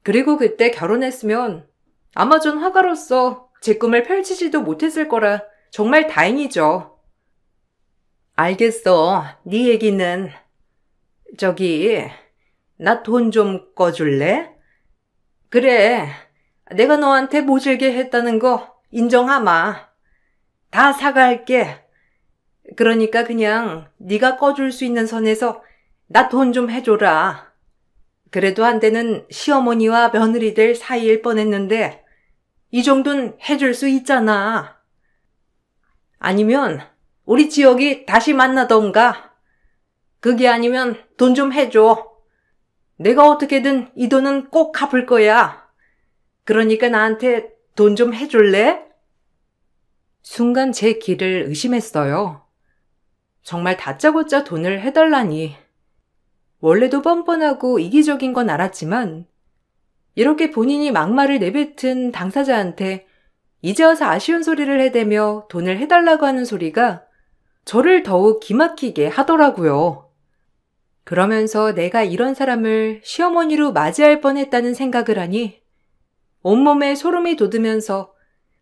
A: 그리고 그때 결혼했으면 아마 전 화가로서 제 꿈을 펼치지도 못했을 거라 정말 다행이죠. 알겠어, 네 얘기는. 저기, 나 돈 좀 꺼줄래? 그래, 내가 너한테 모질게 했다는 거 인정하마. 다 사과할게. 그러니까 그냥 네가 꺼줄 수 있는 선에서 나 돈 좀 해줘라. 그래도 한때는 시어머니와 며느리 될 사이일 뻔했는데 이 정도는 해줄 수 있잖아. 아니면 우리 지혁이 다시 만나던가. 그게 아니면 돈 좀 해줘. 내가 어떻게든 이 돈은 꼭 갚을 거야. 그러니까 나한테 돈 좀 해줄래? 순간 제 길을 의심했어요. 정말 다짜고짜 돈을 해달라니. 원래도 뻔뻔하고 이기적인 건 알았지만 이렇게 본인이 막말을 내뱉은 당사자한테 이제 와서 아쉬운 소리를 해대며 돈을 해달라고 하는 소리가 저를 더욱 기막히게 하더라고요. 그러면서 내가 이런 사람을 시어머니로 맞이할 뻔했다는 생각을 하니 온몸에 소름이 돋으면서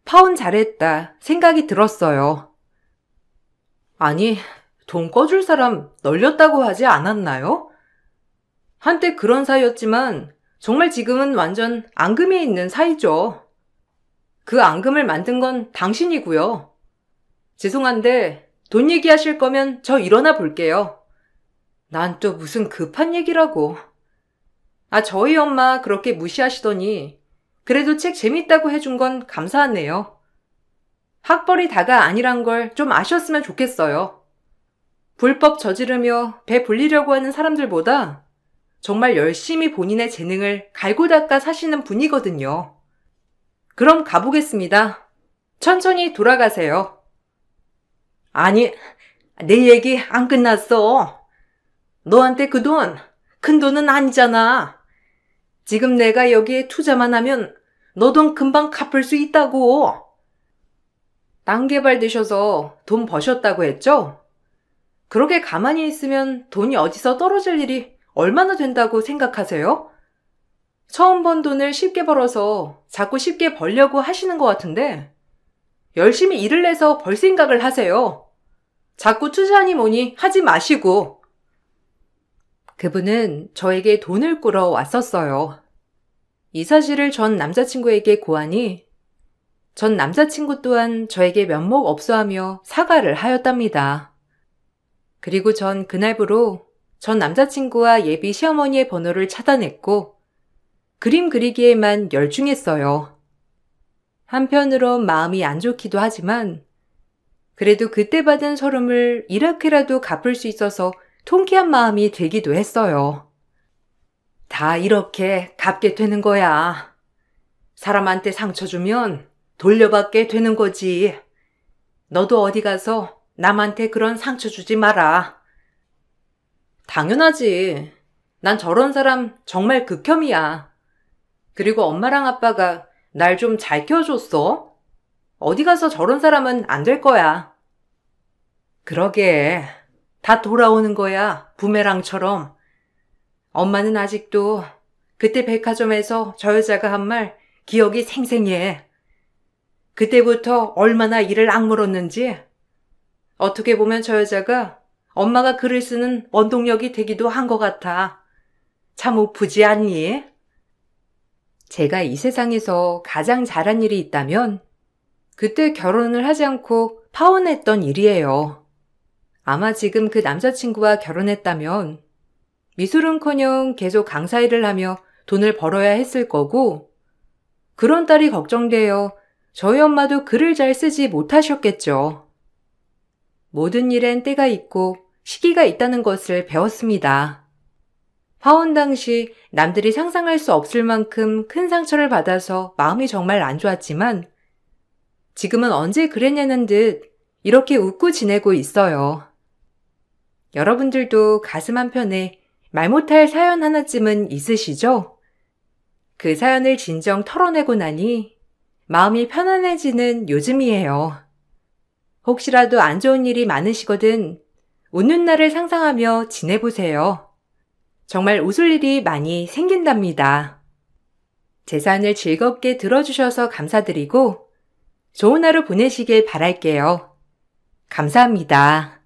A: 파혼 잘했다 생각이 들었어요. 아니, 돈 꺼줄 사람 널렸다고 하지 않았나요? 한때 그런 사이였지만 정말 지금은 완전 앙금에 있는 사이죠. 그 앙금을 만든 건 당신이고요. 죄송한데 돈 얘기하실 거면 저 일어나 볼게요. 난 또 무슨 급한 얘기라고. 저희 엄마 그렇게 무시하시더니 그래도 책 재밌다고 해준 건 감사하네요. 학벌이 다가 아니란 걸 좀 아셨으면 좋겠어요. 불법 저지르며 배 불리려고 하는 사람들보다 정말 열심히 본인의 재능을 갈고 닦아 사시는 분이거든요. 그럼 가보겠습니다. 천천히 돌아가세요. 아니, 내 얘기 안 끝났어. 너한테 그 돈, 큰 돈은 아니잖아. 지금 내가 여기에 투자만 하면 너 돈 금방 갚을 수 있다고. 땅 개발되셔서 돈 버셨다고 했죠? 그렇게 가만히 있으면 돈이 어디서 떨어질 일이 얼마나 된다고 생각하세요? 처음 번 돈을 쉽게 벌어서 자꾸 쉽게 벌려고 하시는 것 같은데 열심히 일을 내서 벌 생각을 하세요. 자꾸 투자하니 뭐니 하지 마시고. 그분은 저에게 돈을 꾸러 왔었어요. 이 사실을 전 남자친구에게 고하니 전 남자친구 또한 저에게 면목 없어하며 사과를 하였답니다. 그리고 전 그날부로 전 남자친구와 예비 시어머니의 번호를 차단했고 그림 그리기에만 열중했어요. 한편으론 마음이 안 좋기도 하지만 그래도 그때 받은 서름을 이렇게라도 갚을 수 있어서 통쾌한 마음이 들기도 했어요. 다 이렇게 갚게 되는 거야. 사람한테 상처 주면 돌려받게 되는 거지. 너도 어디 가서 남한테 그런 상처 주지 마라. 당연하지. 난 저런 사람 정말 극혐이야. 그리고 엄마랑 아빠가 날 좀 잘 키워줬어. 어디 가서 저런 사람은 안 될 거야. 그러게. 다 돌아오는 거야. 부메랑처럼. 엄마는 아직도 그때 백화점에서 저 여자가 한 말 기억이 생생해. 그때부터 얼마나 이를 악물었는지. 어떻게 보면 저 여자가 엄마가 글을 쓰는 원동력이 되기도 한 것 같아. 참 우프지 않니? 제가 이 세상에서 가장 잘한 일이 있다면 그때 결혼을 하지 않고 파혼했던 일이에요. 아마 지금 그 남자친구와 결혼했다면 미술은커녕 계속 강사 일을 하며 돈을 벌어야 했을 거고 그런 딸이 걱정되어 저희 엄마도 글을 잘 쓰지 못하셨겠죠. 모든 일엔 때가 있고 시기가 있다는 것을 배웠습니다. 파혼 당시 남들이 상상할 수 없을 만큼 큰 상처를 받아서 마음이 정말 안 좋았지만 지금은 언제 그랬냐는 듯 이렇게 웃고 지내고 있어요. 여러분들도 가슴 한편에 말 못할 사연 하나쯤은 있으시죠? 그 사연을 진정 털어내고 나니 마음이 편안해지는 요즘이에요. 혹시라도 안 좋은 일이 많으시거든 웃는 날을 상상하며 지내보세요. 정말 웃을 일이 많이 생긴답니다. 제 사연을 즐겁게 들어주셔서 감사드리고 좋은 하루 보내시길 바랄게요. 감사합니다.